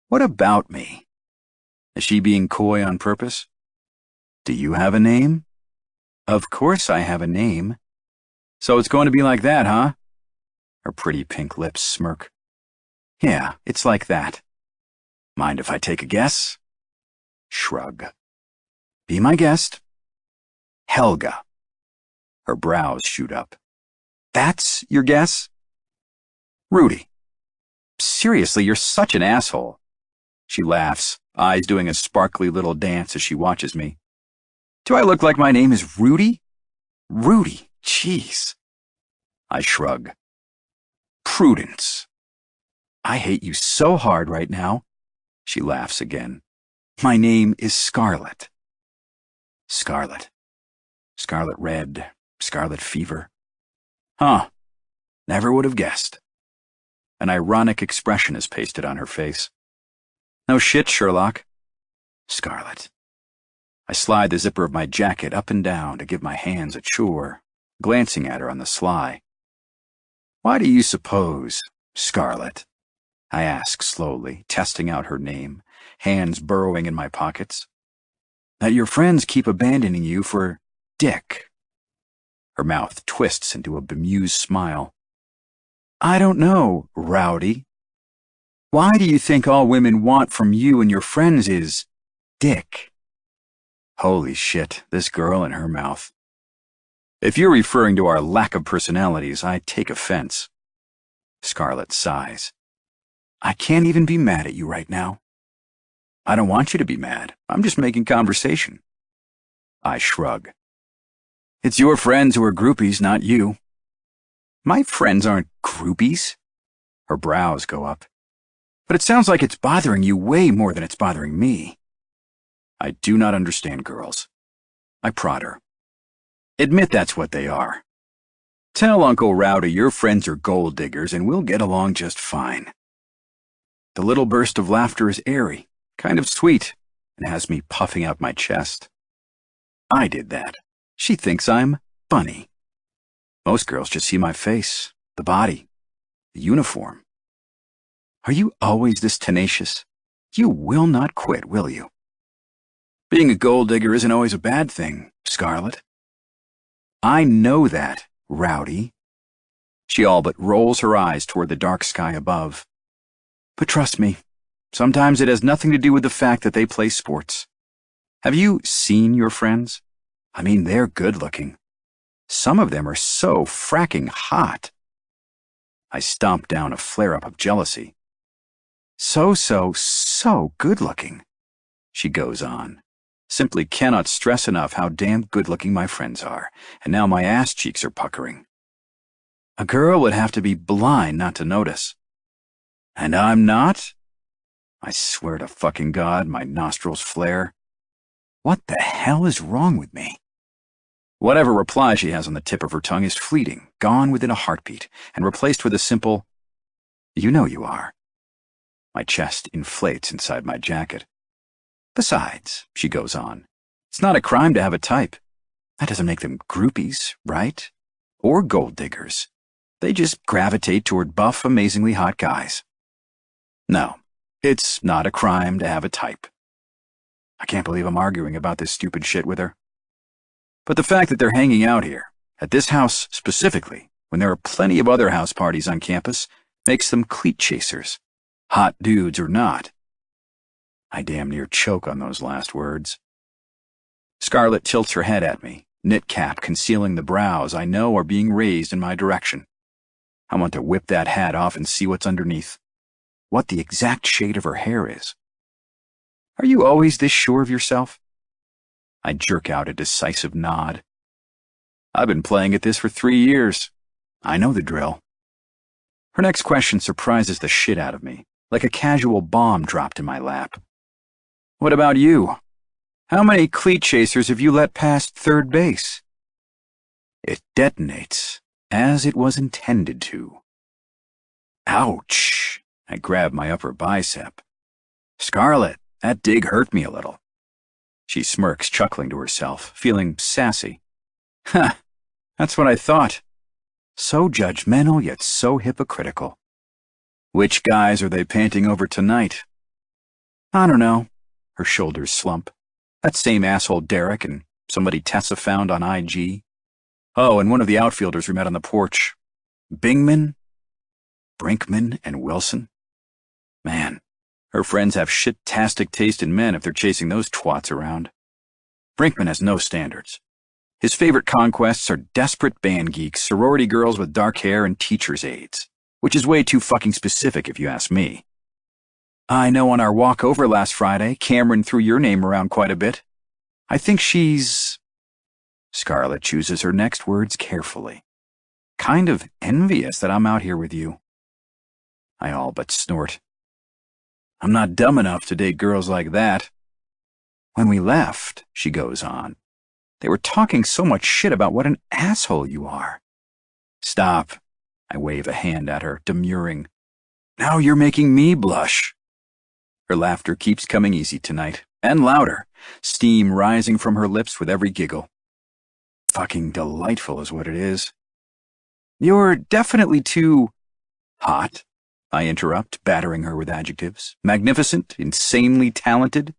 What about me? Is she being coy on purpose? Do you have a name? Of course I have a name. So it's going to be like that, huh? Her pretty pink lips smirk. Yeah, it's like that. Mind if I take a guess? Shrug. Be my guest. Helga. Her brows shoot up. That's your guess? Rudy. Seriously, you're such an asshole. She laughs, eyes doing a sparkly little dance as she watches me. Do I look like my name is Rudy? Rudy, jeez. I shrug. Prudence. I hate you so hard right now. She laughs again. My name is Scarlet. Scarlet. Scarlet red. Scarlet fever. Huh. Never would have guessed. An ironic expression is pasted on her face. No shit, Sherlock. Scarlet. I slide the zipper of my jacket up and down to give my hands a chore, glancing at her on the sly. Why do you suppose, Scarlet? I ask slowly, testing out her name, hands burrowing in my pockets. That your friends keep abandoning you for Dick. Her mouth twists into a bemused smile. I don't know, Rowdy. Why do you think all women want from you and your friends is Dick? Holy shit, this girl and her mouth. If you're referring to our lack of personalities, I take offense. Scarlet sighs. I can't even be mad at you right now. I don't want you to be mad. I'm just making conversation. I shrug. It's your friends who are groupies, not you. My friends aren't groupies. Her brows go up. But it sounds like it's bothering you way more than it's bothering me. I do not understand girls. I prod her. Admit that's what they are. Tell Uncle Rowdy your friends are gold diggers and we'll get along just fine. The little burst of laughter is airy, kind of sweet, and has me puffing out my chest. I did that. She thinks I'm funny. Most girls just see my face, the body, the uniform. Are you always this tenacious? You will not quit, will you? Being a gold digger isn't always a bad thing, Scarlet. I know that, Rowdy. She all but rolls her eyes toward the dark sky above. But trust me, sometimes it has nothing to do with the fact that they play sports. Have you seen your friends? I mean, they're good-looking. Some of them are so fracking hot. I stomp down a flare-up of jealousy. So good-looking, she goes on. Simply cannot stress enough how damn good-looking my friends are, and now my ass cheeks are puckering. A girl would have to be blind not to notice. And I'm not? I swear to fucking God, my nostrils flare. What the hell is wrong with me? Whatever reply she has on the tip of her tongue is fleeting, gone within a heartbeat, and replaced with a simple, you know you are. My chest inflates inside my jacket. Besides, she goes on, it's not a crime to have a type. That doesn't make them groupies, right? Or gold diggers. They just gravitate toward buff, amazingly hot guys. No, it's not a crime to have a type. I can't believe I'm arguing about this stupid shit with her. But the fact that they're hanging out here, at this house specifically, when there are plenty of other house parties on campus, makes them cleat chasers, hot dudes or not. I damn near choke on those last words. Scarlet tilts her head at me, knit cap concealing the brows I know are being raised in my direction. I want to whip that hat off and see what's underneath. What the exact shade of her hair is. Are you always this sure of yourself? I jerk out a decisive nod. I've been playing at this for 3 years. I know the drill. Her next question surprises the shit out of me, like a casual bomb dropped in my lap. What about you? How many cleat chasers have you let past third base? It detonates, as it was intended to. Ouch! I grab my upper bicep. Scarlet, that dig hurt me a little. She smirks, chuckling to herself, feeling sassy. Ha! That's what I thought. So judgmental, yet so hypocritical. Which guys are they panting over tonight? I don't know. Her shoulders slump. That same asshole Derek and somebody Tessa found on IG. Oh, and one of the outfielders we met on the porch. Bingman, Brinkman, and Wilson. Man, her friends have shit-tastic taste in men if they're chasing those twats around. Brinkman has no standards. His favorite conquests are desperate band geeks, sorority girls with dark hair, and teacher's aides, which is way too fucking specific if you ask me. I know on our walk over last Friday, Cameron threw your name around quite a bit. I think she's... Scarlet chooses her next words carefully. Kind of envious that I'm out here with you. I all but snort. I'm not dumb enough to date girls like that. When we left, she goes on, they were talking so much shit about what an asshole you are. Stop. I wave a hand at her, demurring. Now you're making me blush. Her laughter keeps coming easy tonight, and louder, steam rising from her lips with every giggle. Fucking delightful is what it is. You're definitely too hot, I interrupt, battering her with adjectives. Magnificent, insanely talented.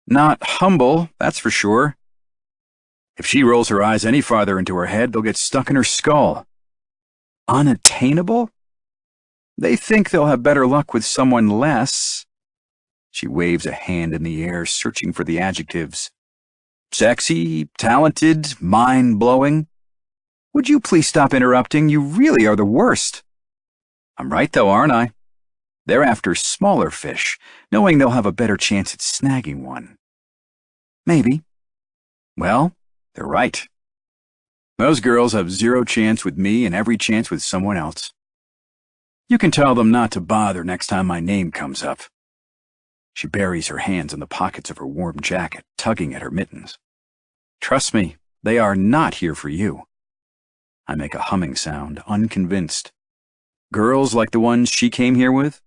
Not humble, that's for sure. If she rolls her eyes any farther into her head, they'll get stuck in her skull. Unattainable? They think they'll have better luck with someone less. She waves a hand in the air, searching for the adjectives. Sexy, talented, mind-blowing. Would you please stop interrupting? You really are the worst. I'm right, though, aren't I? They're after smaller fish, knowing they'll have a better chance at snagging one. Maybe. Well, they're right. Those girls have zero chance with me and every chance with someone else. You can tell them not to bother next time my name comes up. She buries her hands in the pockets of her warm jacket, tugging at her mittens. Trust me, they are not here for you. I make a humming sound, unconvinced. Girls like the ones she came here with,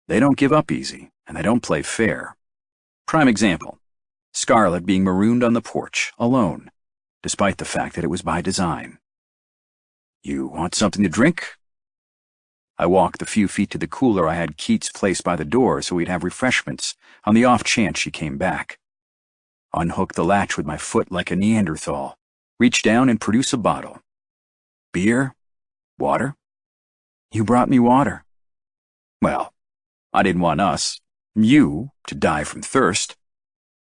they don't give up easy, and they don't play fair. Prime example, Scarlett being marooned on the porch, alone, despite the fact that it was by design. You want something to drink? I walked the few feet to the cooler I had Keats place by the door so we'd have refreshments on the off chance she came back. Unhook the latch with my foot like a Neanderthal, reach down and produce a bottle. Beer? Water? You brought me water. Well, I didn't want us, you, to die from thirst.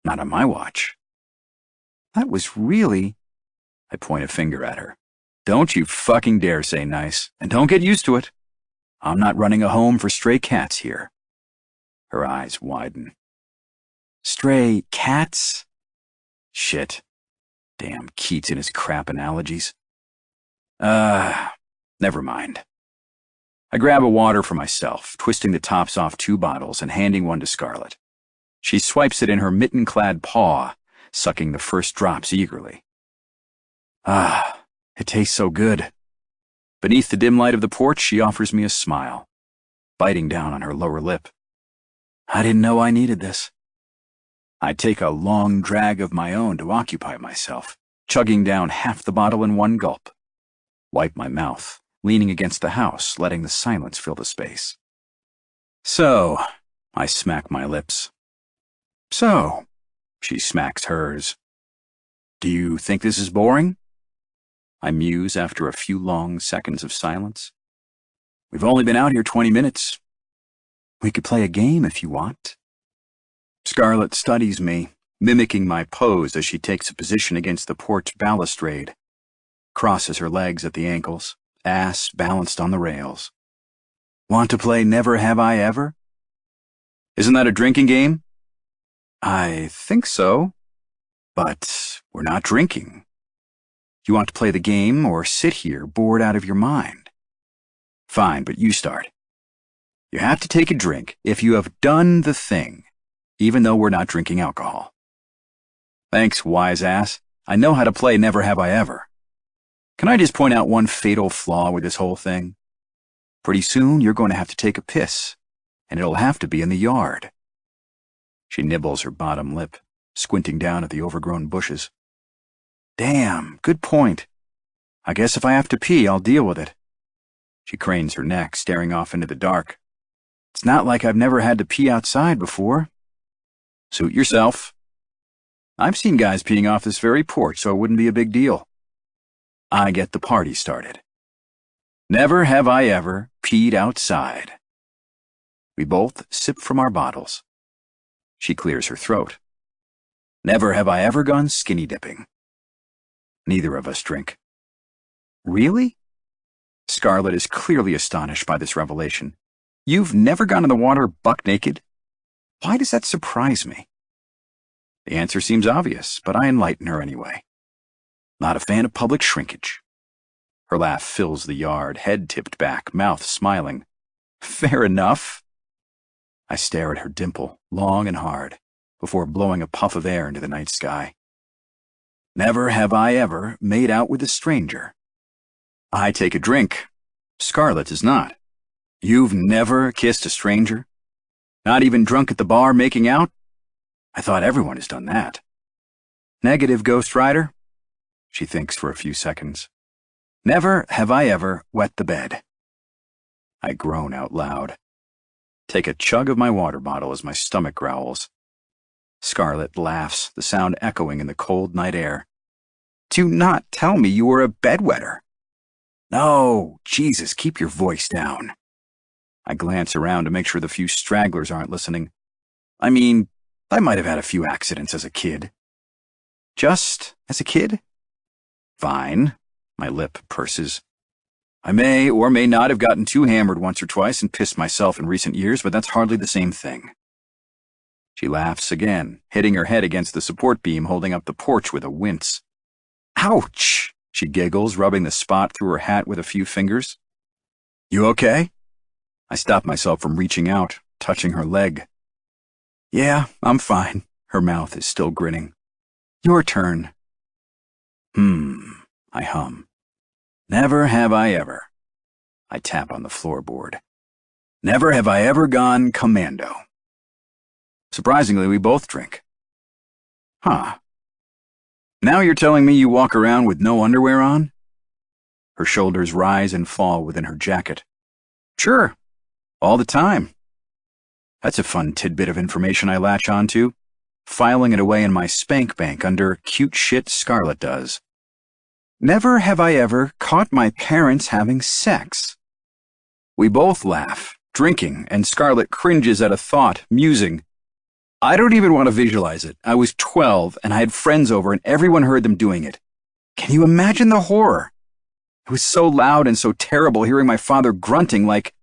Not on my watch. That was really... I point a finger at her. Don't you fucking dare say nice, and don't get used to it. I'm not running a home for stray cats here. Her eyes widen. Stray cats? Shit. Damn Keats and his crap analogies. Never mind. I grab a water for myself, twisting the tops off 2 bottles and handing one to Scarlett. She swipes it in her mitten-clad paw, sucking the first drops eagerly. It tastes so good. Beneath the dim light of the porch, she offers me a smile, biting down on her lower lip. I didn't know I needed this. I take a long drag of my own to occupy myself, chugging down half the bottle in one gulp. Wipe my mouth, leaning against the house, letting the silence fill the space. So, I smack my lips. So, she smacks hers. Do you think this is boring? I muse after a few long seconds of silence. We've only been out here 20 minutes. We could play a game if you want. Scarlett studies me, mimicking my pose as she takes a position against the porch balustrade, crosses her legs at the ankles, ass balanced on the rails. Want to play Never Have I Ever? Isn't that a drinking game? I think so, but we're not drinking. You want to play the game or sit here bored out of your mind? Fine, but you start. You have to take a drink if you have done the thing, even though we're not drinking alcohol. Thanks, wise ass. I know how to play Never Have I Ever. Can I just point out one fatal flaw with this whole thing? Pretty soon you're going to have to take a piss, and it'll have to be in the yard. She nibbles her bottom lip, squinting down at the overgrown bushes. Damn, good point. I guess if I have to pee, I'll deal with it. She cranes her neck, staring off into the dark. It's not like I've never had to pee outside before. Suit yourself. I've seen guys peeing off this very porch, so it wouldn't be a big deal. I get the party started. Never have I ever peed outside. We both sip from our bottles. She clears her throat. Never have I ever gone skinny dipping. Neither of us drink. Really? Scarlett is clearly astonished by this revelation. You've never gone in the water buck naked? Why does that surprise me? The answer seems obvious, but I enlighten her anyway. Not a fan of public shrinkage. Her laugh fills the yard, head tipped back, mouth smiling. Fair enough. I stare at her dimple, long and hard, before blowing a puff of air into the night sky. Never have I ever made out with a stranger. I take a drink. Scarlett does not. You've never kissed a stranger? Not even drunk at the bar making out? I thought everyone has done that. Negative, Ghost Rider? She thinks for a few seconds. Never have I ever wet the bed. I groan out loud. Take a chug of my water bottle as my stomach growls. Scarlett laughs, the sound echoing in the cold night air. Do not tell me you were a bedwetter. No, Jesus, keep your voice down. I glance around to make sure the few stragglers aren't listening. I mean, I might have had a few accidents as a kid. Just as a kid? Fine. My lip purses. I may or may not have gotten too hammered once or twice and pissed myself in recent years, but that's hardly the same thing. She laughs again, hitting her head against the support beam holding up the porch with a wince. Ouch! She giggles, rubbing the spot through her hat with a few fingers. You okay? I stop myself from reaching out, touching her leg. Yeah, I'm fine. Her mouth is still grinning. Your turn. I hum. Never have I ever. I tap on the floorboard. Never have I ever gone commando. Surprisingly, we both drink. Huh. Now you're telling me you walk around with no underwear on? Her shoulders rise and fall within her jacket. Sure. All the time. That's a fun tidbit of information I latch onto, filing it away in my spank bank under cute shit Scarlett does. Never have I ever caught my parents having sex. We both laugh, drinking, and Scarlett cringes at a thought, musing. I don't even want to visualize it. I was 12 and I had friends over and everyone heard them doing it. Can you imagine the horror? It was so loud and so terrible hearing my father grunting like,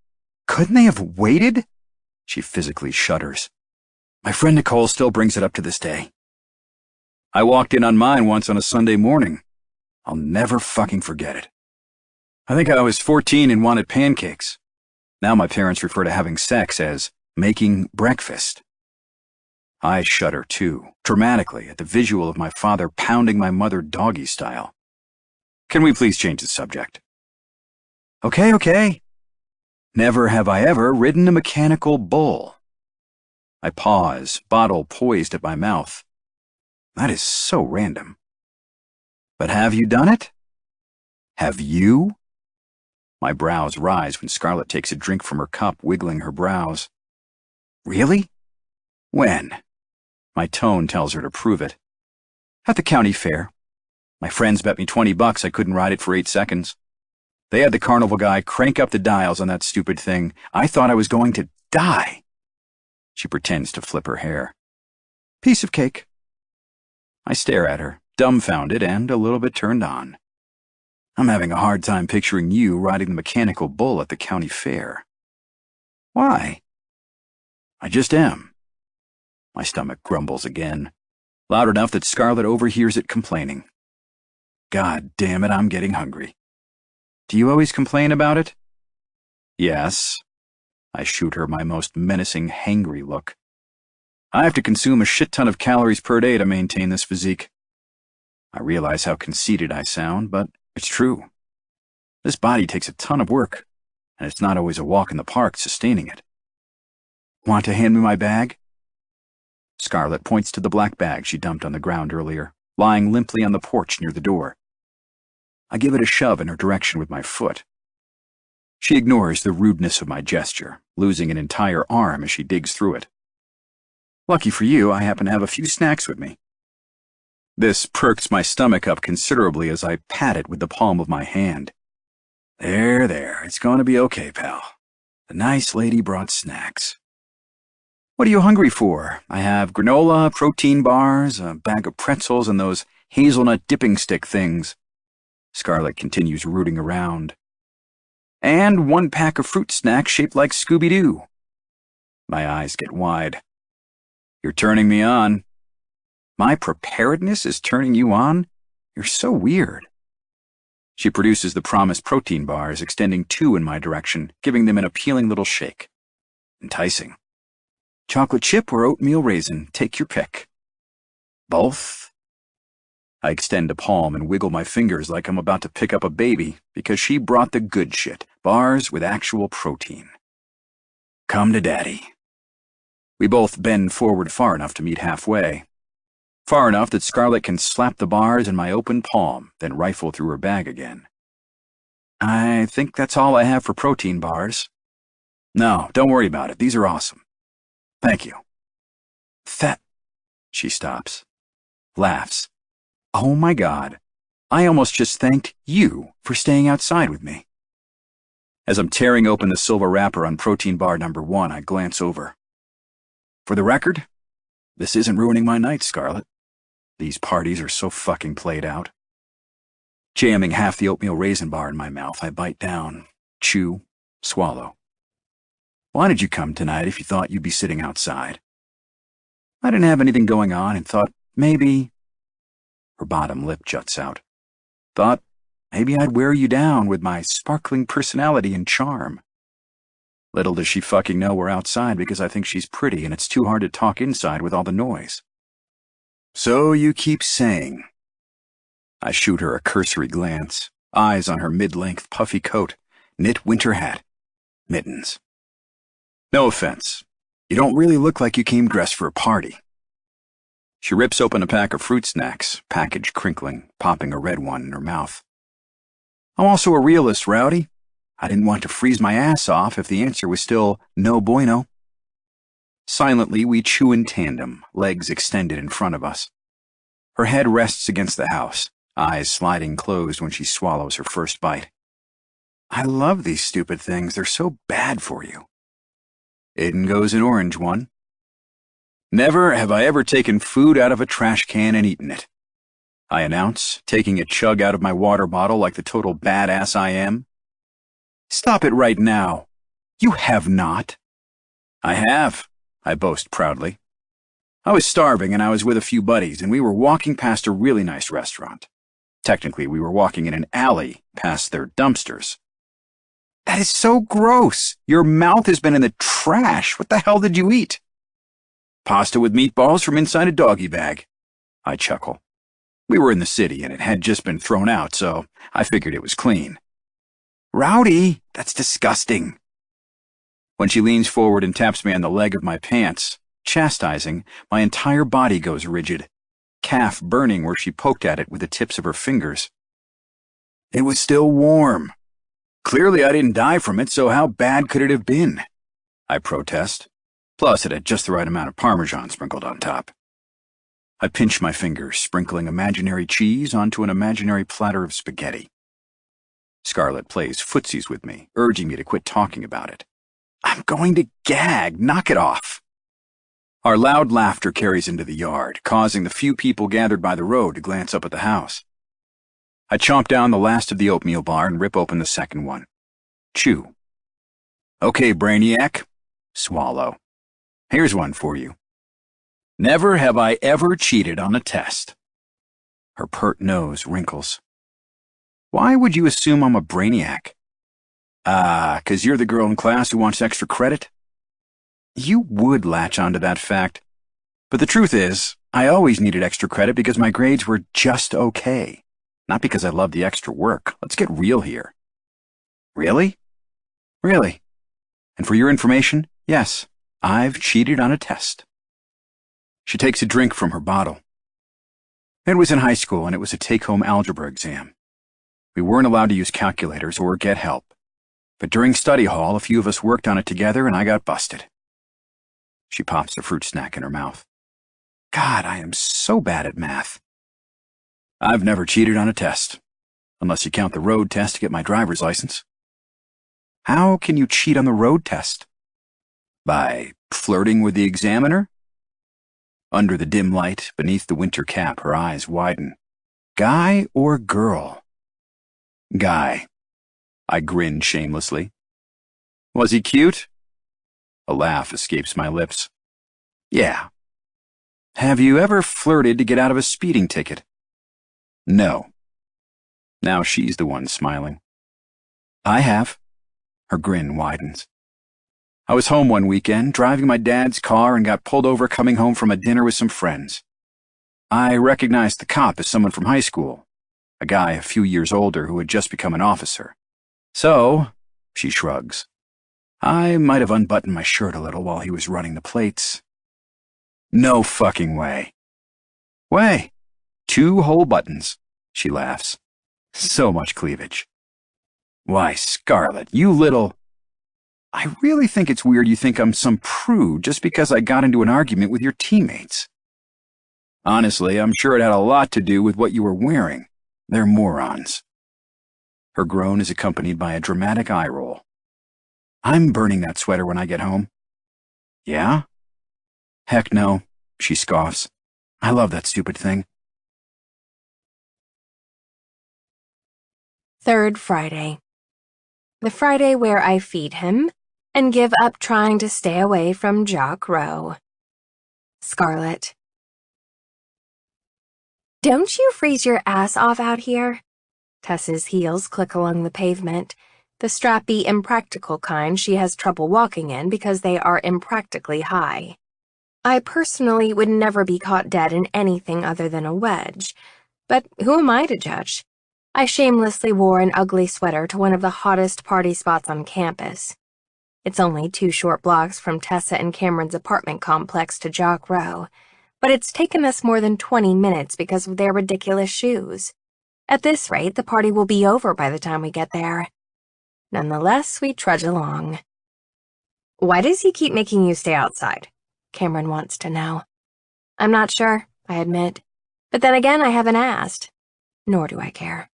couldn't they have waited? She physically shudders. My friend Nicole still brings it up to this day. I walked in on mine once on a Sunday morning. I'll never fucking forget it. I think I was 14 and wanted pancakes. Now my parents refer to having sex as making breakfast. I shudder too, dramatically, at the visual of my father pounding my mother doggy style. Can we please change the subject? Okay. Never have I ever ridden a mechanical bull. I pause, bottle poised at my mouth. That is so random. But have you done it? Have you? My brows rise when Scarlett takes a drink from her cup, wiggling her brows. Really? When? My tone tells her to prove it. At the county fair. My friends bet me $20 I couldn't ride it for 8 seconds. They had the carnival guy crank up the dials on that stupid thing. I thought I was going to die. She pretends to flip her hair. Piece of cake. I stare at her, dumbfounded and a little bit turned on. I'm having a hard time picturing you riding the mechanical bull at the county fair. Why? I just am. My stomach grumbles again, loud enough that Scarlett overhears it complaining. God damn it, I'm getting hungry. Do you always complain about it? Yes. I shoot her my most menacing, hangry look. I have to consume a shit ton of calories per day to maintain this physique. I realize how conceited I sound, but it's true. This body takes a ton of work, and it's not always a walk in the park sustaining it. Want to hand me my bag? Scarlett points to the black bag she dumped on the ground earlier, lying limply on the porch near the door. I give it a shove in her direction with my foot. She ignores the rudeness of my gesture, losing an entire arm as she digs through it. Lucky for you, I happen to have a few snacks with me. This perks my stomach up considerably as I pat it with the palm of my hand. There, it's going to be okay, pal. The nice lady brought snacks. What are you hungry for? I have granola, protein bars, a bag of pretzels, and those hazelnut dipping stick things. Scarlett continues rooting around. And 1 pack of fruit snacks shaped like Scooby-Doo. My eyes get wide. You're turning me on. My preparedness is turning you on? You're so weird. She produces the promised protein bars, extending 2 in my direction, giving them an appealing little shake. Enticing. Chocolate chip or oatmeal raisin, take your pick. Both? I extend a palm and wiggle my fingers like I'm about to pick up a baby because she brought the good shit, bars with actual protein. Come to daddy. We both bend forward far enough to meet halfway. Far enough that Scarlett can slap the bars in my open palm, then rifle through her bag again. I think that's all I have for protein bars. No, don't worry about it. These are awesome. Thank you. She stops, laughs. Oh my God. I almost just thanked you for staying outside with me. As I'm tearing open the silver wrapper on protein bar number 1, I glance over. For the record, this isn't ruining my night, Scarlett. These parties are so fucking played out. Jamming half the oatmeal raisin bar in my mouth, I bite down, chew, swallow. Why did you come tonight if you thought you'd be sitting outside? I didn't have anything going on and thought maybe... Her bottom lip juts out. Thought maybe I'd wear you down with my sparkling personality and charm. Little does she fucking know we're outside because I think she's pretty and it's too hard to talk inside with all the noise. So you keep saying. I shoot her a cursory glance, eyes on her mid-length puffy coat, knit winter hat, mittens. No offense. You don't really look like you came dressed for a party. She rips open a pack of fruit snacks, package crinkling, popping a red one in her mouth. I'm also a realist, Rowdy. I didn't want to freeze my ass off if the answer was still no bueno. Silently, we chew in tandem, legs extended in front of us. Her head rests against the house, eyes sliding closed when she swallows her first bite. I love these stupid things. They're so bad for you. In goes an orange one. Never have I ever taken food out of a trash can and eaten it, I announce, taking a chug out of my water bottle like the total badass I am. Stop it right now. You have not. I have, I boast proudly. I was starving and I was with a few buddies and we were walking past a really nice restaurant. Technically, we were walking in an alley past their dumpsters. That is so gross. Your mouth has been in the trash. What the hell did you eat? Pasta with meatballs from inside a doggy bag. I chuckle. We were in the city and it had just been thrown out, so I figured it was clean. Rowdy, that's disgusting. When she leans forward and taps me on the leg of my pants, chastising, my entire body goes rigid, calf burning where she poked at it with the tips of her fingers. It was still warm. Clearly I didn't die from it, so how bad could it have been? I protest. Plus, it had just the right amount of Parmesan sprinkled on top. I pinch my fingers, sprinkling imaginary cheese onto an imaginary platter of spaghetti. Scarlett plays footsies with me, urging me to quit talking about it. I'm going to gag. Knock it off. Our loud laughter carries into the yard, causing the few people gathered by the road to glance up at the house. I chomp down the last of the oatmeal bar and rip open the second one. Chew. Okay, Brainiac. Swallow. Here's one for you. Never have I ever cheated on a test. Her pert nose wrinkles. Why would you assume I'm a brainiac? 'Cause you're the girl in class who wants extra credit? You would latch onto that fact. But the truth is, I always needed extra credit because my grades were just okay. Not because I loved the extra work. Let's get real here. Really? Really. And for your information, yes, I've cheated on a test. She takes a drink from her bottle. It was in high school and it was a take-home algebra exam. We weren't allowed to use calculators or get help. But during study hall, a few of us worked on it together and I got busted. She pops the fruit snack in her mouth. God, I am so bad at math. I've never cheated on a test, unless you count the road test to get my driver's license. How can you cheat on the road test? By flirting with the examiner? Under the dim light, beneath the winter cap, her eyes widen. Guy or girl? Guy. I grin shamelessly. Was he cute? A laugh escapes my lips. Yeah. Have you ever flirted to get out of a speeding ticket? No. Now she's the one smiling. I have. Her grin widens. I was home one weekend, driving my dad's car and got pulled over coming home from a dinner with some friends. I recognized the cop as someone from high school, a guy a few years older who had just become an officer. So, she shrugs, I might have unbuttoned my shirt a little while he was running the plates. No fucking way. Way. 2 whole buttons, she laughs. So much cleavage. Why, Scarlett, you little... I really think it's weird you think I'm some prude just because I got into an argument with your teammates. Honestly, I'm sure it had a lot to do with what you were wearing. They're morons. Her groan is accompanied by a dramatic eye roll. I'm burning that sweater when I get home. Yeah? Heck no, she scoffs. I love that stupid thing. 3rd Friday. The Friday where I feed him and give up trying to stay away from Jock Row. Scarlett. Don't you freeze your ass off out here? Tess's heels click along the pavement, the strappy, impractical kind she has trouble walking in because they are impractically high. I personally would never be caught dead in anything other than a wedge, but who am I to judge? I shamelessly wore an ugly sweater to one of the hottest party spots on campus. It's only 2 short blocks from Tessa and Cameron's apartment complex to Jock Row, but it's taken us more than 20 minutes because of their ridiculous shoes. At this rate, the party will be over by the time we get there. Nonetheless, we trudge along. Why does he keep making you stay outside? Cameron wants to know. I'm not sure, I admit. But then again, I haven't asked. Nor do I care.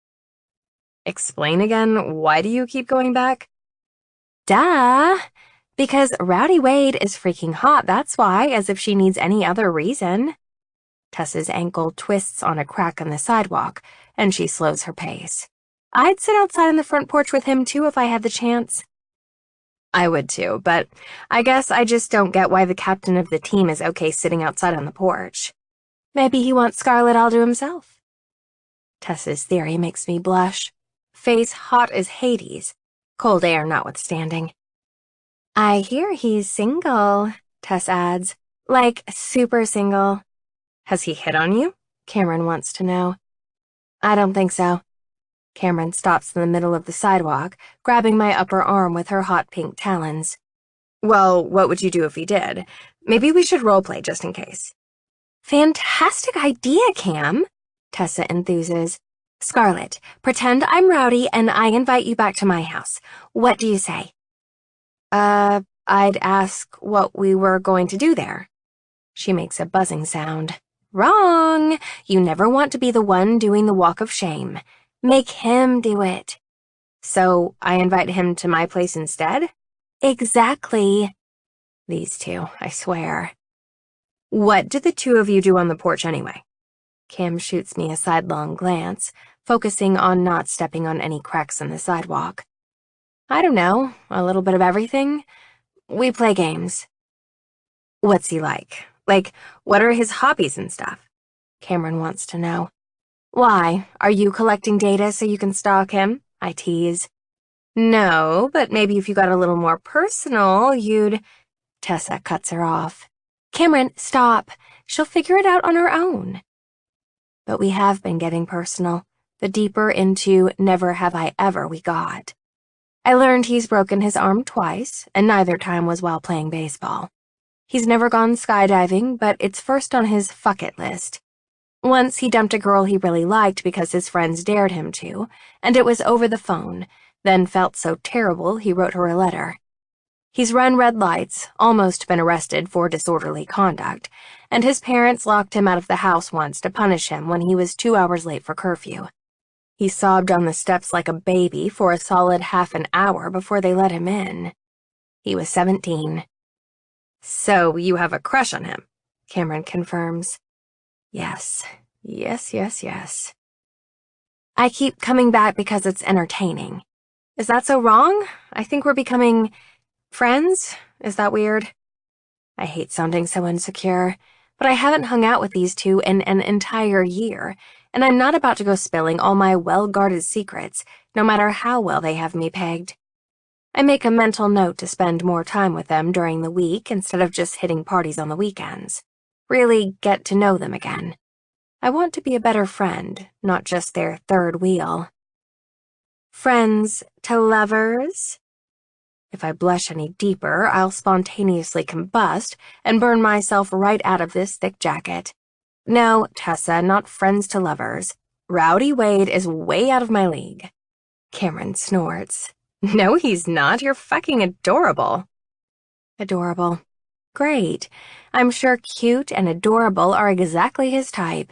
Explain again, why do you keep going back? Duh! Because Rowdy Wade is freaking hot, that's why, as if she needs any other reason. Tessa's ankle twists on a crack in the sidewalk, and she slows her pace. I'd sit outside on the front porch with him, too, if I had the chance. I would, too, but I guess I just don't get why the captain of the team is okay sitting outside on the porch. Maybe he wants Scarlett all to himself. Tessa's theory makes me blush. Face hot as Hades, cold air notwithstanding. I hear he's single, Tess adds. Like, super single. Has he hit on you? Cameron wants to know. I don't think so. Cameron stops in the middle of the sidewalk, grabbing my upper arm with her hot pink talons. Well, what would you do if he did? Maybe we should roleplay just in case. Fantastic idea, Cam, Tessa enthuses. Scarlett, pretend I'm Rowdy and I invite you back to my house. What do you say? I'd ask what we were going to do there. She makes a buzzing sound. Wrong! You never want to be the one doing the walk of shame. Make him do it. So I invite him to my place instead? Exactly. These two, I swear. What did the two of you do on the porch anyway? Cam shoots me a sidelong glance, focusing on not stepping on any cracks in the sidewalk. I don't know, a little bit of everything. We play games. What's he like? Like, what are his hobbies and stuff? Cameron wants to know. Why, are you collecting data so you can stalk him? I tease. No, but maybe if you got a little more personal, you'd... Tessa cuts her off. Cameron, stop. She'll figure it out on her own. But we have been getting personal, the deeper into never have I ever we got. I learned he's broken his arm twice, and neither time was while playing baseball. He's never gone skydiving, but it's first on his fuck it list. Once he dumped a girl he really liked because his friends dared him to, and it was over the phone, then felt so terrible he wrote her a letter. He's run red lights, almost been arrested for disorderly conduct, and his parents locked him out of the house once to punish him when he was 2 hours late for curfew. He sobbed on the steps like a baby for a solid half an hour before they let him in. He was 17. So you have a crush on him, Cameron confirms. Yes. Yes. I keep coming back because it's entertaining. Is that so wrong? I think we're becoming friends? Is that weird? I hate sounding so insecure, but I haven't hung out with these two in an entire year, and I'm not about to go spilling all my well-guarded secrets, no matter how well they have me pegged. I make a mental note to spend more time with them during the week instead of just hitting parties on the weekends. Really get to know them again. I want to be a better friend, not just their third wheel. Friends to lovers? If I blush any deeper, I'll spontaneously combust and burn myself right out of this thick jacket. No, Tessa, not friends to lovers. Rowdy Wade is way out of my league. Cameron snorts. No, he's not. You're fucking adorable. Adorable. Great. I'm sure cute and adorable are exactly his type.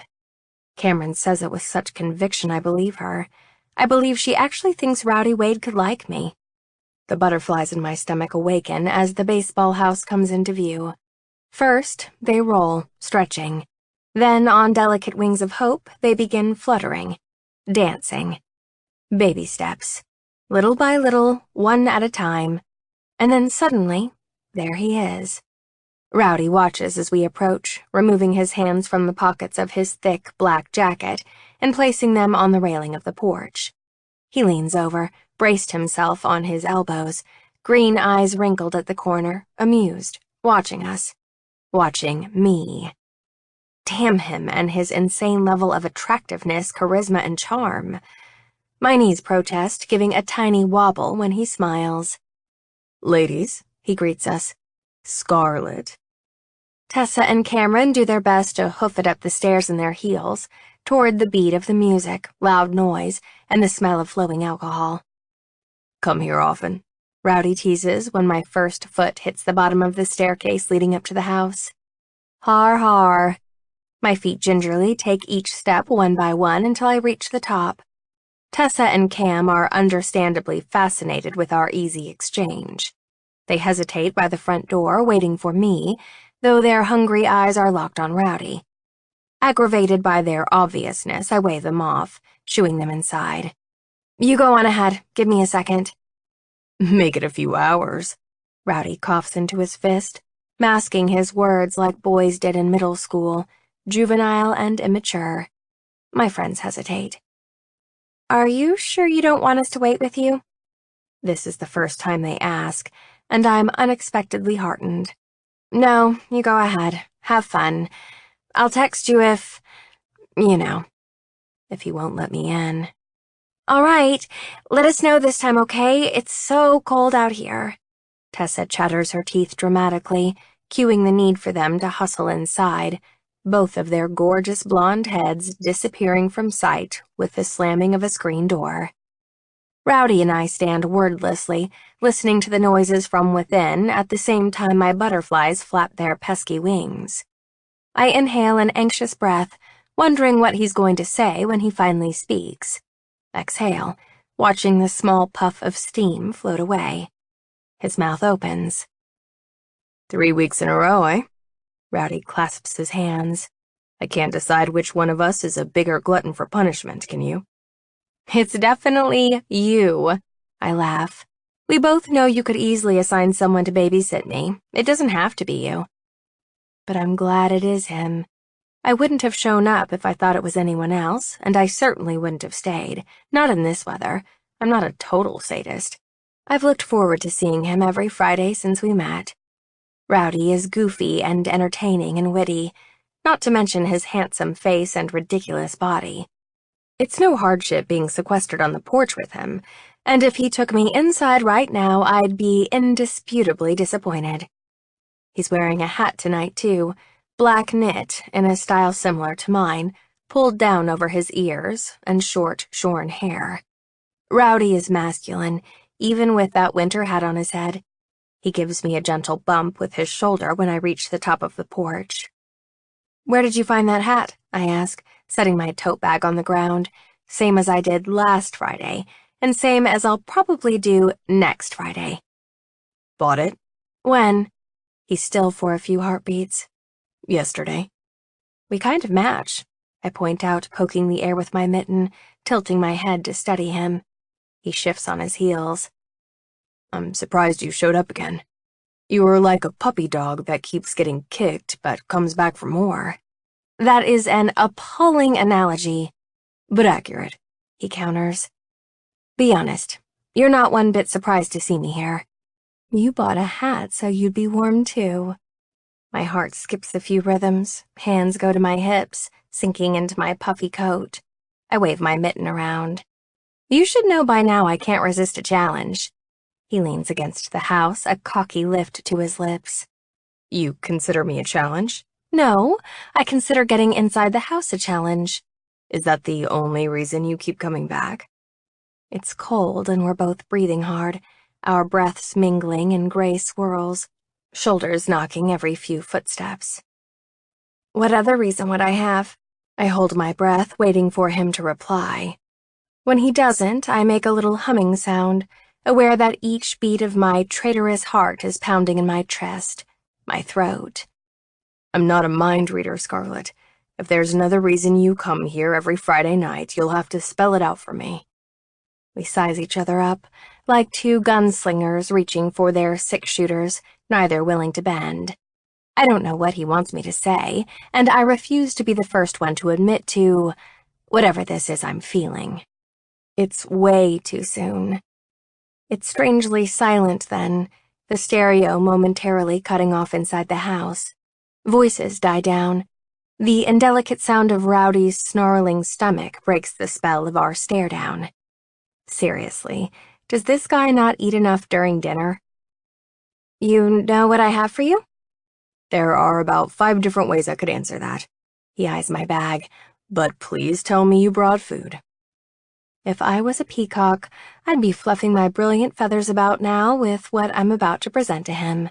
Cameron says it with such conviction I believe her. I believe she actually thinks Rowdy Wade could like me. The butterflies in my stomach awaken as the baseball house comes into view. First, they roll, stretching. Then, on delicate wings of hope, they begin fluttering, dancing. Baby steps. Little by little, one at a time. And then suddenly, there he is. Rowdy watches as we approach, removing his hands from the pockets of his thick black jacket and placing them on the railing of the porch. He leans over, braced himself on his elbows, green eyes wrinkled at the corner, amused, watching us. Watching me. Damn him and his insane level of attractiveness, charisma, and charm. My knees protest, giving a tiny wobble when he smiles. Ladies, he greets us. Scarlet. Tessa and Cameron do their best to hoof it up the stairs in their heels, toward the beat of the music, loud noise, and the smell of flowing alcohol. Come here often, Rowdy teases when my first foot hits the bottom of the staircase leading up to the house. Har har. My feet gingerly take each step one by one until I reach the top. Tessa and Cam are understandably fascinated with our easy exchange. They hesitate by the front door, waiting for me, though their hungry eyes are locked on Rowdy. Aggravated by their obviousness, I wave them off, shooing them inside. You go on ahead. Give me a second. Make it a few hours. Rowdy coughs into his fist, masking his words like boys did in middle school, juvenile and immature. My friends hesitate. Are you sure you don't want us to wait with you? This is the first time they ask, and I'm unexpectedly heartened. No, you go ahead. Have fun. I'll text you if he won't let me in. All right, let us know this time, okay? It's so cold out here. Tessa chatters her teeth dramatically, cueing the need for them to hustle inside, both of their gorgeous blonde heads disappearing from sight with the slamming of a screen door. Rowdy and I stand wordlessly, listening to the noises from within at the same time my butterflies flap their pesky wings. I inhale an anxious breath, wondering what he's going to say when he finally speaks. Exhale, watching the small puff of steam float away. His mouth opens. 3 weeks in a row, eh? Rowdy clasps his hands. I can't decide which one of us is a bigger glutton for punishment, can you? It's definitely you, I laugh. We both know you could easily assign someone to babysit me. It doesn't have to be you. But I'm glad it is him. I wouldn't have shown up if I thought it was anyone else, and I certainly wouldn't have stayed. Not in this weather. I'm not a total sadist. I've looked forward to seeing him every Friday since we met. Rowdy is goofy and entertaining and witty, not to mention his handsome face and ridiculous body. It's no hardship being sequestered on the porch with him, and if he took me inside right now, I'd be indisputably disappointed. He's wearing a hat tonight, too, black knit in a style similar to mine, pulled down over his ears, and short, shorn hair. Rowdy is masculine, even with that winter hat on his head. He gives me a gentle bump with his shoulder when I reach the top of the porch. Where did you find that hat? I ask, setting my tote bag on the ground, same as I did last Friday, and same as I'll probably do next Friday. Bought it? When? He's still for a few heartbeats. Yesterday. We kind of match, I point out, poking the air with my mitten, tilting my head to study him. He shifts on his heels. I'm surprised you showed up again. You were like a puppy dog that keeps getting kicked but comes back for more. That is an appalling analogy, but accurate, he counters. Be honest, you're not one bit surprised to see me here. You bought a hat so you'd be warm too. My heart skips a few rhythms, hands go to my hips, sinking into my puffy coat. I wave my mitten around. You should know by now I can't resist a challenge. He leans against the house, a cocky lift to his lips. You consider me a challenge? No, I consider getting inside the house a challenge. Is that the only reason you keep coming back? It's cold and we're both breathing hard, our breaths mingling in gray swirls, shoulders knocking every few footsteps. What other reason would I have? I hold my breath, waiting for him to reply. When he doesn't, I make a little humming sound, aware that each beat of my traitorous heart is pounding in my chest, my throat. I'm not a mind reader, Scarlett. If there's another reason you come here every Friday night, you'll have to spell it out for me. We size each other up, like two gunslingers reaching for their six-shooters, neither willing to bend. I don't know what he wants me to say, and I refuse to be the first one to admit to whatever this is I'm feeling. It's way too soon. It's strangely silent then, the stereo momentarily cutting off inside the house. Voices die down. The indelicate sound of Rowdy's snarling stomach breaks the spell of our stare-down. Seriously, does this guy not eat enough during dinner? You know what I have for you? There are about 5 different ways I could answer that. He eyes my bag, but please tell me you brought food. If I was a peacock, I'd be fluffing my brilliant feathers about now with what I'm about to present to him.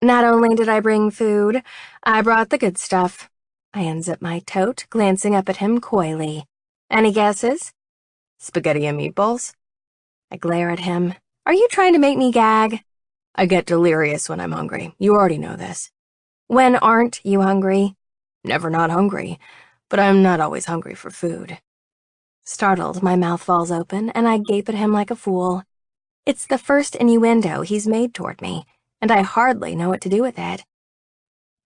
Not only did I bring food, I brought the good stuff. I unzip my tote, glancing up at him coyly. Any guesses? Spaghetti and meatballs? I glare at him. Are you trying to make me gag? I get delirious when I'm hungry. You already know this. When aren't you hungry? Never not hungry, but I'm not always hungry for food. Startled, my mouth falls open, and I gape at him like a fool. It's the first innuendo he's made toward me, and I hardly know what to do with it.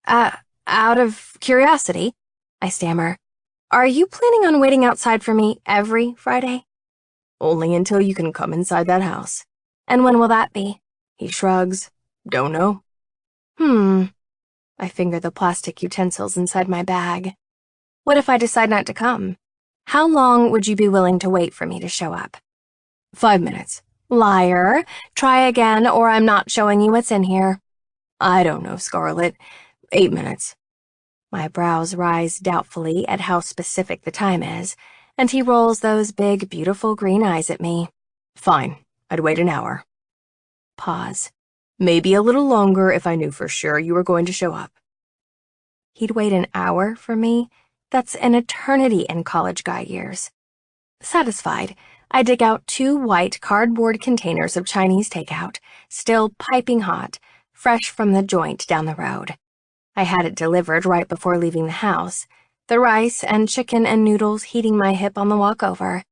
Out of curiosity, I stammer, are you planning on waiting outside for me every Friday? Only until you can come inside that house. And when will that be? He shrugs. Don't know. I finger the plastic utensils inside my bag. What if I decide not to come? How long would you be willing to wait for me to show up? 5 minutes. Liar. Try again, or I'm not showing you what's in here. I don't know, Scarlett. 8 minutes. My brows rise doubtfully at how specific the time is, and he rolls those big, beautiful green eyes at me. Fine. I'd wait an hour. Pause. Maybe a little longer if I knew for sure you were going to show up. He'd wait an hour for me? That's an eternity in college guy years. Satisfied, I dig out 2 white cardboard containers of Chinese takeout, still piping hot, fresh from the joint down the road. I had it delivered right before leaving the house, the rice and chicken and noodles heating my hip on the walk over.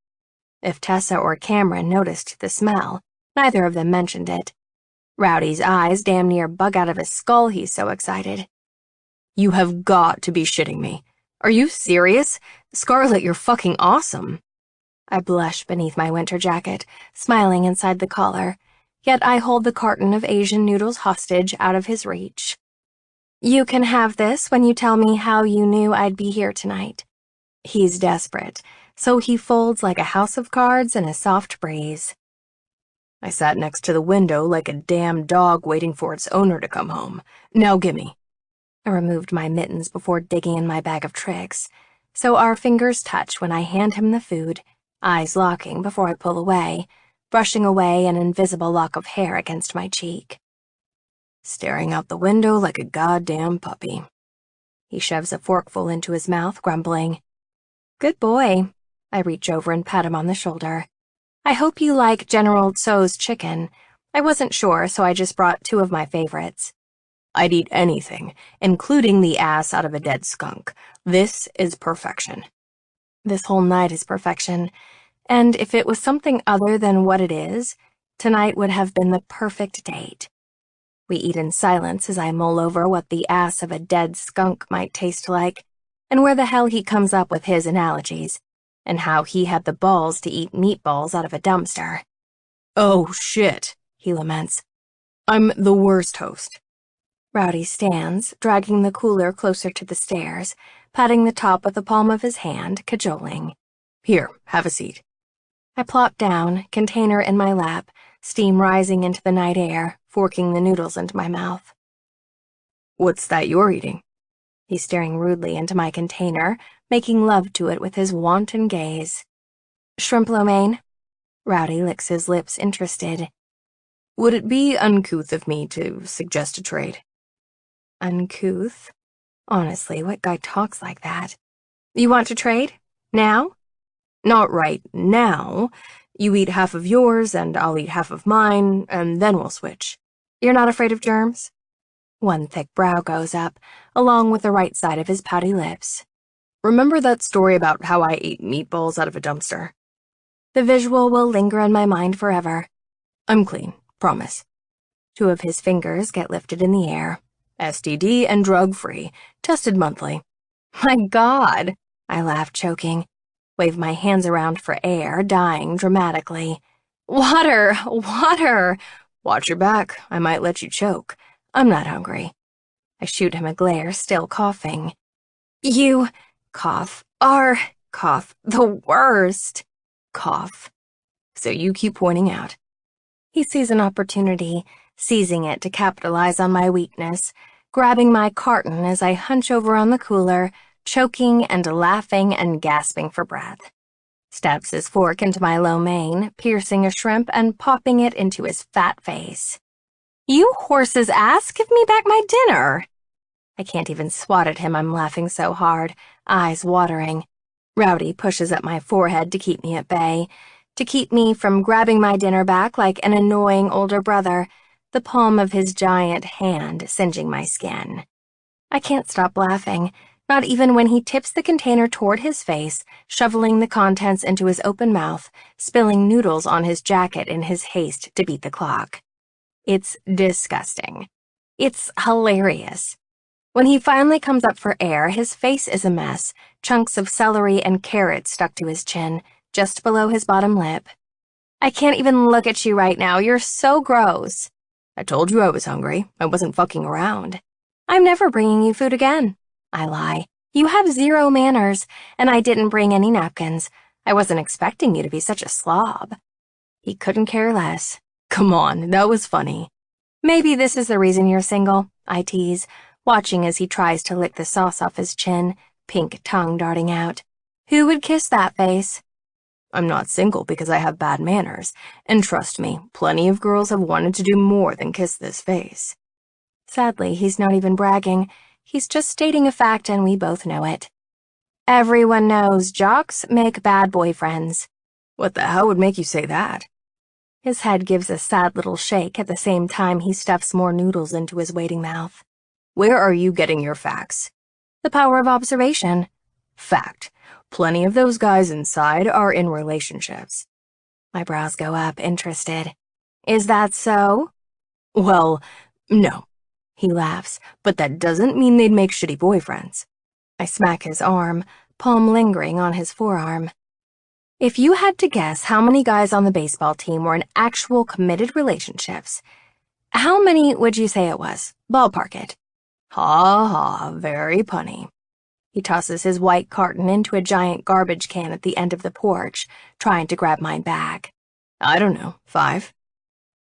If Tessa or Cameron noticed the smell, neither of them mentioned it. Rowdy's eyes damn near bug out of his skull, he's so excited. You have got to be shitting me. Are you serious? Scarlett, you're fucking awesome. I blush beneath my winter jacket, smiling inside the collar, yet I hold the carton of Asian noodles hostage out of his reach. You can have this when you tell me how you knew I'd be here tonight. He's desperate, so he folds like a house of cards in a soft breeze. I sat next to the window like a damn dog waiting for its owner to come home. Now gimme. I removed my mittens before digging in my bag of tricks, so our fingers touch when I hand him the food, eyes locking before I pull away, brushing away an invisible lock of hair against my cheek. Staring out the window like a goddamn puppy. He shoves a forkful into his mouth, grumbling. Good boy. I reach over and pat him on the shoulder. I hope you like General Tso's chicken. I wasn't sure, so I just brought 2 of my favorites. I'd eat anything, including the ass out of a dead skunk. This is perfection. This whole night is perfection, and if it was something other than what it is, tonight would have been the perfect date. We eat in silence as I mull over what the ass of a dead skunk might taste like, and where the hell he comes up with his analogies, and how he had the balls to eat meatballs out of a dumpster. Oh, shit, he laments. I'm the worst host. Rowdy stands, dragging the cooler closer to the stairs, patting the top with the palm of his hand, cajoling. Here, have a seat. I plop down, container in my lap, steam rising into the night air, forking the noodles into my mouth. What's that you're eating? He's staring rudely into my container, making love to it with his wanton gaze. Shrimp lo mein. Rowdy licks his lips, interested. Would it be uncouth of me to suggest a trade? Uncouth? Honestly, what guy talks like that? You want to trade? Now? Not right now. You eat half of yours, and I'll eat half of mine, and then we'll switch. You're not afraid of germs? One thick brow goes up, along with the right side of his pouty lips. Remember that story about how I ate meatballs out of a dumpster? The visual will linger in my mind forever. I'm clean, promise. 2 of his fingers get lifted in the air. STD and drug-free, tested monthly. My God, I laugh, choking. Wave my hands around for air, dying dramatically. Water! Water! Watch your back, I might let you choke. I'm not hungry. I shoot him a glare, still coughing. You, cough, are, cough, the worst. Cough. So you keep pointing out. He sees an opportunity, seizing it to capitalize on my weakness, grabbing my carton as I hunch over on the cooler, choking and laughing and gasping for breath. Stabs his fork into my lo mein, piercing a shrimp and popping it into his fat face. You horse's ass, give me back my dinner. I can't even swat at him, I'm laughing so hard, eyes watering. Rowdy pushes at my forehead to keep me at bay, to keep me from grabbing my dinner back like an annoying older brother, the palm of his giant hand singeing my skin. I can't stop laughing, not even when he tips the container toward his face, shoveling the contents into his open mouth, spilling noodles on his jacket in his haste to beat the clock. It's disgusting. It's hilarious. When he finally comes up for air, his face is a mess, chunks of celery and carrots stuck to his chin, just below his bottom lip. I can't even look at you right now, you're so gross. I told you I was hungry, I wasn't fucking around. I'm never bringing you food again. I lie. You have 0 manners, and I didn't bring any napkins. I wasn't expecting you to be such a slob. He couldn't care less. Come on, that was funny. Maybe this is the reason you're single, I tease, watching as he tries to lick the sauce off his chin, pink tongue darting out. Who would kiss that face? I'm not single because I have bad manners, and trust me, plenty of girls have wanted to do more than kiss this face. Sadly, he's not even bragging. He's just stating a fact, and we both know it. Everyone knows jocks make bad boyfriends. What the hell would make you say that? His head gives a sad little shake at the same time he stuffs more noodles into his waiting mouth. Where are you getting your facts? The power of observation. Fact. Plenty of those guys inside are in relationships. My brows go up, interested. Is that so? Well, no. He laughs, but that doesn't mean they'd make shitty boyfriends. I smack his arm, palm lingering on his forearm. If you had to guess how many guys on the baseball team were in actual committed relationships, how many would you say it was? Ballpark it. Ha ha, very punny. He tosses his white carton into a giant garbage can at the end of the porch, trying to grab mine back. I don't know, 5?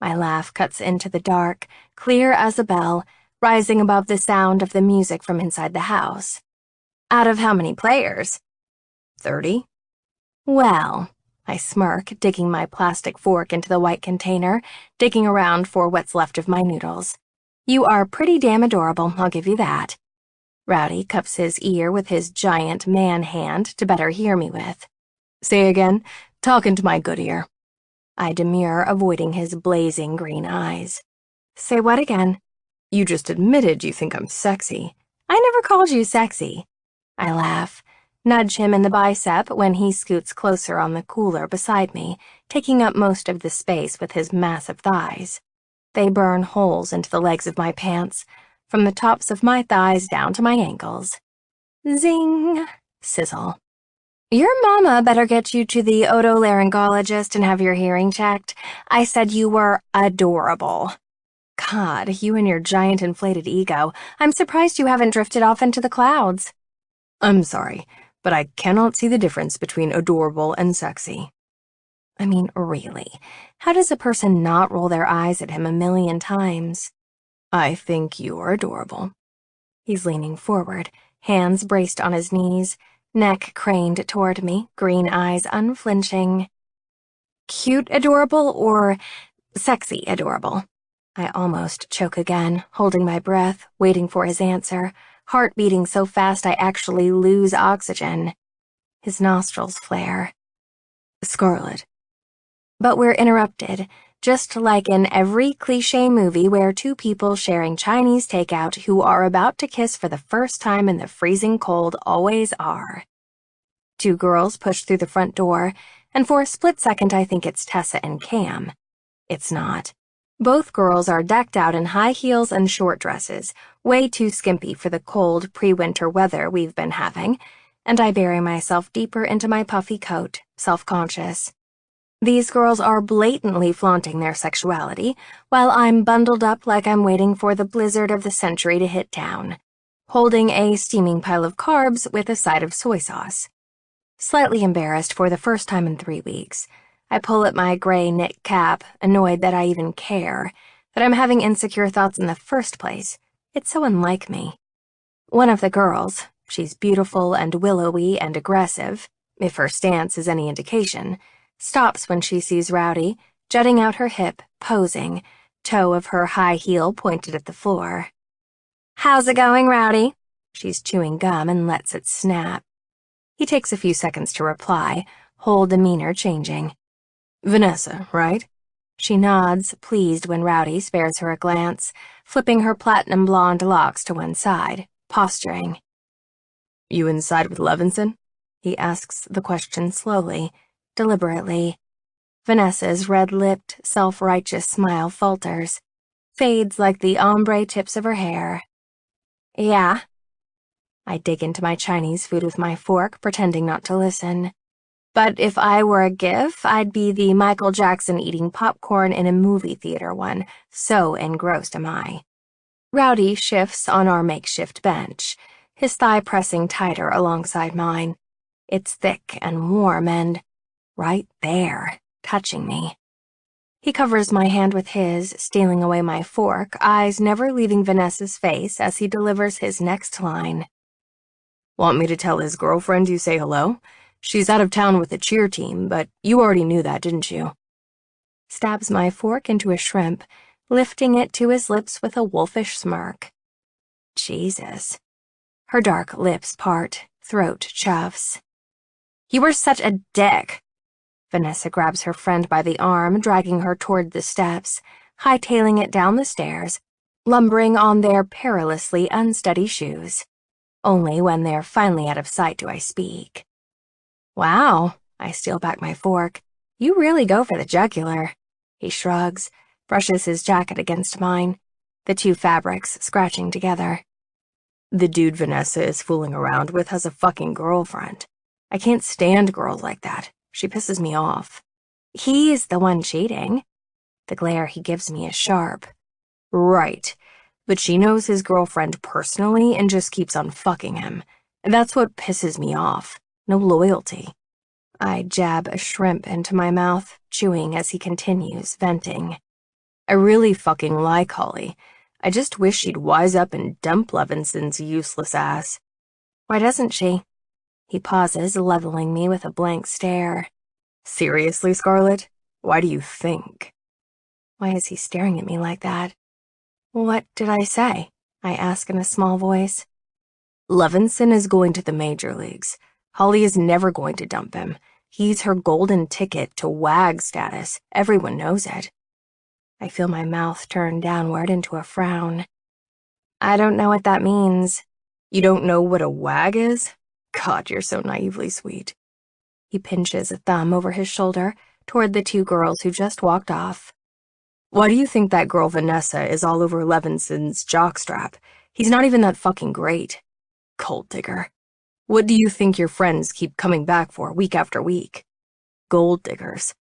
My laugh cuts into the dark, clear as a bell, rising above the sound of the music from inside the house. Out of how many players? 30? Well, I smirk, digging my plastic fork into the white container, digging around for what's left of my noodles. You are pretty damn adorable, I'll give you that. Rowdy cups his ear with his giant man hand to better hear me with. Say again, talk into my good ear. I demur, avoiding his blazing green eyes. Say what again? You just admitted you think I'm sexy. I never called you sexy. I laugh, nudge him in the bicep when he scoots closer on the cooler beside me, taking up most of the space with his massive thighs. They burn holes into the legs of my pants, from the tops of my thighs down to my ankles. Zing! Sizzle. Your mama better get you to the otolaryngologist and have your hearing checked. I said you were adorable. God, you and your giant inflated ego. I'm surprised you haven't drifted off into the clouds. I'm sorry, but I cannot see the difference between adorable and sexy. I mean, really, how does a person not roll their eyes at him a million times? I think you're adorable. He's leaning forward, hands braced on his knees, neck craned toward me, green eyes unflinching. Cute adorable or sexy adorable? I almost choke again, holding my breath, waiting for his answer, heart beating so fast I actually lose oxygen. His nostrils flare. Scarlet. But we're interrupted, just like in every cliché movie where two people sharing Chinese takeout who are about to kiss for the first time in the freezing cold always are. Two girls push through the front door, and for a split second I think it's Tessa and Cam. It's not. Both girls are decked out in high heels and short dresses, way too skimpy for the cold pre-winter weather we've been having, and I bury myself deeper into my puffy coat, self-conscious. These girls are blatantly flaunting their sexuality, while I'm bundled up like I'm waiting for the blizzard of the century to hit town, holding a steaming pile of carbs with a side of soy sauce. Slightly embarrassed for the first time in 3 weeks, I pull at my gray knit cap, annoyed that I even care, that I'm having insecure thoughts in the first place. It's so unlike me. One of the girls, she's beautiful and willowy and aggressive, if her stance is any indication, stops when she sees Rowdy, jutting out her hip, posing, toe of her high heel pointed at the floor. "How's it going, Rowdy?" She's chewing gum and lets it snap. He takes a few seconds to reply, whole demeanor changing. "Vanessa, right?" She nods, pleased when Rowdy spares her a glance, flipping her platinum blonde locks to one side, posturing. "You inside with Levinson?" He asks the question slowly, deliberately. Vanessa's red-lipped, self-righteous smile falters, fades like the ombre tips of her hair. "Yeah." I dig into my Chinese food with my fork, pretending not to listen. But if I were a GIF, I'd be the Michael Jackson eating popcorn in a movie theater one, so engrossed am I. Rowdy shifts on our makeshift bench, his thigh pressing tighter alongside mine. It's thick and warm and right there, touching me. He covers my hand with his, stealing away my fork, eyes never leaving Vanessa's face as he delivers his next line. "Want me to tell his girlfriend you say hello? She's out of town with the cheer team, but you already knew that, didn't you?" Stabs my fork into a shrimp, lifting it to his lips with a wolfish smirk. Jesus. Her dark lips part, throat chuffs. "You were such a dick." Vanessa grabs her friend by the arm, dragging her toward the steps, hightailing it down the stairs, lumbering on their perilously unsteady shoes. Only when they're finally out of sight do I speak. "Wow," I steal back my fork. "You really go for the jugular." He shrugs, brushes his jacket against mine, the two fabrics scratching together. "The dude Vanessa is fooling around with has a fucking girlfriend. I can't stand girls like that. She pisses me off." "He's the one cheating." The glare he gives me is sharp. "Right, but she knows his girlfriend personally and just keeps on fucking him. That's what pisses me off. No loyalty." I jab a shrimp into my mouth, chewing as he continues, venting. "I really fucking like Holly. I just wish she'd wise up and dump Levinson's useless ass." "Why doesn't she?" He pauses, leveling me with a blank stare. "Seriously, Scarlet? Why do you think?" Why is he staring at me like that? "What did I say?" I ask in a small voice. "Levinson is going to the major leagues. Holly is never going to dump him. He's her golden ticket to WAG status. Everyone knows it." I feel my mouth turn downward into a frown. "I don't know what that means." "You don't know what a WAG is? God, you're so naively sweet." He pinches a thumb over his shoulder toward the two girls who just walked off. "Why do you think that girl Vanessa is all over Levinson's jockstrap? He's not even that fucking great. Gold digger. What do you think your friends keep coming back for week after week? Gold diggers.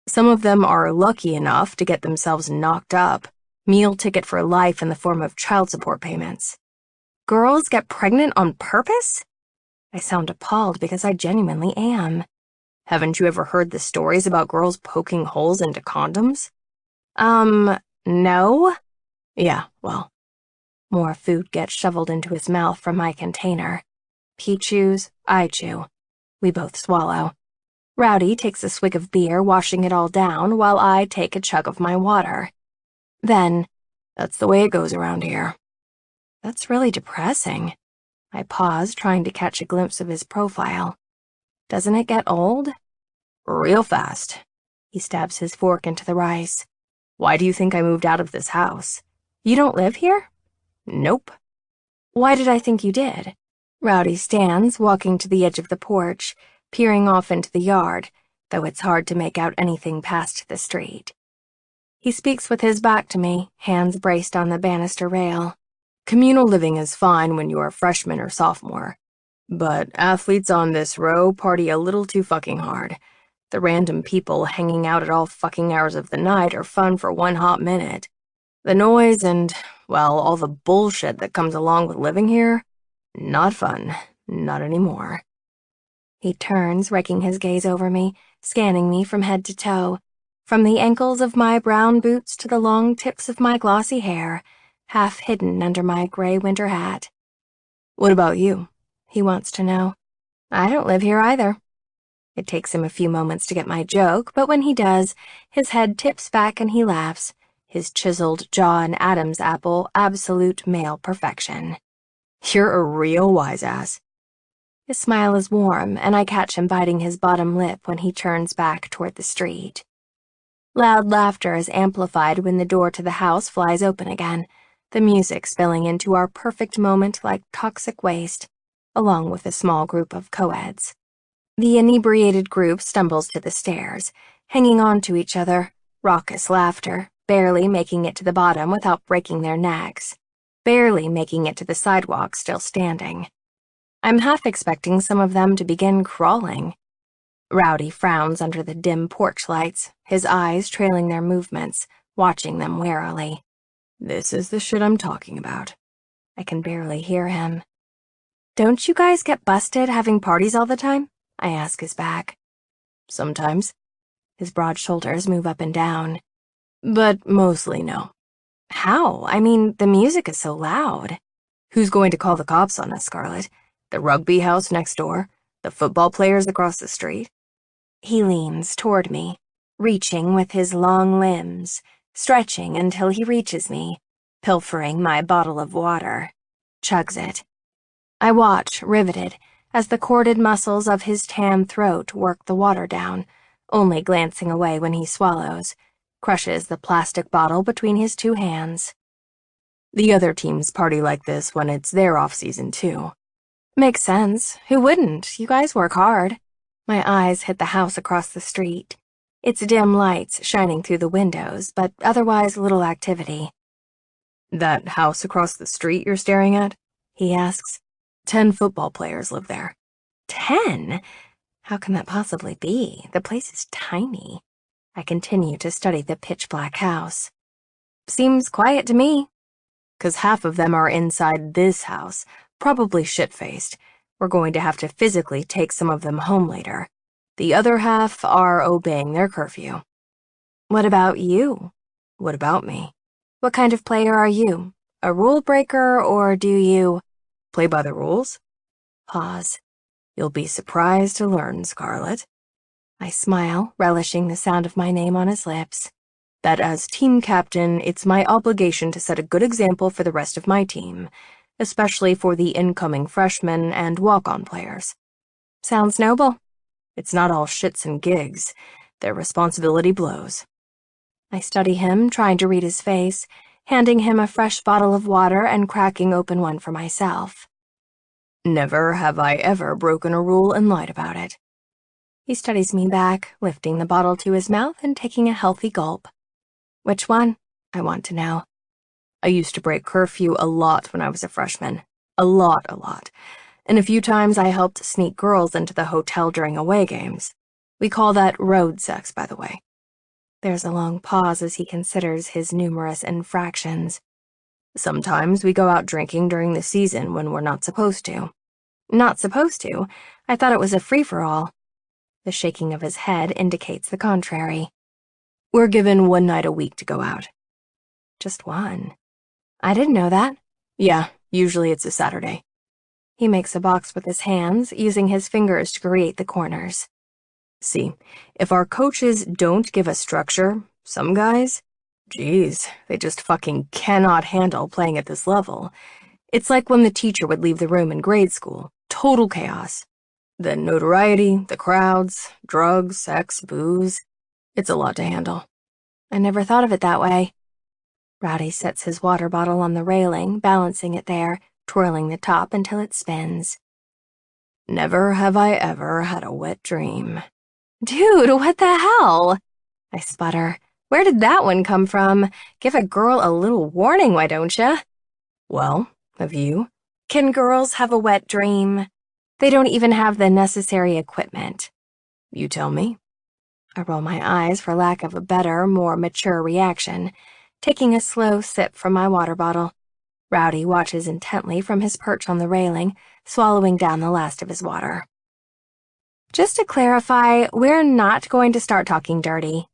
Some of them are lucky enough to get themselves knocked up, meal ticket for life in the form of child support payments. Girls get pregnant on purpose?" I sound appalled because I genuinely am. "Haven't you ever heard the stories about girls poking holes into condoms?" No? Yeah, well. More food gets shoveled into his mouth from my container. He chews, I chew. We both swallow. Rowdy takes a swig of beer, washing it all down, while I take a chug of my water. Then, "That's the way it goes around here." That's really depressing. I pause, trying to catch a glimpse of his profile. Doesn't it get old? Real fast. He stabs his fork into the rice. Why do you think I moved out of this house? You don't live here? Nope. Why did I think you did? Rowdy stands, walking to the edge of the porch, peering off into the yard, though it's hard to make out anything past the street. He speaks with his back to me, hands braced on the banister rail. Communal living is fine when you're a freshman or sophomore, but athletes on this row party a little too fucking hard. The random people hanging out at all fucking hours of the night are fun for one hot minute. The noise and, well, all the bullshit that comes along with living here, not fun, not anymore. He turns, raking his gaze over me, scanning me from head to toe, from the ankles of my brown boots to the long tips of my glossy hair, half hidden under my gray winter hat. What about you? He wants to know. I don't live here either. It takes him a few moments to get my joke, but when he does, his head tips back and he laughs, his chiseled jaw an Adam's apple, absolute male perfection. You're a real wise-ass. His smile is warm, and I catch him biting his bottom lip when he turns back toward the street. Loud laughter is amplified when the door to the house flies open again, the music spilling into our perfect moment like toxic waste, along with a small group of co-eds. The inebriated group stumbles to the stairs, hanging on to each other, raucous laughter, barely making it to the bottom without breaking their necks, barely making it to the sidewalk still standing. I'm half expecting some of them to begin crawling. Rowdy frowns under the dim porch lights, his eyes trailing their movements, watching them warily. This is the shit I'm talking about. I can barely hear him. Don't you guys get busted having parties all the time? I ask his back. Sometimes. His broad shoulders move up and down. But mostly no. How? I mean, the music is so loud. Who's going to call the cops on us, Scarlett? The rugby house next door? The football players across the street? He leans toward me, reaching with his long limbs, stretching until he reaches me, pilfering my bottle of water, chugs it. I watch, riveted, as the corded muscles of his tan throat work the water down, only glancing away when he swallows, crushes the plastic bottle between his two hands. The other teams party like this when it's their off-season, too. Makes sense. Who wouldn't? You guys work hard. My eyes hit the house across the street, its dim lights shining through the windows, but otherwise little activity. That house across the street you're staring at? He asks. 10 football players live there. 10? How can that possibly be? The place is tiny. I continue to study the pitch-black house. Seems quiet to me. 'Cause half of them are inside this house, probably shit-faced. We're going to have to physically take some of them home later. The other half are obeying their curfew. What about you? What about me? What kind of player are you? A rule breaker, or do you play by the rules? Pause. You'll be surprised to learn, Scarlett. I smile, relishing the sound of my name on his lips. That as team captain, it's my obligation to set a good example for the rest of my team, especially for the incoming freshmen and walk-on players. Sounds noble. It's not all shits and gigs. Their responsibility blows. I study him, trying to read his face, handing him a fresh bottle of water and cracking open one for myself. Never have I ever broken a rule and lied about it. He studies me back, lifting the bottle to his mouth and taking a healthy gulp. Which one? I want to know. I used to break curfew a lot when I was a freshman. A lot. And a few times I helped sneak girls into the hotel during away games. We call that road sex, by the way. There's a long pause as he considers his numerous infractions. Sometimes we go out drinking during the season when we're not supposed to. Not supposed to? I thought it was a free-for-all. The shaking of his head indicates the contrary. We're given one night a week to go out. Just one. I didn't know that. Yeah, usually it's a Saturday. He makes a box with his hands, using his fingers to create the corners. See, if our coaches don't give us structure, some guys, geez, they just fucking cannot handle playing at this level. It's like when the teacher would leave the room in grade school. Total chaos. The notoriety, the crowds, drugs, sex, booze. It's a lot to handle. I never thought of it that way. Rowdy sets his water bottle on the railing, balancing it there, twirling the top until it spins. Never have I ever had a wet dream. Dude, what the hell? I sputter. Where did that one come from? Give a girl a little warning, why don't ya? Well, have you? Can girls have a wet dream? They don't even have the necessary equipment. You tell me. I roll my eyes for lack of a better, more mature reaction, taking a slow sip from my water bottle. Rowdy watches intently from his perch on the railing, swallowing down the last of his water. Just to clarify, we're not going to start talking dirty.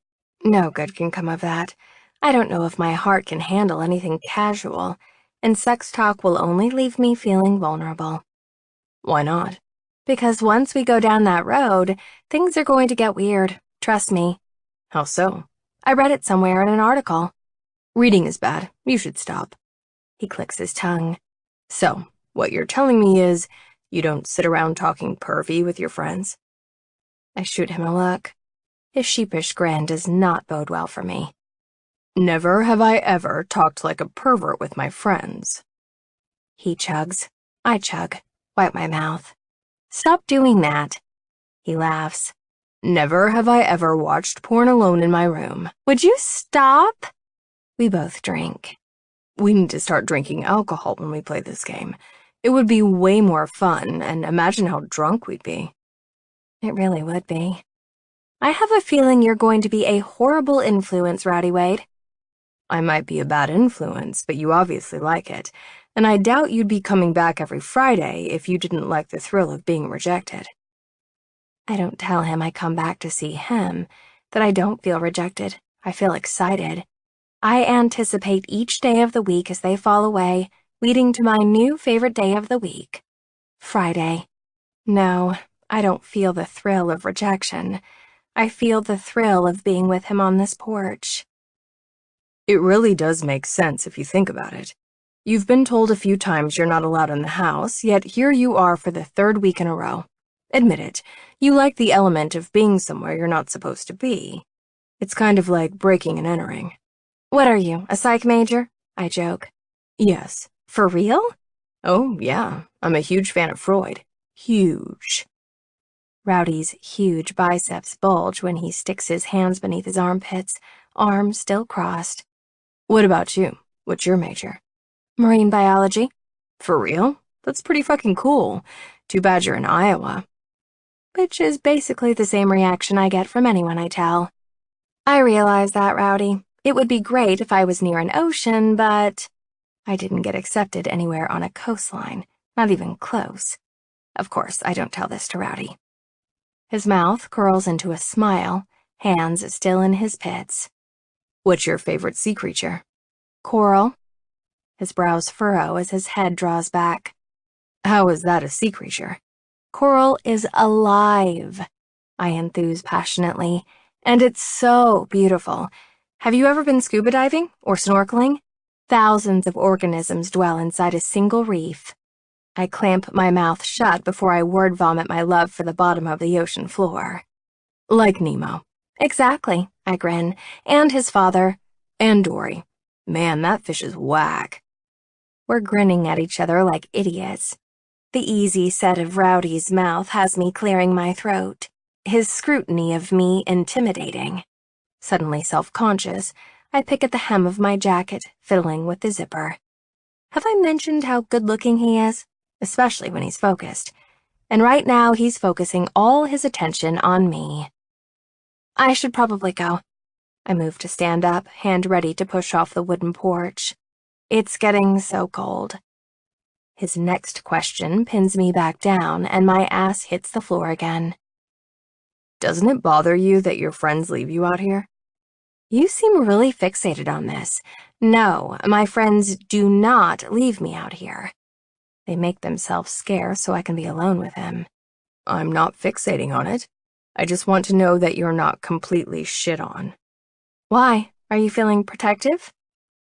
No good can come of that. I don't know if my heart can handle anything casual, and sex talk will only leave me feeling vulnerable. Why not? Because once we go down that road, things are going to get weird. Trust me. How so? I read it somewhere in an article. Reading is bad. You should stop. He clicks his tongue. So, what you're telling me is you don't sit around talking pervy with your friends? I shoot him a look. His sheepish grin does not bode well for me. Never have I ever talked like a pervert with my friends. He chugs. I chug. Wipe my mouth. Stop doing that. He laughs. Never have I ever watched porn alone in my room. Would you stop? We both drink. We need to start drinking alcohol when we play this game. It would be way more fun, and imagine how drunk we'd be. It really would be. I have a feeling you're going to be a horrible influence, Rowdy Wade. I might be a bad influence, but you obviously like it, and I doubt you'd be coming back every Friday if you didn't like the thrill of being rejected. I don't tell him I come back to see him, that I don't feel rejected. I feel excited. I anticipate each day of the week as they fall away, leading to my new favorite day of the week, Friday. No, I don't feel the thrill of rejection. I feel the thrill of being with him on this porch. It really does make sense if you think about it. You've been told a few times you're not allowed in the house, yet here you are for the third week in a row. Admit it, you like the element of being somewhere you're not supposed to be. It's kind of like breaking and entering. What are you, a psych major? I joke. Yes. For real? Oh, yeah. I'm a huge fan of Freud. Huge. Rowdy's huge biceps bulge when he sticks his hands beneath his armpits, arms still crossed. What about you? What's your major? Marine biology. For real? That's pretty fucking cool. Too bad you're in Iowa. Which is basically the same reaction I get from anyone I tell. I realize that, Rowdy. It would be great if I was near an ocean, but I didn't get accepted anywhere on a coastline, not even close. Of course, I don't tell this to Rowdy. His mouth curls into a smile, hands still in his pits. What's your favorite sea creature? Coral. His brows furrow as his head draws back. How is that a sea creature? Coral is alive, I enthuse passionately, and it's so beautiful. Have you ever been scuba diving or snorkeling? Thousands of organisms dwell inside a single reef. I clamp my mouth shut before I word vomit my love for the bottom of the ocean floor. Like Nemo. Exactly, I grin. And his father. And Dory. Man, that fish is whack. We're grinning at each other like idiots. The easy set of Rowdy's mouth has me clearing my throat, his scrutiny of me intimidating. Suddenly self-conscious, I pick at the hem of my jacket, fiddling with the zipper. Have I mentioned how good-looking he is? Especially when he's focused. And right now he's focusing all his attention on me. I should probably go. I move to stand up, hand ready to push off the wooden porch. It's getting so cold. His next question pins me back down, and my ass hits the floor again. Doesn't it bother you that your friends leave you out here? You seem really fixated on this. No, my friends do not leave me out here. They make themselves scarce so I can be alone with him. I'm not fixating on it. I just want to know that you're not completely shit on. Why? Are you feeling protective?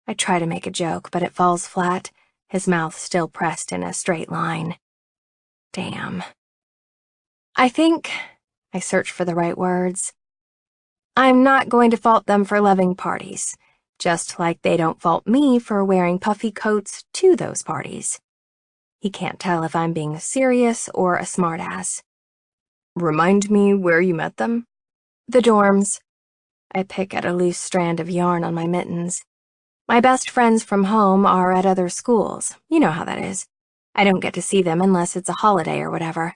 I try to make a joke, but it falls flat, his mouth still pressed in a straight line. Damn. I think, I search for the right words, I'm not going to fault them for loving parties, just like they don't fault me for wearing puffy coats to those parties. He can't tell if I'm being serious or a smartass. Remind me where you met them? The dorms. I pick at a loose strand of yarn on my mittens. My best friends from home are at other schools. You know how that is. I don't get to see them unless it's a holiday or whatever.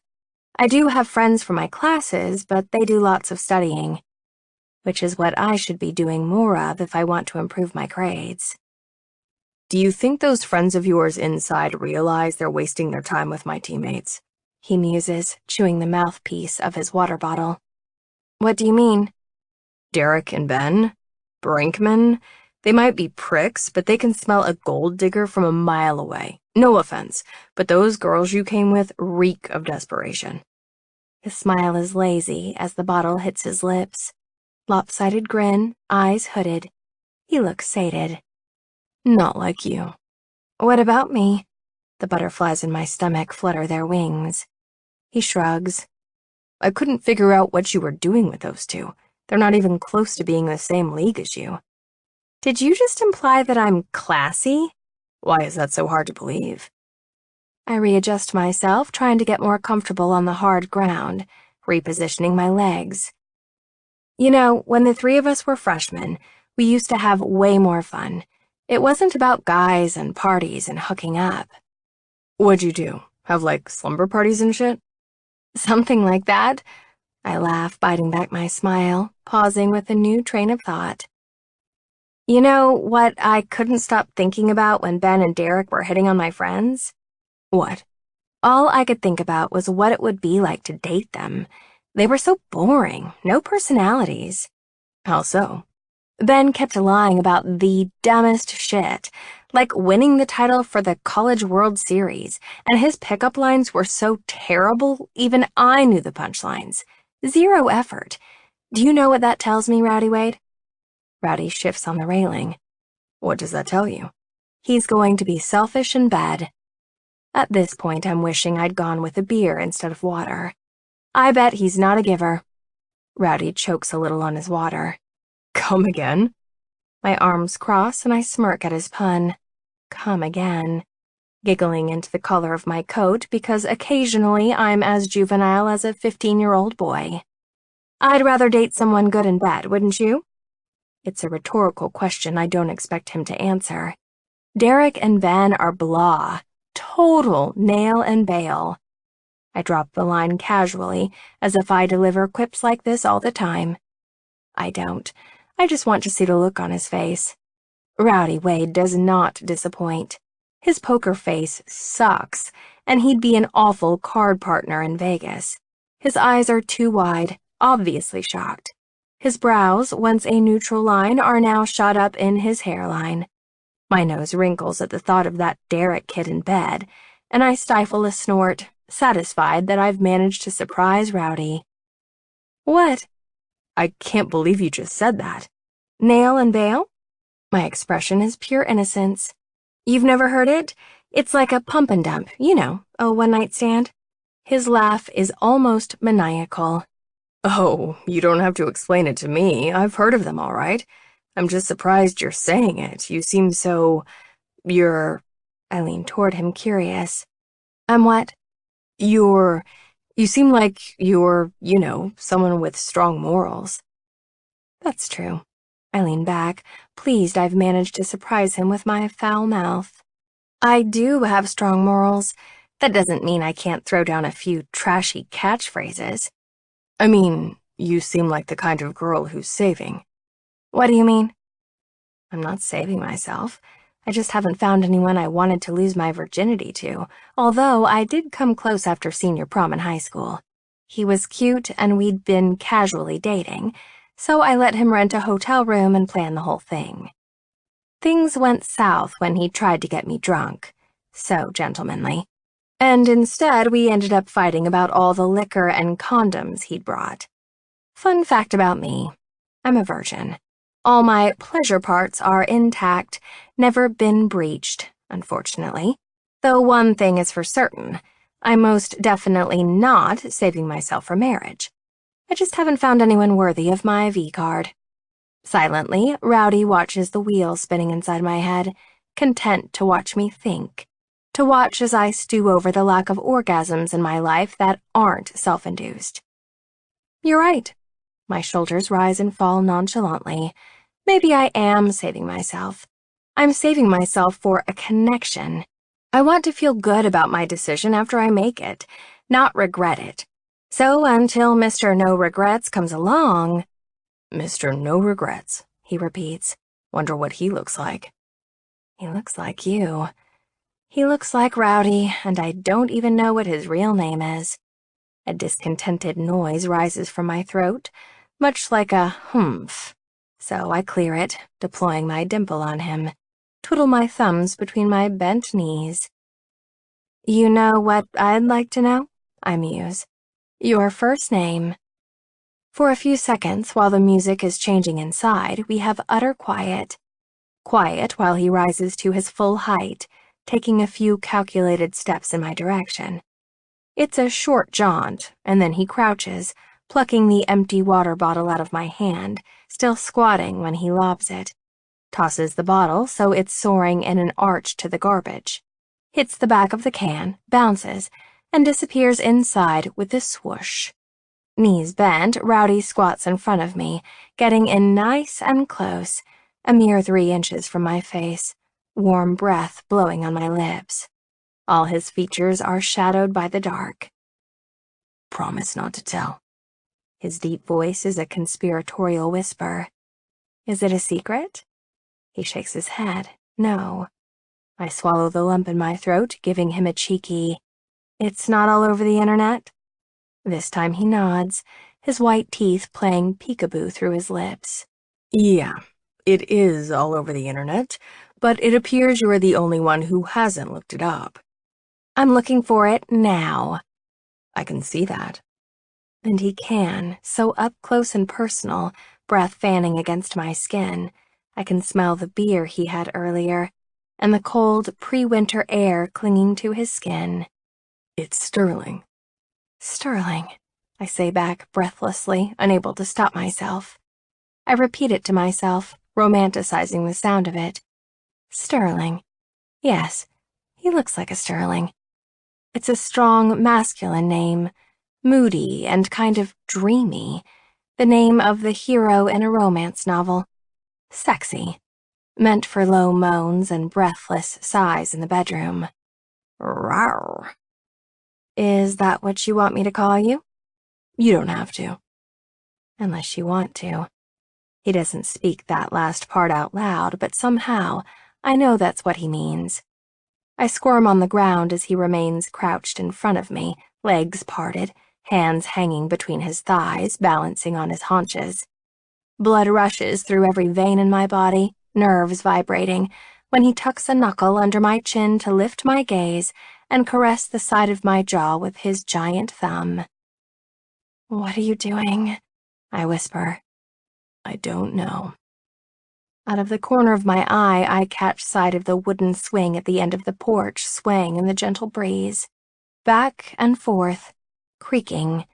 I do have friends from my classes, but they do lots of studying, which is what I should be doing more of if I want to improve my grades. Do you think those friends of yours inside realize they're wasting their time with my teammates? He muses, chewing the mouthpiece of his water bottle. What do you mean? Derek and Ben? Brinkman? They might be pricks, but they can smell a gold digger from a mile away. No offense, but those girls you came with reek of desperation. His smile is lazy as the bottle hits his lips. Lopsided grin, eyes hooded. He looks sated. Not like you. What about me? The butterflies in my stomach flutter their wings. He shrugs. I couldn't figure out what you were doing with those two. They're not even close to being in the same league as you. Did you just imply that I'm classy? Why is that so hard to believe? I readjust myself, trying to get more comfortable on the hard ground, repositioning my legs. You know, when the three of us were freshmen, we used to have way more fun. It wasn't about guys and parties and hooking up. What'd you do? Have, like, slumber parties and shit? Something like that. I laugh, biting back my smile, pausing with a new train of thought. You know what I couldn't stop thinking about when Ben and Derek were hitting on my friends? What? All I could think about was what it would be like to date them. They were so boring, no personalities. How so? Ben kept lying about the dumbest shit, like winning the title for the College World Series, and his pickup lines were so terrible, even I knew the punchlines. Zero effort. Do you know what that tells me, Rowdy Wade? Rowdy shifts on the railing. What does that tell you? He's going to be selfish in bed. At this point, I'm wishing I'd gone with a beer instead of water. I bet he's not a giver. Rowdy chokes a little on his water. Come again? My arms cross and I smirk at his pun. Come again. Giggling into the collar of my coat because occasionally I'm as juvenile as a 15-year-old boy. I'd rather date someone good in bed, wouldn't you? It's a rhetorical question I don't expect him to answer. Derek and Ben are blah. Total nail and bail. I drop the line casually, as if I deliver quips like this all the time. I don't. I just want to see the look on his face. Rowdy Wade does not disappoint. His poker face sucks, and he'd be an awful card partner in Vegas. His eyes are too wide, obviously shocked. His brows, once a neutral line, are now shot up in his hairline. My nose wrinkles at the thought of that Derek kid in bed, and I stifle a snort, satisfied that I've managed to surprise Rowdy. What? I can't believe you just said that. Nail and bail? My expression is pure innocence. You've never heard it? It's like a pump and dump, you know, a one-night stand. His laugh is almost maniacal. Oh, you don't have to explain it to me. I've heard of them, all right. I'm just surprised you're saying it. You seem so... I lean toward him, curious. I'm what? You seem like you're, you know, someone with strong morals. That's true. I lean back, pleased I've managed to surprise him with my foul mouth. I do have strong morals. That doesn't mean I can't throw down a few trashy catchphrases. I mean, you seem like the kind of girl who's saving. What do you mean? I'm not saving myself. I just haven't found anyone I wanted to lose my virginity to, although I did come close after senior prom in high school. He was cute and we'd been casually dating, so I let him rent a hotel room and plan the whole thing. Things went south when he tried to get me drunk, so gentlemanly, and instead we ended up fighting about all the liquor and condoms he'd brought. Fun fact about me, I'm a virgin. All my pleasure parts are intact, never been breached, unfortunately. Though one thing is for certain, I'm most definitely not saving myself for marriage. I just haven't found anyone worthy of my V-card. Silently, Rowdy watches the wheel spinning inside my head, content to watch me think, to watch as I stew over the lack of orgasms in my life that aren't self-induced. You're right. My shoulders rise and fall nonchalantly. Maybe I am saving myself. I'm saving myself for a connection. I want to feel good about my decision after I make it, not regret it. So until Mr. No Regrets comes along... Mr. No Regrets, he repeats. Wonder what he looks like. He looks like you. He looks like Rowdy, and I don't even know what his real name is. A discontented noise rises from my throat, much like a humph. So I clear it, deploying my dimple on him, twiddle my thumbs between my bent knees. You know what I'd like to know? I muse. Your first name. For a few seconds, while the music is changing inside, we have utter quiet. Quiet while he rises to his full height, taking a few calculated steps in my direction. It's a short jaunt, and then he crouches, plucking the empty water bottle out of my hand, still squatting when he lobs it. Tosses the bottle so it's soaring in an arch to the garbage. Hits the back of the can, bounces, and disappears inside with a swoosh. Knees bent, Rowdy squats in front of me, getting in nice and close, a mere 3 inches from my face, warm breath blowing on my lips. All his features are shadowed by the dark. Promise not to tell. His deep voice is a conspiratorial whisper. Is it a secret? He shakes his head. No. I swallow the lump in my throat, giving him a cheeky, "It's not all over the internet?" This time he nods, his white teeth playing peekaboo through his lips. Yeah, it is all over the internet, but it appears you are the only one who hasn't looked it up. I'm looking for it now. I can see that. And he can, so up close and personal, breath fanning against my skin. I can smell the beer he had earlier, and the cold, pre-winter air clinging to his skin. It's sterling. Sterling, I say back breathlessly, unable to stop myself. I repeat it to myself, romanticizing the sound of it. Sterling. Yes, he looks like a sterling. It's a strong, masculine name, moody and kind of dreamy, the name of the hero in a romance novel. Sexy, meant for low moans and breathless sighs in the bedroom. Rawr. Is that what you want me to call you? You don't have to. Unless you want to. He doesn't speak that last part out loud, but somehow I know that's what he means. I squirm on the ground as he remains crouched in front of me, legs parted, hands hanging between his thighs, balancing on his haunches. Blood rushes through every vein in my body, nerves vibrating, when he tucks a knuckle under my chin to lift my gaze and caress the side of my jaw with his giant thumb. What are you doing? I whisper. I don't know. Out of the corner of my eye, I catch sight of the wooden swing at the end of the porch swaying in the gentle breeze. Back and forth, creaking.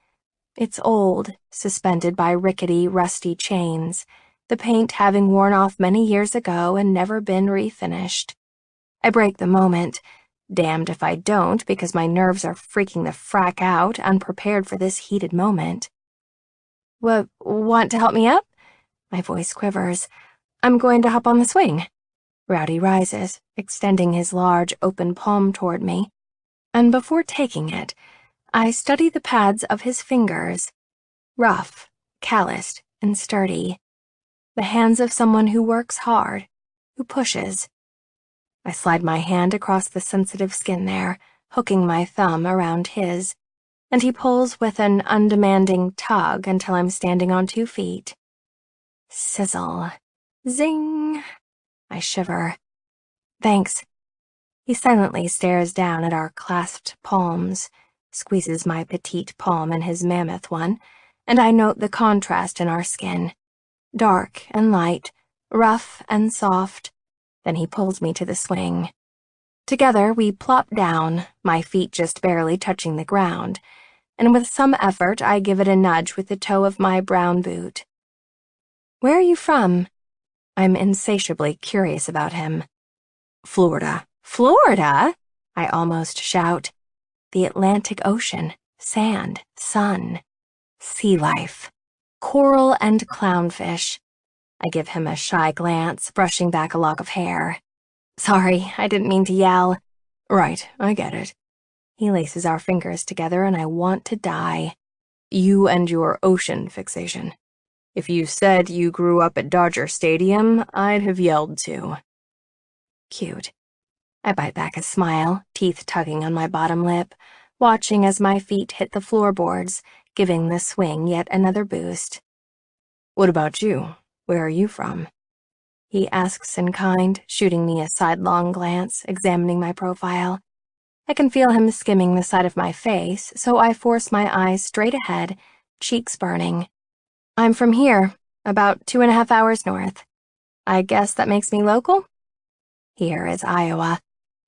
It's old, suspended by rickety, rusty chains, the paint having worn off many years ago and never been refinished. I break the moment, damned if I don't because my nerves are freaking the frack out, unprepared for this heated moment. Want to help me up? My voice quivers. I'm going to hop on the swing. Rowdy rises, extending his large, open palm toward me, and before taking it, I study the pads of his fingers. Rough, calloused, and sturdy. The hands of someone who works hard, who pushes. I slide my hand across the sensitive skin there, hooking my thumb around his, and he pulls with an undemanding tug until I'm standing on 2 feet. Sizzle. Zing. I shiver. Thanks. He silently stares down at our clasped palms, squeezes my petite palm in his mammoth one, and I note the contrast in our skin. Dark and light, rough and soft. Then he pulls me to the swing. Together, we plop down, my feet just barely touching the ground, and with some effort, I give it a nudge with the toe of my brown boot. Where are you from? I'm insatiably curious about him. Florida. Florida? I almost shout. The Atlantic Ocean, sand, sun, sea life, coral and clownfish. I give him a shy glance, brushing back a lock of hair. Sorry, I didn't mean to yell. Right, I get it. He laces our fingers together and I want to die. You and your ocean fixation. If you said you grew up at Dodger Stadium, I'd have yelled too. Cute. I bite back a smile, teeth tugging on my bottom lip, watching as my feet hit the floorboards, giving the swing yet another boost. What about you? Where are you from? He asks in kind, shooting me a sidelong glance, examining my profile. I can feel him skimming the side of my face, so I force my eyes straight ahead, cheeks burning. I'm from here, about 2.5 hours north. I guess that makes me local? Here is Iowa.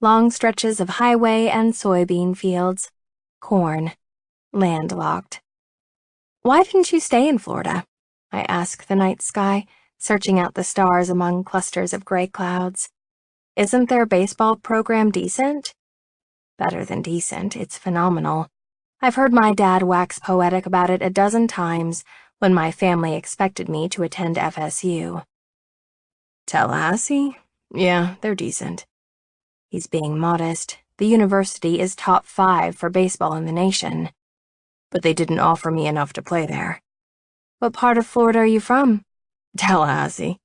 Long stretches of highway and soybean fields. Corn. Landlocked. Why didn't you stay in Florida? I ask the night sky, searching out the stars among clusters of gray clouds. Isn't their baseball program decent? Better than decent, it's phenomenal. I've heard my dad wax poetic about it a dozen times when my family expected me to attend FSU. Tallahassee? Yeah, they're decent. He's being modest. The university is top 5 for baseball in the nation. But they didn't offer me enough to play there. What part of Florida are you from? Tallahassee.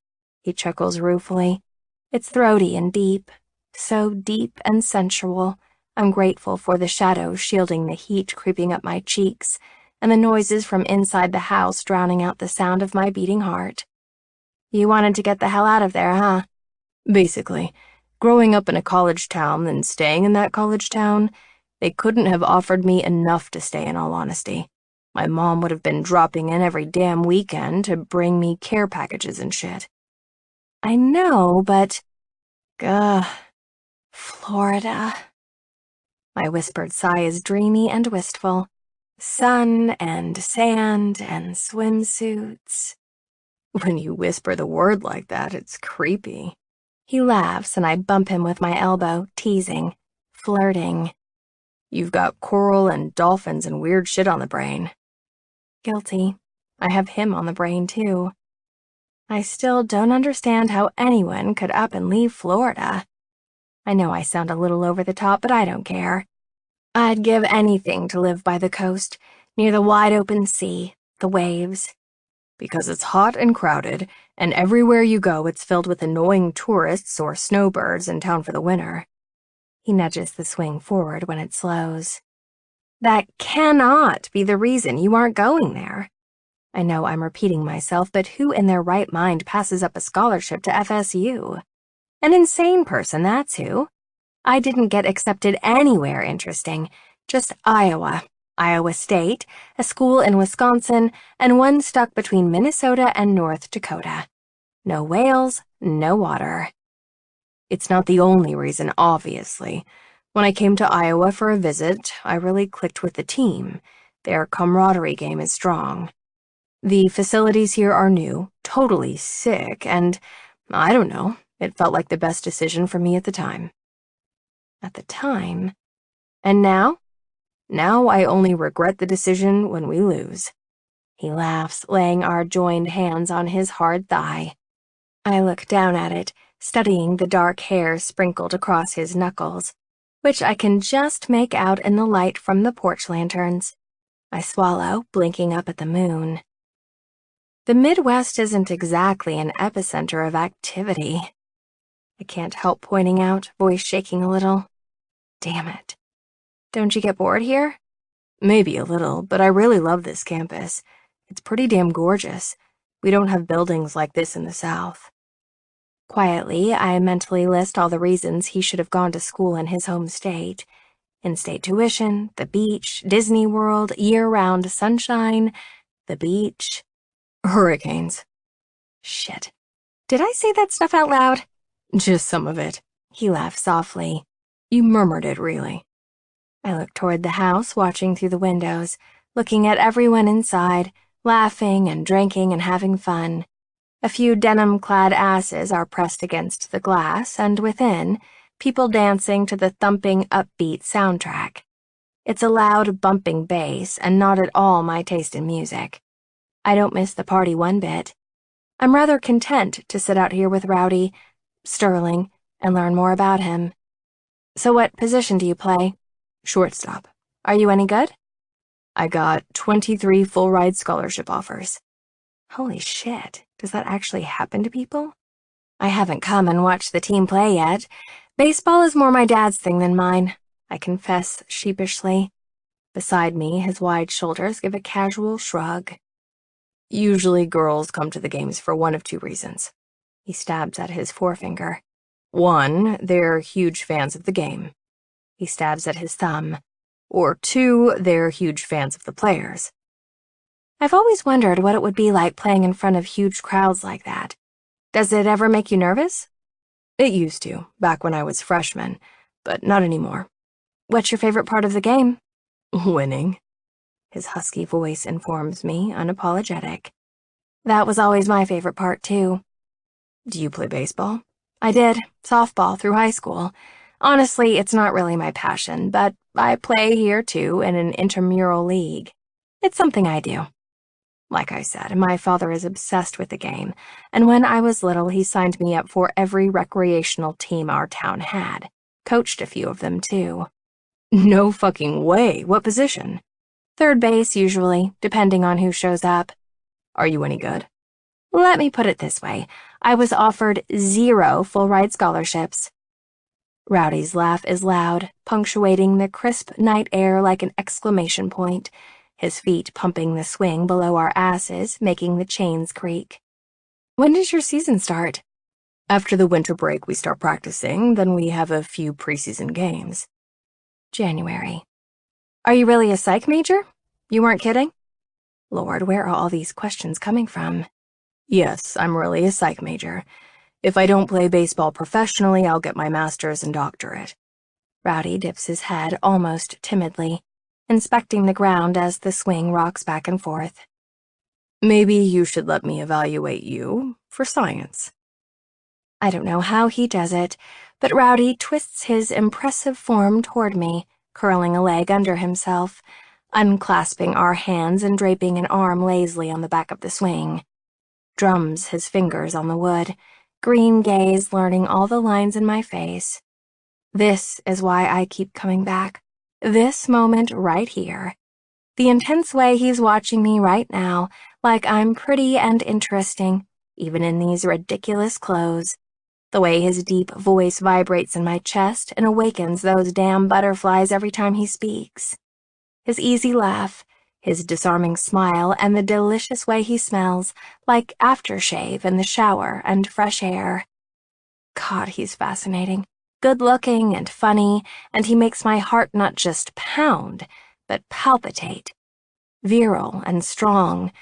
He chuckles ruefully. It's throaty and deep. So deep and sensual. I'm grateful for the shadows shielding the heat creeping up my cheeks, and the noises from inside the house drowning out the sound of my beating heart. You wanted to get the hell out of there, huh? Basically. Growing up in a college town and staying in that college town, they couldn't have offered me enough to stay, in all honesty. My mom would have been dropping in every damn weekend to bring me care packages and shit. I know, but... Florida. My whispered sigh is dreamy and wistful. Sun and sand and swimsuits. When you whisper the word like that, it's creepy. He laughs and I bump him with my elbow, teasing, flirting. You've got coral and dolphins and weird shit on the brain. Guilty. I have him on the brain, too. I still don't understand how anyone could up and leave Florida. I know I sound a little over the top, but I don't care. I'd give anything to live by the coast, near the wide-open sea, the waves. Because it's hot and crowded, and everywhere you go it's filled with annoying tourists or snowbirds in town for the winter. He nudges the swing forward when it slows. That cannot be the reason you aren't going there. I know I'm repeating myself, but who in their right mind passes up a scholarship to FSU? An insane person, that's who. I didn't get accepted anywhere interesting, just Iowa, Iowa State, a school in Wisconsin, and one stuck between Minnesota and North Dakota. No whales, no water. It's not the only reason, obviously. When I came to Iowa for a visit, I really clicked with the team. Their camaraderie game is strong. The facilities here are new, totally sick, and, I don't know, it felt like the best decision for me at the time. At the time? And now? Now I only regret the decision when we lose. He laughs, laying our joined hands on his hard thigh. I look down at it, studying the dark hair sprinkled across his knuckles, which I can just make out in the light from the porch lanterns. I swallow, blinking up at the moon. The Midwest isn't exactly an epicenter of activity. I can't help pointing out, voice shaking a little. Damn it. Don't you get bored here? Maybe a little, but I really love this campus. It's pretty damn gorgeous. We don't have buildings like this in the South. Quietly, I mentally list all the reasons he should have gone to school in his home state. In-state tuition, the beach, Disney World, year-round sunshine, the beach, hurricanes. Shit. Did I say that stuff out loud? Just some of it. He laughed softly. You murmured it, really. I looked toward the house, watching through the windows, looking at everyone inside, laughing and drinking and having fun. A few denim-clad asses are pressed against the glass, and within, people dancing to the thumping, upbeat soundtrack. It's a loud, bumping bass, and not at all my taste in music. I don't miss the party one bit. I'm rather content to sit out here with Rowdy, Sterling, and learn more about him. So what position do you play? Shortstop. Are you any good? I got 23 full-ride scholarship offers. Holy shit, does that actually happen to people? I haven't come and watched the team play yet. Baseball is more my dad's thing than mine, I confess sheepishly. Beside me, his wide shoulders give a casual shrug. Usually girls come to the games for one of two reasons. He stabs at his forefinger. One, they're huge fans of the game. He stabs at his thumb. Or two, they're huge fans of the players. I've always wondered what it would be like playing in front of huge crowds like that. Does it ever make you nervous? It used to, back when I was freshman, but not anymore. What's your favorite part of the game? Winning. His husky voice informs me, unapologetic. That was always my favorite part, too. Do you play baseball? I did, softball through high school. Honestly, it's not really my passion, but I play here, too, in an intramural league. It's something I do. Like I said, my father is obsessed with the game, and when I was little, he signed me up for every recreational team our town had. Coached a few of them, too. No fucking way. What position? Third base, usually, depending on who shows up. Are you any good? Let me put it this way. I was offered 0 full-ride scholarships. Rowdy's laugh is loud, punctuating the crisp night air like an exclamation point, his feet pumping the swing below our asses, making the chains creak. When does your season start? After the winter break, we start practicing, then we have a few preseason games. January. Are you really a psych major? You weren't kidding? Lord, where are all these questions coming from? Yes, I'm really a psych major. If I don't play baseball professionally, I'll get my master's and doctorate. Rowdy dips his head almost timidly, inspecting the ground as the swing rocks back and forth. Maybe you should let me evaluate you for science. I don't know how he does it, but Rowdy twists his impressive form toward me, curling a leg under himself, unclasping our hands and draping an arm lazily on the back of the swing. Drums his fingers on the wood, green gaze learning all the lines in my face. This is why I keep coming back. This moment right here. The intense way he's watching me right now, like I'm pretty and interesting, even in these ridiculous clothes. The way his deep voice vibrates in my chest and awakens those damn butterflies every time he speaks. His easy laugh, his disarming smile, and the delicious way he smells, like aftershave in the shower and fresh air. God, he's fascinating. Good-looking and funny, and he makes my heart not just pound, but palpitate. Virile and strong,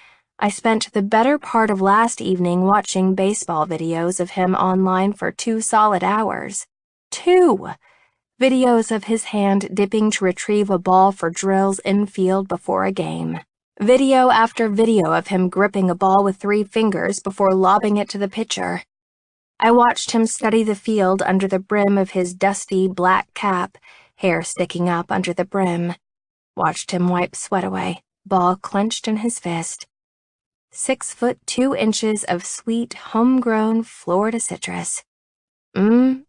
I spent the better part of last evening watching baseball videos of him online for 2 solid hours. 2! Videos of his hand dipping to retrieve a ball for drills infield before a game. Video after video of him gripping a ball with 3 fingers before lobbing it to the pitcher. I watched him study the field under the brim of his dusty black cap, hair sticking up under the brim. Watched him wipe sweat away, ball clenched in his fist. 6 foot 2 inches of sweet, homegrown Florida citrus. I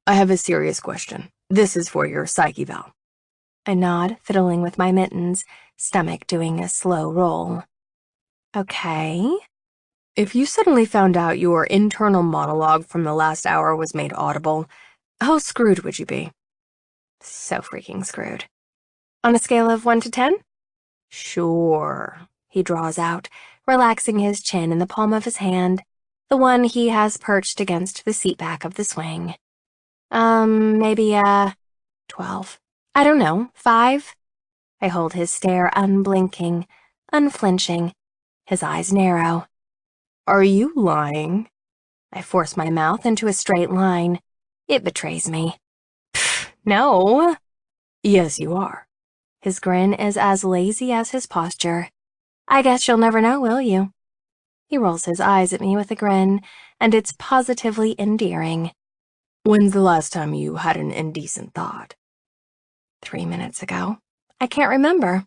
have a serious question. This is for your psych eval. I nod, fiddling with my mittens, stomach doing a slow roll. Okay. If you suddenly found out your internal monologue from the last hour was made audible, how screwed would you be? So freaking screwed. On a scale of 1 to 10? Sure, he draws out, relaxing his chin in the palm of his hand, the one he has perched against the seat back of the swing. Maybe, 12. I don't know, 5? I hold his stare unblinking, unflinching, his eyes narrow. Are you lying? I force my mouth into a straight line. It betrays me. Pfft, no. Yes, you are. His grin is as lazy as his posture. I guess you'll never know, will you? He rolls his eyes at me with a grin, and it's positively endearing. When's the last time you had an indecent thought? 3 minutes ago. I can't remember.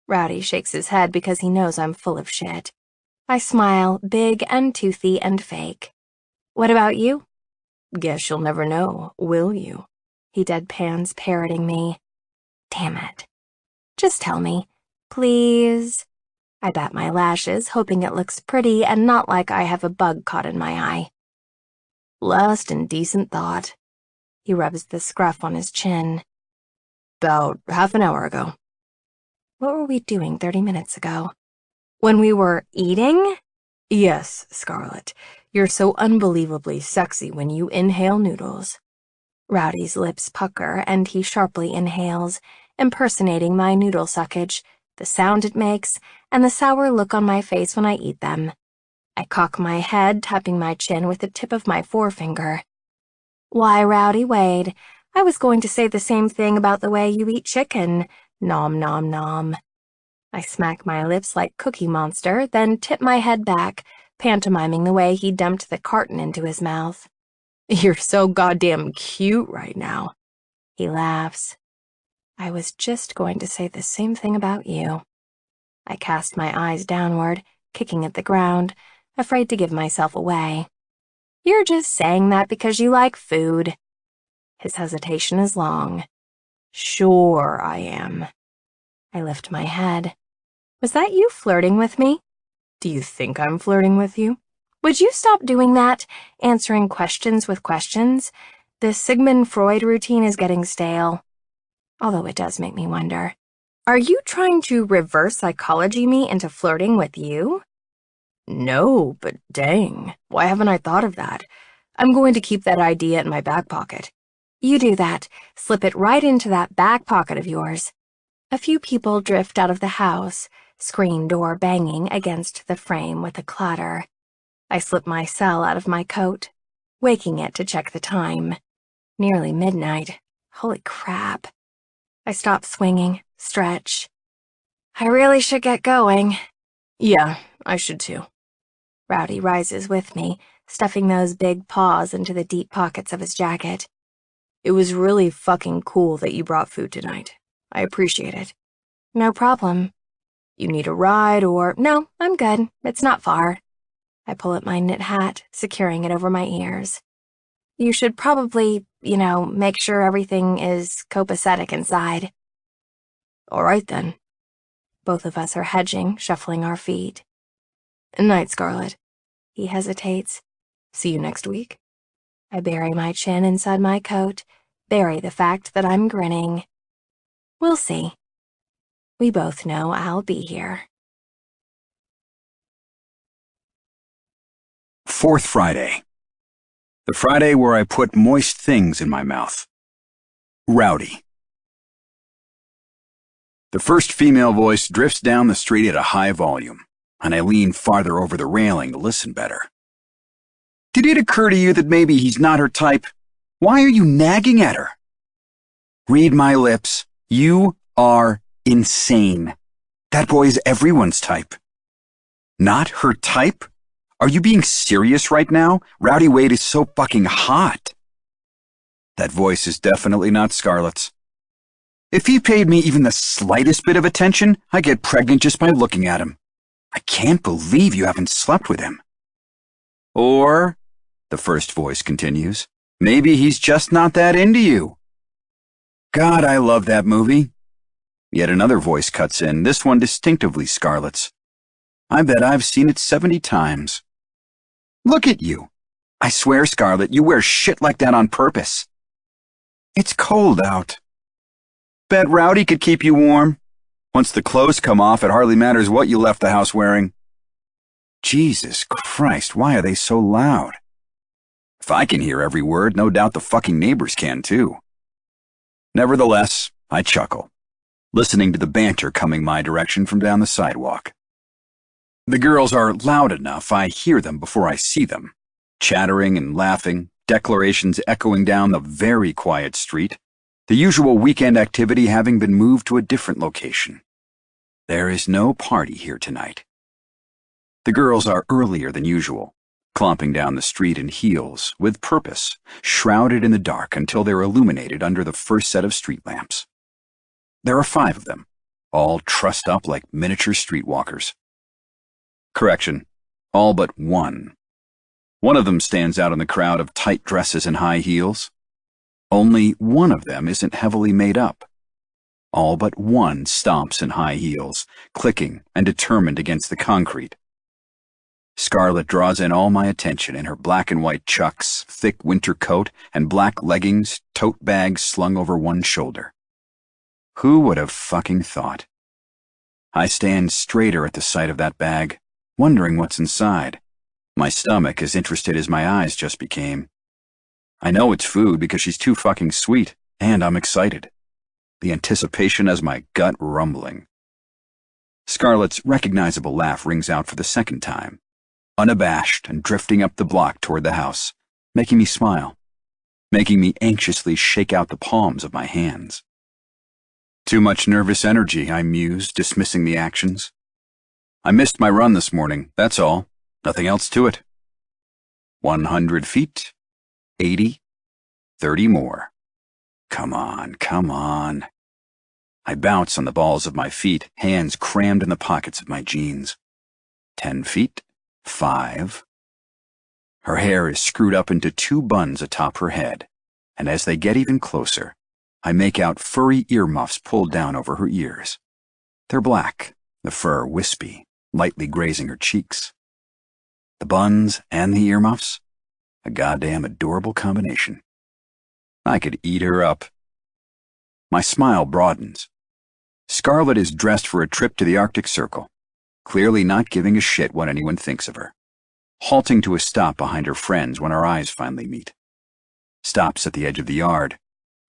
Rowdy shakes his head because he knows I'm full of shit. I smile, big and toothy and fake. What about you? Guess you'll never know, will you? He deadpans, parroting me. Damn it. Just tell me, please. I bat my lashes, hoping it looks pretty and not like I have a bug caught in my eye. Last indecent thought. He rubs the scruff on his chin. About half an hour ago. What were we doing 30 minutes ago? When we were eating? Yes, Scarlet. You're so unbelievably sexy when you inhale noodles. Rowdy's lips pucker and he sharply inhales, impersonating my noodle suckage, the sound it makes, and the sour look on my face when I eat them. I cock my head, tapping my chin with the tip of my forefinger. Why, Rowdy Wade, I was going to say the same thing about the way you eat chicken. Nom nom nom. I smack my lips like Cookie Monster, then tip my head back, pantomiming the way he dumped the carton into his mouth. You're so goddamn cute right now. He laughs. I was just going to say the same thing about you. I cast my eyes downward, kicking at the ground, afraid to give myself away. You're just saying that because you like food. His hesitation is long. Sure I am. I lift my head. Was that you flirting with me? Do you think I'm flirting with you? Would you stop doing that, answering questions with questions? This Sigmund Freud routine is getting stale. Although it does make me wonder. Are you trying to reverse psychology me into flirting with you? No, but dang, why haven't I thought of that? I'm going to keep that idea in my back pocket. You do that. Slip it right into that back pocket of yours. A few people drift out of the house, screen door banging against the frame with a clatter. I slip my cell out of my coat, waking it to check the time. Nearly midnight. Holy crap. I stop swinging, stretch. I really should get going. Yeah, I should too. Rowdy rises with me, stuffing those big paws into the deep pockets of his jacket. It was really fucking cool that you brought food tonight. I appreciate it. No problem. You need a ride or... No, I'm good. It's not far. I pull at my knit hat, securing it over my ears. You should probably, make sure everything is copacetic inside. All right, then. Both of us are hedging, shuffling our feet. Night, Scarlet. He hesitates. See you next week. I bury my chin inside my coat, bury the fact that I'm grinning. We'll see. We both know I'll be here. Fourth Friday. The Friday where I put moist things in my mouth. Rowdy. The first female voice drifts down the street at a high volume, and I lean farther over the railing to listen better. Did it occur to you that maybe he's not her type? Why are you nagging at her? Read my lips. You are insane. That boy is everyone's type. Not her type? Are you being serious right now? Rowdy Wade is so fucking hot. That voice is definitely not Scarlett's. If he paid me even the slightest bit of attention, I'd get pregnant just by looking at him. I can't believe you haven't slept with him. Or, the first voice continues, maybe he's just not that into you. God, I love that movie. Yet another voice cuts in, this one distinctively Scarlett's. I bet I've seen it 70 times. Look at you. I swear, Scarlett, you wear shit like that on purpose. It's cold out. Bet Rowdy could keep you warm. Once the clothes come off, it hardly matters what you left the house wearing. Jesus Christ, why are they so loud? If I can hear every word, no doubt the fucking neighbors can too. Nevertheless, I chuckle. listening to the banter coming my direction from down the sidewalk. The girls are loud enough I hear them before I see them, chattering and laughing, declarations echoing down the very quiet street, the usual weekend activity having been moved to a different location. There is no party here tonight. The girls are earlier than usual, clomping down the street in heels, with purpose, shrouded in the dark until they're illuminated under the first set of street lamps. There are 5 of them, all trussed up like miniature streetwalkers. Correction, all but one. One of them stands out in the crowd of tight dresses and high heels. Only one of them isn't heavily made up. All but one stomps in high heels, clicking and determined against the concrete. Scarlett draws in all my attention in her black and white chucks, thick winter coat, and black leggings, tote bag slung over one shoulder. Who would have fucking thought? I stand straighter at the sight of that bag, wondering what's inside. My stomach as interested as my eyes just became. I know it's food because she's too fucking sweet, and I'm excited. The anticipation has my gut rumbling. Scarlett's recognizable laugh rings out for the second time, unabashed and drifting up the block toward the house, making me smile, making me anxiously shake out the palms of my hands. Too much nervous energy, I muse, dismissing the actions. I missed my run this morning, that's all. Nothing else to it. 100 feet, 80, 30 more. Come on, come on. I bounce on the balls of my feet, hands crammed in the pockets of my jeans. 10 feet, 5. Her hair is screwed up into 2 buns atop her head, and as they get even closer, I make out furry earmuffs pulled down over her ears. They're black, the fur wispy, lightly grazing her cheeks. The buns and the earmuffs, a goddamn adorable combination. I could eat her up. My smile broadens. Scarlett is dressed for a trip to the Arctic Circle, clearly not giving a shit what anyone thinks of her, halting to a stop behind her friends when our eyes finally meet. Stops at the edge of the yard,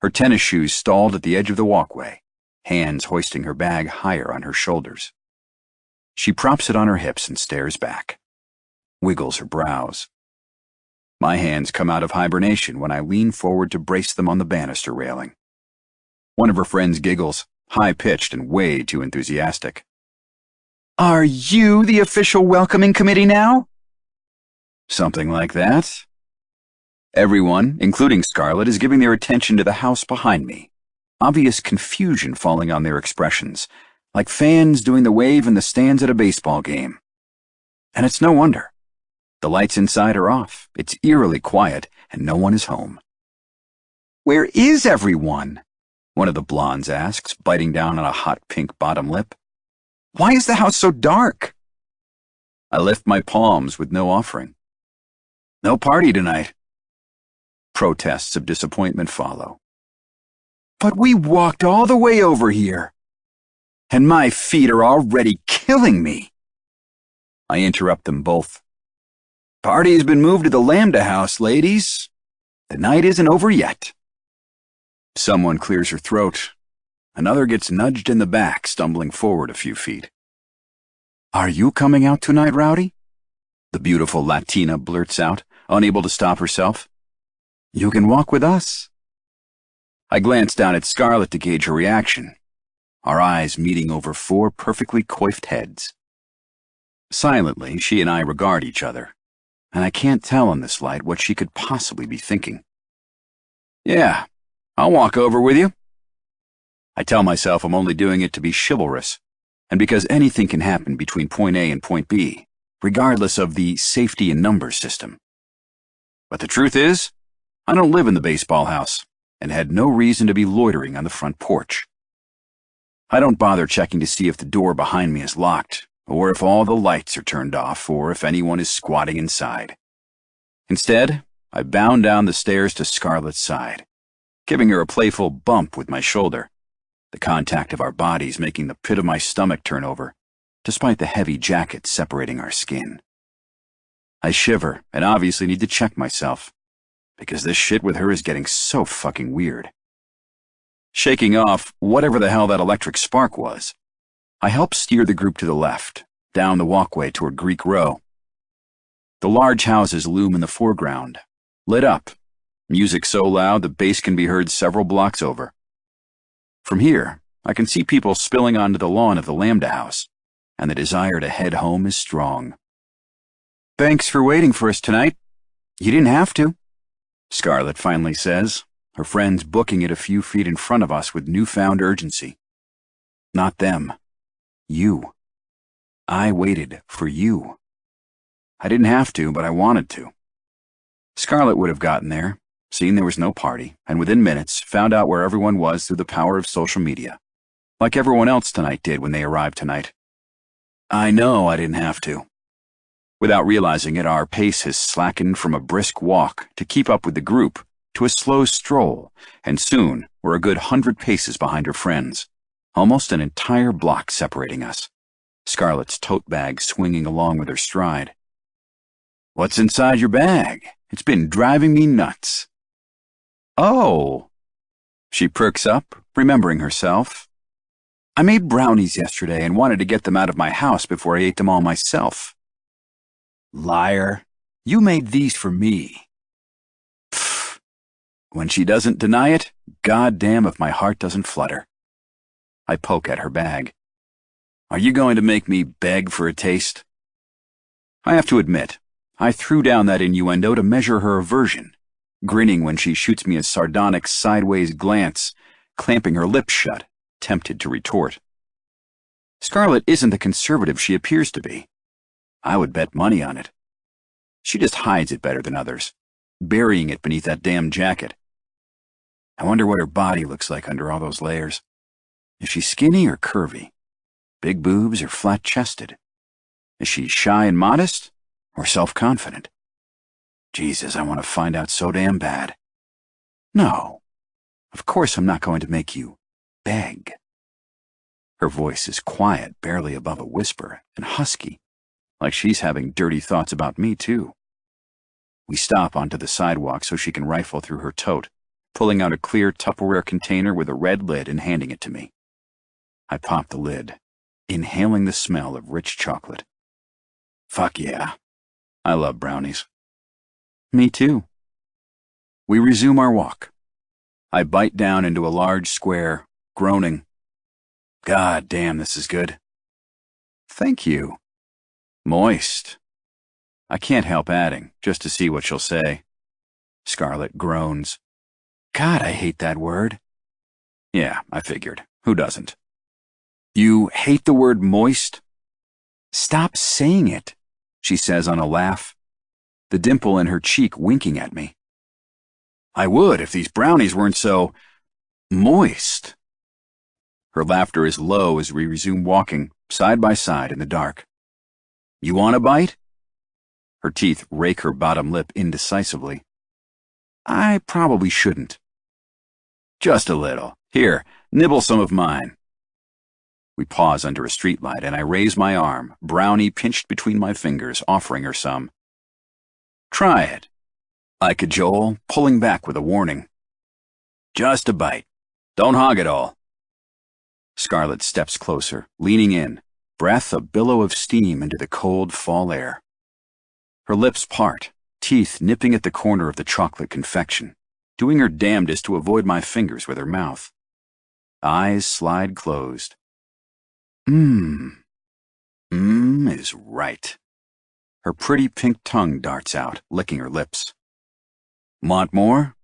her tennis shoes stalled at the edge of the walkway, hands hoisting her bag higher on her shoulders. She props it on her hips and stares back, wiggles her brows. My hands come out of hibernation when I lean forward to brace them on the banister railing. One of her friends giggles, high-pitched and way too enthusiastic. "Are you the official welcoming committee now?" Something like that. Everyone, including Scarlett, is giving their attention to the house behind me, obvious confusion falling on their expressions, like fans doing the wave in the stands at a baseball game. And it's no wonder. The lights inside are off, it's eerily quiet, and no one is home. "Where is everyone?" one of the blondes asks, biting down on a hot pink bottom lip. "Why is the house so dark?" I lift my palms with no offering. "No party tonight." Protests of disappointment follow. "But we walked all the way over here, and my feet are already killing me." I interrupt them both. "Party's been moved to the Lambda House, ladies. The night isn't over yet." Someone clears her throat. Another gets nudged in the back, stumbling forward a few feet. "Are you coming out tonight, Rowdy?" the beautiful Latina blurts out, unable to stop herself. "You can walk with us." I glance down at Scarlett to gauge her reaction, our eyes meeting over 4 perfectly coiffed heads. Silently, she and I regard each other, and I can't tell in this light what she could possibly be thinking. "Yeah, I'll walk over with you." I tell myself I'm only doing it to be chivalrous, and because anything can happen between point A and point B, regardless of the safety in numbers system. But the truth is, I don't live in the baseball house, and had no reason to be loitering on the front porch. I don't bother checking to see if the door behind me is locked, or if all the lights are turned off, or if anyone is squatting inside. Instead, I bound down the stairs to Scarlett's side, giving her a playful bump with my shoulder, the contact of our bodies making the pit of my stomach turn over, despite the heavy jacket separating our skin. I shiver and obviously need to check myself, because this shit with her is getting so fucking weird. Shaking off whatever the hell that electric spark was, I helped steer the group to the left, down the walkway toward Greek Row. The large houses loom in the foreground, lit up, music so loud the bass can be heard several blocks over. From here, I can see people spilling onto the lawn of the Lambda House, and the desire to head home is strong. "Thanks for waiting for us tonight. You didn't have to," Scarlett finally says, her friends booking it a few feet in front of us with newfound urgency. Not them. You. I waited for you. I didn't have to, but I wanted to. Scarlett would have gotten there, seen there was no party, and within minutes found out where everyone was through the power of social media, like everyone else tonight did when they arrived tonight. I know I didn't have to. Without realizing it, our pace has slackened from a brisk walk to keep up with the group to a slow stroll, and soon we're a good 100 paces behind her friends, almost an entire block separating us, Scarlett's tote bag swinging along with her stride. "What's inside your bag? It's been driving me nuts." "Oh." She perks up, remembering herself. "I made brownies yesterday and wanted to get them out of my house before I ate them all myself." "Liar. You made these for me." Pfft. When she doesn't deny it, goddamn if my heart doesn't flutter. I poke at her bag. "Are you going to make me beg for a taste?" I have to admit, I threw down that innuendo to measure her aversion, grinning when she shoots me a sardonic sideways glance, clamping her lips shut, tempted to retort. Scarlett isn't the conservative she appears to be. I would bet money on it. She just hides it better than others, burying it beneath that damn jacket. I wonder what her body looks like under all those layers. Is she skinny or curvy? Big boobs or flat-chested? Is she shy and modest or self-confident? Jesus, I want to find out so damn bad. No, of course I'm not going to make you beg. Her voice is quiet, barely above a whisper, and husky, like she's having dirty thoughts about me, too. We stop onto the sidewalk so she can rifle through her tote, pulling out a clear Tupperware container with a red lid and handing it to me. I pop the lid, inhaling the smell of rich chocolate. Fuck yeah. I love brownies. Me too. We resume our walk. I bite down into a large square, groaning. God damn, this is good. Thank you. Moist. I can't help adding, just to see what she'll say. Scarlett groans. God, I hate that word. Yeah, I figured. Who doesn't? You hate the word moist? Stop saying it, she says on a laugh, the dimple in her cheek winking at me. I would if these brownies weren't so moist. Her laughter is low as we resume walking, side by side in the dark. You want a bite? Her teeth rake her bottom lip indecisively. I probably shouldn't. Just a little. Here, nibble some of mine. We pause under a streetlight, and I raise my arm, brownie pinched between my fingers, offering her some. Try it, I cajole, pulling back with a warning. Just a bite. Don't hog it all. Scarlett steps closer, leaning in, breath a billow of steam into the cold fall air. Her lips part, teeth nipping at the corner of the chocolate confection, doing her damnedest to avoid my fingers with her mouth. Eyes slide closed. Is right. Her pretty pink tongue darts out, licking her lips. Want more?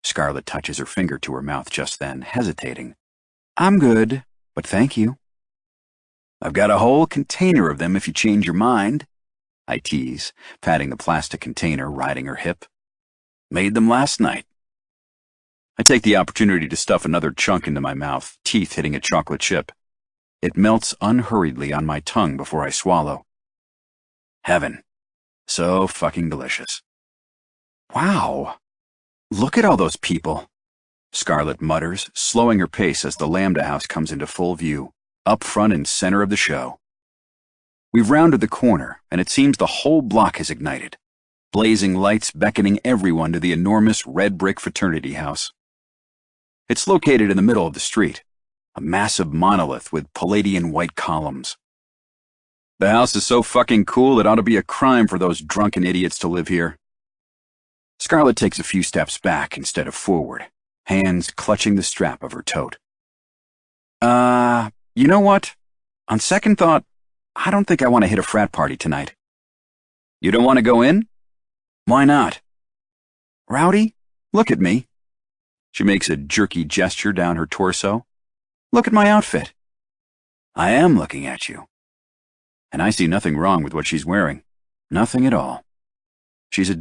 Scarlett touches her finger to her mouth just then, hesitating. I'm good, but thank you. I've got a whole container of them if you change your mind, I tease, patting the plastic container, riding her hip. Made them last night. I take the opportunity to stuff another chunk into my mouth, teeth hitting a chocolate chip. It melts unhurriedly on my tongue before I swallow. Heaven. So fucking delicious. Wow. Look at all those people, Scarlett mutters, slowing her pace as the Lambda House comes into full view, up front and center of the show. We've rounded the corner, and it seems the whole block has ignited, blazing lights beckoning everyone to the enormous red brick fraternity house. It's located in the middle of the street, a massive monolith with Palladian white columns. The house is so fucking cool it ought to be a crime for those drunken idiots to live here. Scarlett takes a few steps back instead of forward, hands clutching the strap of her tote. You know what? On second thought, I don't think I want to hit a frat party tonight. You don't want to go in? Why not? Rowdy, look at me. She makes a jerky gesture down her torso. Look at my outfit. I am looking at you. And I see nothing wrong with what she's wearing. Nothing at all. She's a